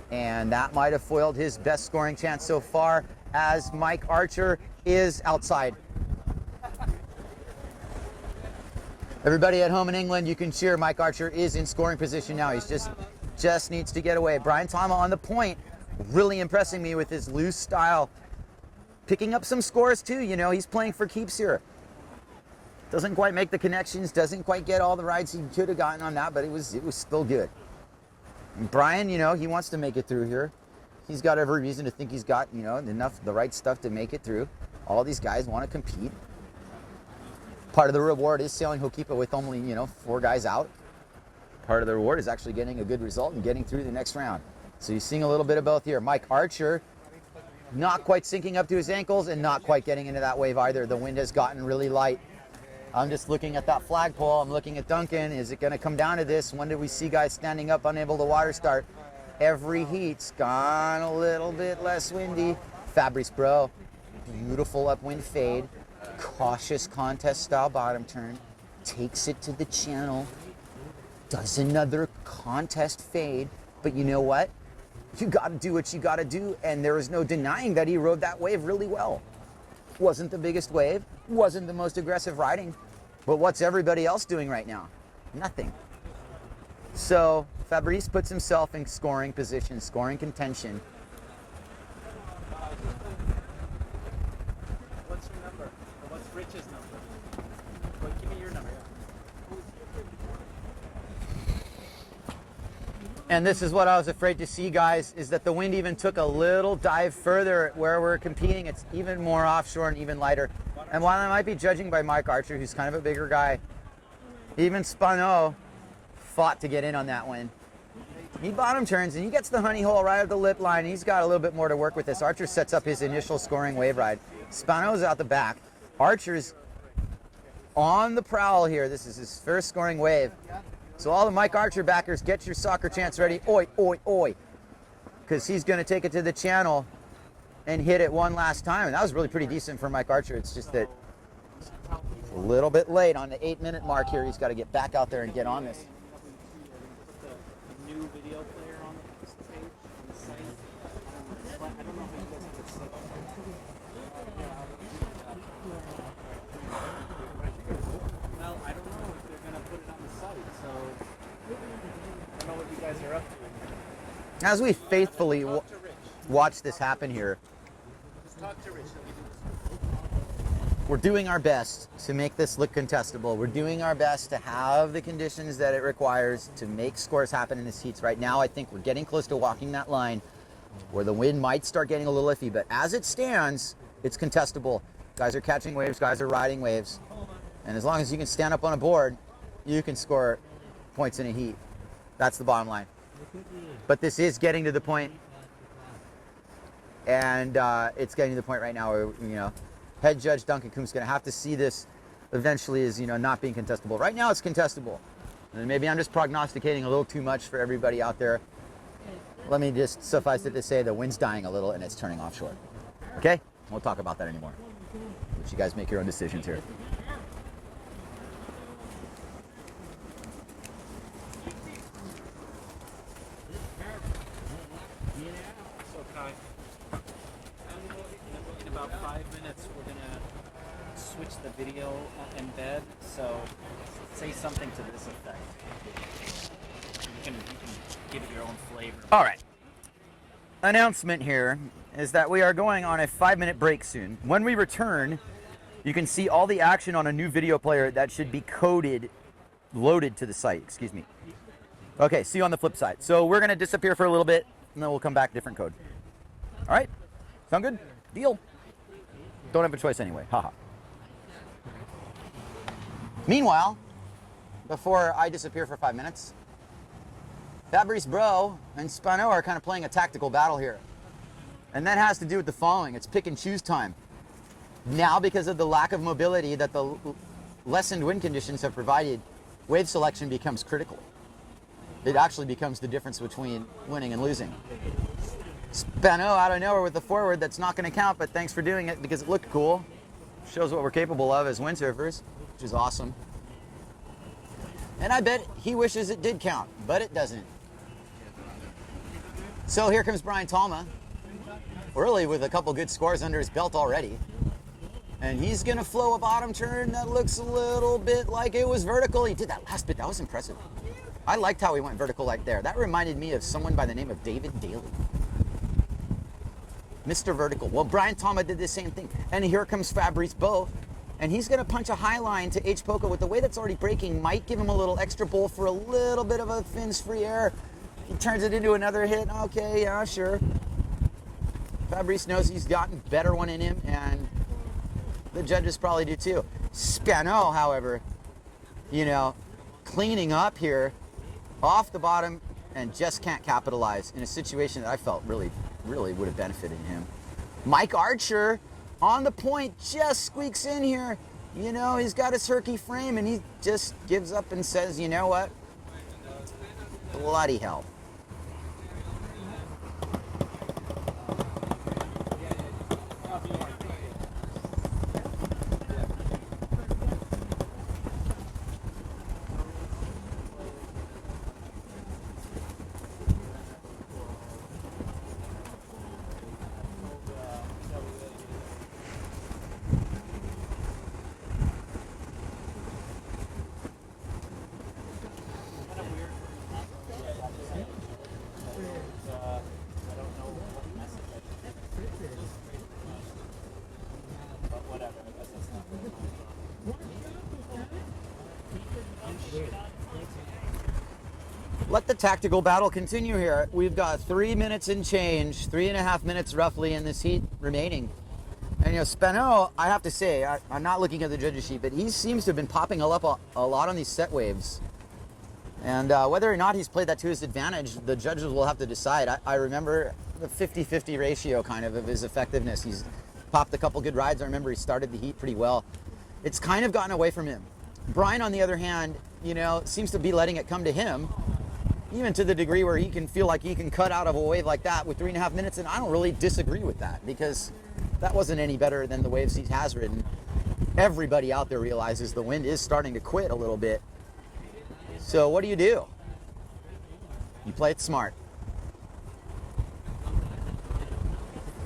And that might have foiled his best scoring chance so far, as Mike Archer is outside. Everybody at home in England, you can cheer. Mike Archer is in scoring position now. He's just needs to get away. Brian Toma on the point, really impressing me with his loose style. Picking up some scores too, he's playing for keeps here. Doesn't quite make the connections, doesn't quite get all the rides he could have gotten on that, but it was still good. And Brian, he wants to make it through here. He's got every reason to think he's got, the right stuff to make it through. All these guys want to compete. Part of the reward is sailing Hookipa with only, 4 guys out. Part of the reward is actually getting a good result and getting through the next round. So you're seeing a little bit of both here. Mike Archer, not quite sinking up to his ankles and not quite getting into that wave either. The wind has gotten really light. I'm just looking at that flagpole. I'm looking at Duncan. Is it going to come down to this? When did we see guys standing up unable to water start? Every heat's gone a little bit less windy. Fabrice Beau, beautiful upwind fade. Cautious contest style bottom turn. Takes it to the channel. Does another contest fade. But you know what? You got to do what you got to do, and there is no denying that he rode that wave really well. Wasn't the biggest wave, wasn't the most aggressive riding, but what's everybody else doing right now? Nothing. So Fabrice puts himself in scoring position, scoring contention. What's your number? Or what's Rich's number? Well, give me your number. And this is what I was afraid to see, guys, is that the wind even took a little dive further where we're competing. It's even more offshore and even lighter. And while I might be judging by Mike Archer, who's kind of a bigger guy, even Spano fought to get in on that one. He bottom turns and he gets the honey hole right at the lip line. He's got a little bit more to work with this. Archer sets up his initial scoring wave ride. Spano's out the back. Archer's on the prowl here. This is his first scoring wave. So all the Mike Archer backers, get your soccer chants ready. Oi, oi, oi. Because he's going to take it to the channel and hit it one last time. And that was really pretty decent for Mike Archer. It's just that he's a little bit late on the 8-minute mark here. He's got to get back out there and get on this. New video player on the page on the site. I don't know if you guys have it set up. Well, I don't know if they're going to put it on the site, so I don't know what you guys are up to. As we faithfully watch this happen here, Talk to Rich. we're doing our best to make this look contestable. We're doing our best to have the conditions that it requires to make scores happen in these heats. Right now, I think we're getting close to walking that line where the wind might start getting a little iffy, but as it stands, it's contestable. Guys are catching waves, guys are riding waves. And as long as you can stand up on a board, you can score points in a heat. That's the bottom line. But this is getting to the point, and it's getting to the point right now where, head judge Duncan Coombs going to have to see this eventually as, not being contestable. Right now it's contestable. And maybe I'm just prognosticating a little too much for everybody out there. Let me just suffice it to say the wind's dying a little and it's turning offshore. Okay? Won't talk about that anymore. Let you guys make your own decisions here. In about 5 minutes, we're going to switch the video embed, so say something to this effect. You can give it your own flavor. All right. Announcement here is that we are going on a 5-minute break soon. When we return, you can see all the action on a new video player that should be loaded to the site, excuse me. Okay, see you on the flip side. So we're going to disappear for a little bit, and then we'll come back, different code. All right? Sound good? Deal. Don't have a choice anyway. Haha. Meanwhile, before I disappear for 5 minutes, Fabrice Bro and Spano are kind of playing a tactical battle here. And that has to do with the following. It's pick and choose time. Now, because of the lack of mobility that the lessened wind conditions have provided, wave selection becomes critical. It actually becomes the difference between winning and losing. Spano out of nowhere with the forward that's not going to count, but thanks for doing it because it looked cool. Shows what we're capable of as windsurfers, which is awesome. And I bet he wishes it did count, but it doesn't. So here comes Brian Talma, early with a couple good scores under his belt already. And he's going to flow a bottom turn that looks a little bit like it was vertical. He did that last bit. That was impressive. I liked how he went vertical like there. That reminded me of someone by the name of David Daly. Mr. Vertical. Well, Brian Talma did the same thing. And here comes Fabrice Beau. And he's going to punch a high line to H. Poco with the way that's already breaking. Might give him a little extra bowl for a little bit of a fins free air. He turns it into another hit. Okay, yeah, sure. Fabrice knows he's gotten better one in him, and the judges probably do too. Spano, however, cleaning up here off the bottom and just can't capitalize in a situation that I felt really would have benefited him. Mike Archer on the point just squeaks in here. He's got his herky frame and he just gives up and says, you know what? Bloody hell. Let the tactical battle continue here. We've got 3 minutes and change, 3.5 minutes roughly in this heat remaining. And Spano, I have to say, I'm not looking at the judges sheet, but he seems to have been popping up a lot on these set waves. And whether or not he's played that to his advantage, the judges will have to decide. I remember the 50-50 ratio kind of his effectiveness. He's popped a couple good rides. I remember he started the heat pretty well. It's kind of gotten away from him. Brian, on the other hand, seems to be letting it come to him, even to the degree where he can feel like he can cut out of a wave like that with 3.5 minutes, and I don't really disagree with that, because that wasn't any better than the waves he has ridden. Everybody out there realizes the wind is starting to quit a little bit. So what do? You play it smart.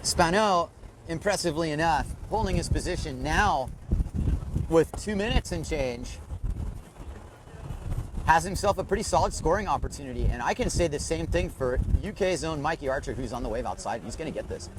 Spano, impressively enough, holding his position now with 2 minutes and change, has himself a pretty solid scoring opportunity. And I can say the same thing for UK's own Mikey Archer, who's on the wave outside. He's going to get this.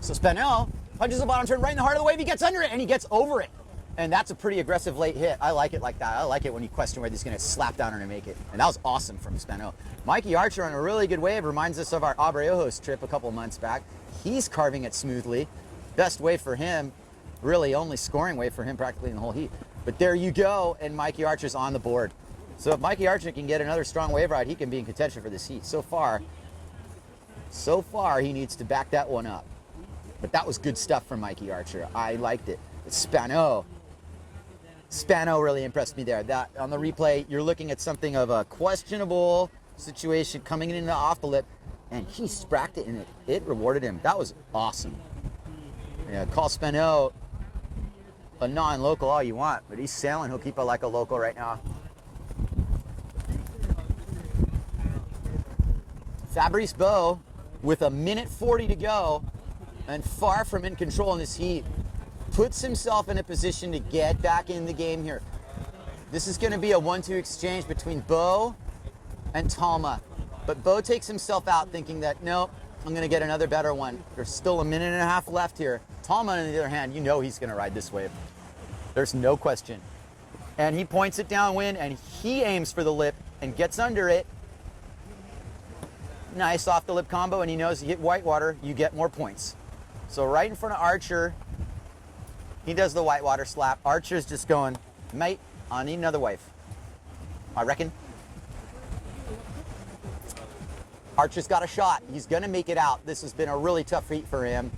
So Spano punches the bottom turn right in the heart of the wave. He gets under it and he gets over it. And that's a pretty aggressive late hit. I like it like that. I like it when you question whether he's going to slap down or to make it. And that was awesome from Spano. Mikey Archer on a really good wave reminds us of our Abrejos trip a couple months back. He's carving it smoothly. Best wave for him. Really only scoring wave for him practically in the whole heat. But there you go, and Mikey Archer's on the board. So if Mikey Archer can get another strong wave ride, he can be in contention for this heat. So far, he needs to back that one up. But that was good stuff from Mikey Archer. I liked it. But Spano really impressed me there. That on the replay, you're looking at something of a questionable situation coming in off the lip, and he spracked it, and it rewarded him. That was awesome. Yeah, call Spano a non-local all you want, but he's sailing Hookipa like a local right now. Fabrice Beau, with 1:40 to go, and far from in control in this heat, puts himself in a position to get back in the game here. This is going to be a 1-2 exchange between Beau and Talma. But Beau takes himself out thinking that, no, I'm going to get another better one. There's still 1.5 minutes left here. Talma, on the other hand, he's going to ride this wave. There's no question. And he points it downwind, and he aims for the lip and gets under it. Nice off the lip combo, and he knows you hit whitewater, you get more points. So right in front of Archer, he does the whitewater slap. Archer's just going, mate, I need another wave. I reckon. Archer's got a shot. He's going to make it out. This has been a really tough heat for him.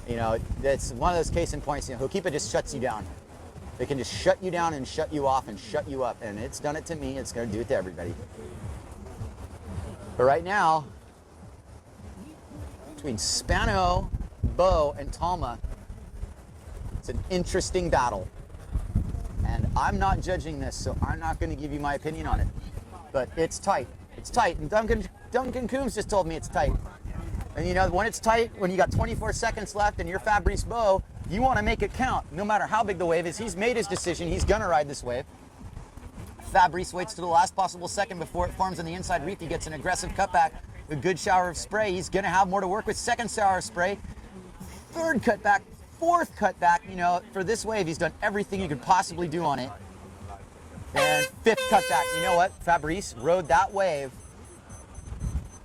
It's one of those case in points. Hookipa just shuts you down. They can just shut you down and shut you off and shut you up. And it's done it to me. It's going to do it to everybody. But right now, between Spano, Beau, and Talma, it's an interesting battle. And I'm not judging this, so I'm not going to give you my opinion on it. But it's tight. It's tight. And Duncan Coombs just told me it's tight. And when it's tight, when you got 24 seconds left and you're Fabrice Beau, you want to make it count, no matter how big the wave is. He's made his decision. He's going to ride this wave. Fabrice waits to the last possible second before it forms on the inside reef. He gets an aggressive cutback, a good shower of spray. He's going to have more to work with. Second shower of spray, third cutback, fourth cutback. For this wave, he's done everything you could possibly do on it. And fifth cutback. You know what? Fabrice rode that wave.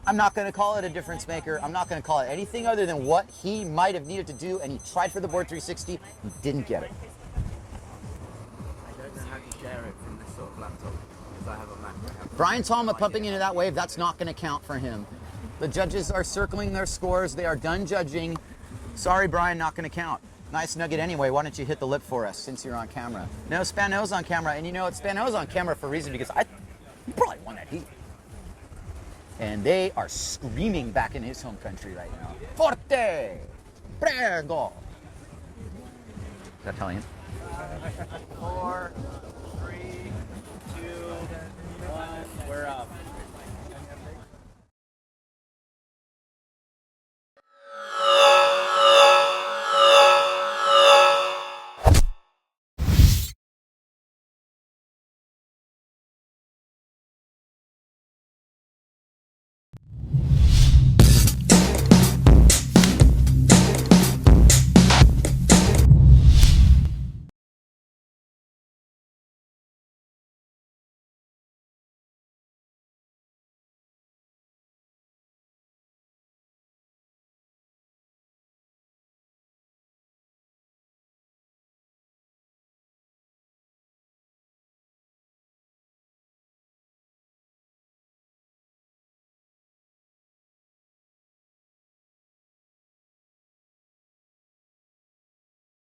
I'm not going to call it a difference maker. I'm not going to call it anything other than what he might have needed to do, and he tried for the board 360. He didn't get it. I don't know how to share it from this sort of laptop because I have a Mac. Brian Talma pumping into that wave, that's not going to count for him. The judges are circling their scores. They are done judging. Sorry, Brian, not going to count. Nice nugget anyway. Why don't you hit the lip for us since you're on camera? No, Spano's on camera, and Spano's on camera for a reason, because he probably won that heat. And they are screaming back in his home country right now. Forte! Prego! Is that Italian? 4, 3, 2, 1, we're up.